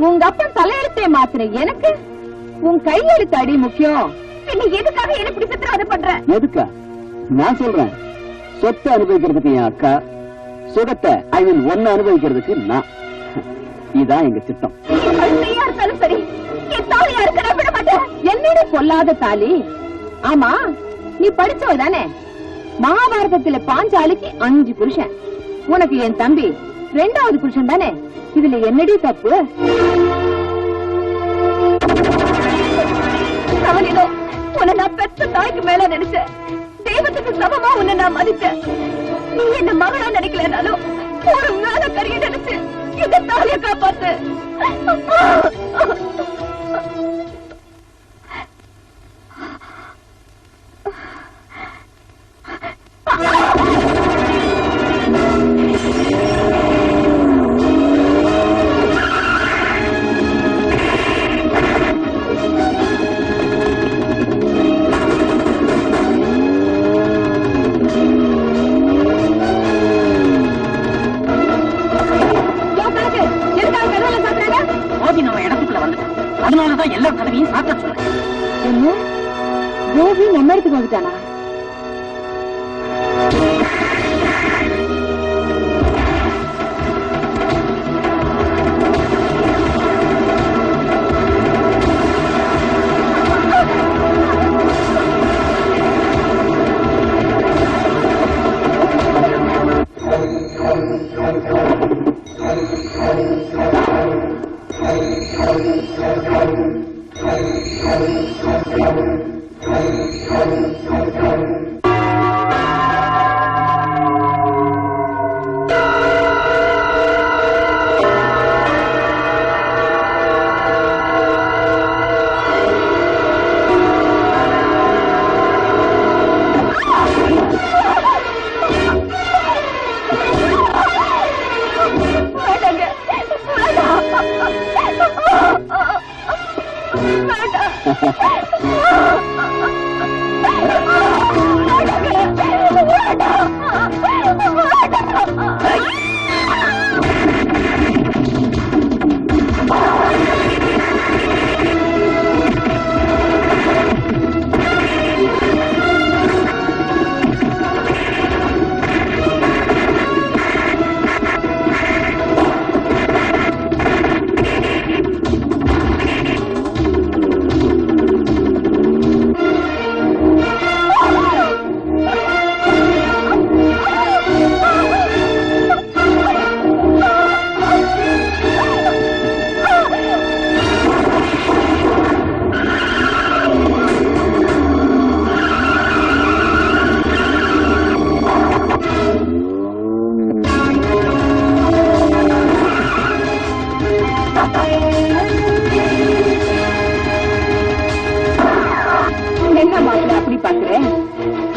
உங்க அப்பன் தலையெழுத்தே மாத்தின எனக்கு உன் கையெழுத்து அடி முக்கியம். நீ எதுக்காக என்ன இப்படி சித்திரவதை பண்ற? எதுக்கா? நான் சொல்றேன், சொத்தை அனுபவிக்கிறதுக்கு என் அக்கா, சுகத்தை ஐ மீன் ஒன்னு அனுபவிக்கிறதுக்கு நான். இதான் எங்க சித்தம். இருந்தாலும் சரி, என் தாலியா இருக்க விட மாட்டேன். என்னோட கொல்லாத தாலி. ஆமா, நீ படிச்சவ தானே? மகாபாரதத்துல பாஞ்சாலிக்கு 5 புருஷன், உனக்கு என் தம்பி 2வது புருஷன் தானே? இதுல என்னடி தப்பு? உன்னை நான் பெற்ற தாய்க்கு மேல நினைச்சேன், தெய்வத்துக்கு சமமா உன்னை நான் மதிச்சேன். நீ என்ன மகளா நினைக்கலனாலும் ஒரு மேல கரிய நினைச்சு இந்த தாலியை காப்பாத்து. அதனாலதான் எல்லா கதவையும் சாத்த சொல்றேன். என்ன கோபி நம்ம இடத்துக்கு வந்துட்டானா?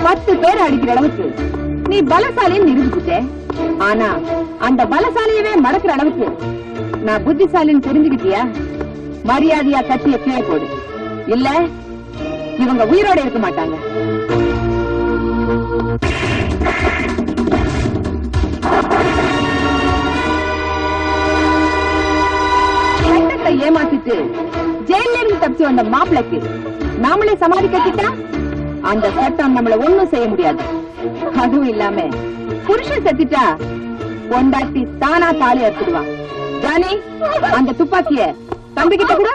10 பேர் அடிக்கிற அளவுக்கு நீ பலசாலின்னு நிரூபிச்சுட்டே. ஆனா அந்த பலசாலியவே மடக்கிற அளவுக்கு நான் புத்திசாலின்னு தெரிஞ்சுக்கிட்டியா? மரியாதையா கத்திய கீழே போடு, இல்ல இவங்க உயிரோட இருக்க மாட்டாங்க. சட்டத்தை ஏமாத்திட்டு ஜெயில இருந்து தப்பிச்சு வந்த மாப்பிளைக்கு நாமளே சமாதி கட்டிட்டா அந்த சட்டம் நம்மள ஒண்ணும் செய்ய முடியாது. அதுவும் இல்லாம புருஷன் செத்துட்டா பொண்டாட்டி தானா தாலி அறுத்துடுவான். ஜானி, அந்த துப்பாக்கிய தம்பிக்கிட்ட கூட.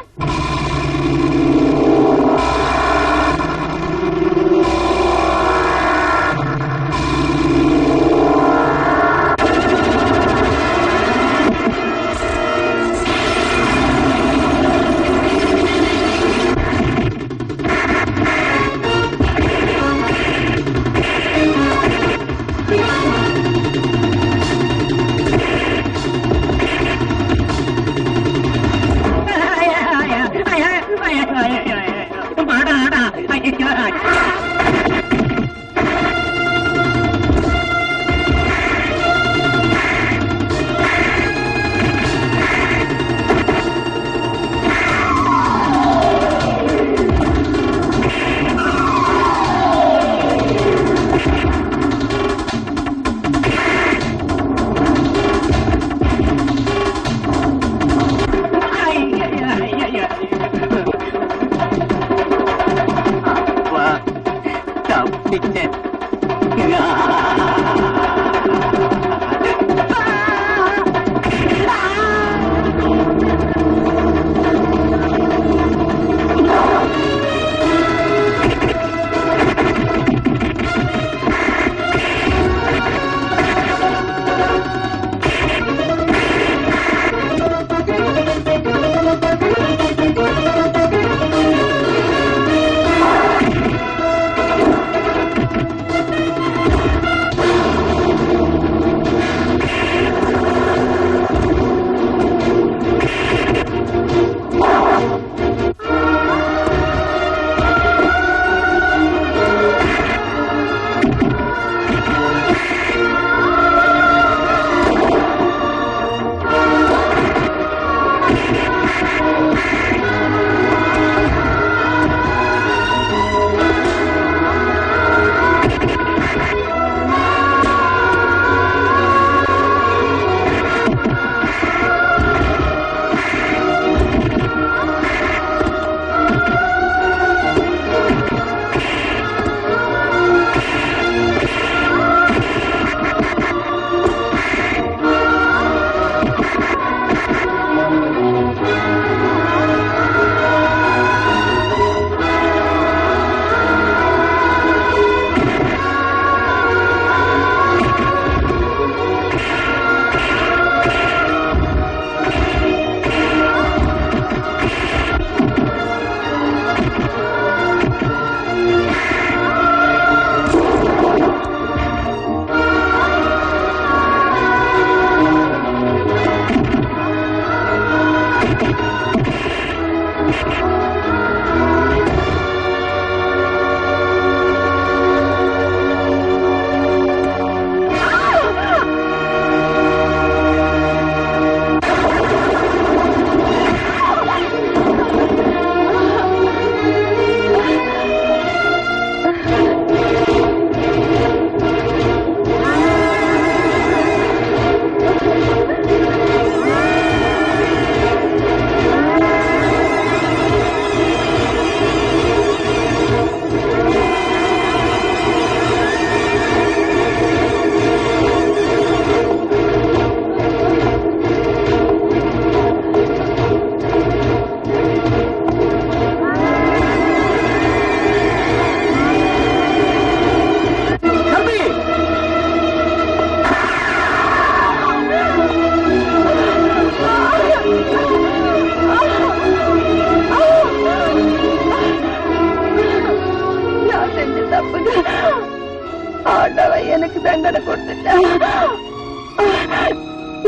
ஆண்டவன் எனக்கு தண்டனை கொடுத்துட்டான்.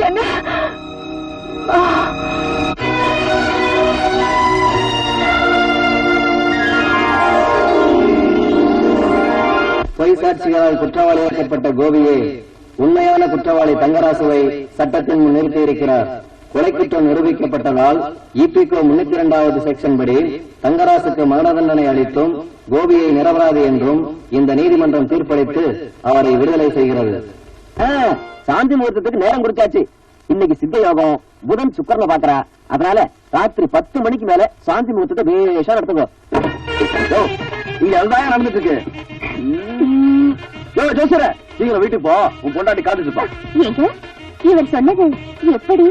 என்ன பொய் சாட்சிகளால் குற்றவாளியாக்கப்பட்ட கோபியை உண்மையான குற்றவாளி தங்கராசுவை சட்டத்தின் முன் நிறுத்தியிருக்கிறார். கொலை குற்றம் நிரூபிக்கப்பட்டதால் இபிகோ 302வது செக்ஷன் படி தங்கராசுக்கு மரண தண்டனை அளித்தும் கோபியை நிரபராதி என்றும் இந்த நீதிமன்றம் தீர்ப்பளித்து அவரை விடுதலை செய்கிறது. சாந்தி முகூர்த்தத்துக்கு நேரம் குறிச்சாச்சு. இன்னைக்கு சித்த யோகம், புதன் சுக்கரனை பாக்குறா. அதனால ராத்திரி 10 மணிக்கு மேல சாந்தி முகூர்த்தத்தை பேஷா நடத்துக்கோ. இங்க அதுதான் நடந்துட்டு இருக்கு. ஜோசர சீக்கிரம் வீட்டுக்கு போ, உன் பொண்டாட்டி காத்துட்டு இருப்பா. இவர் சொன்னது எப்படி?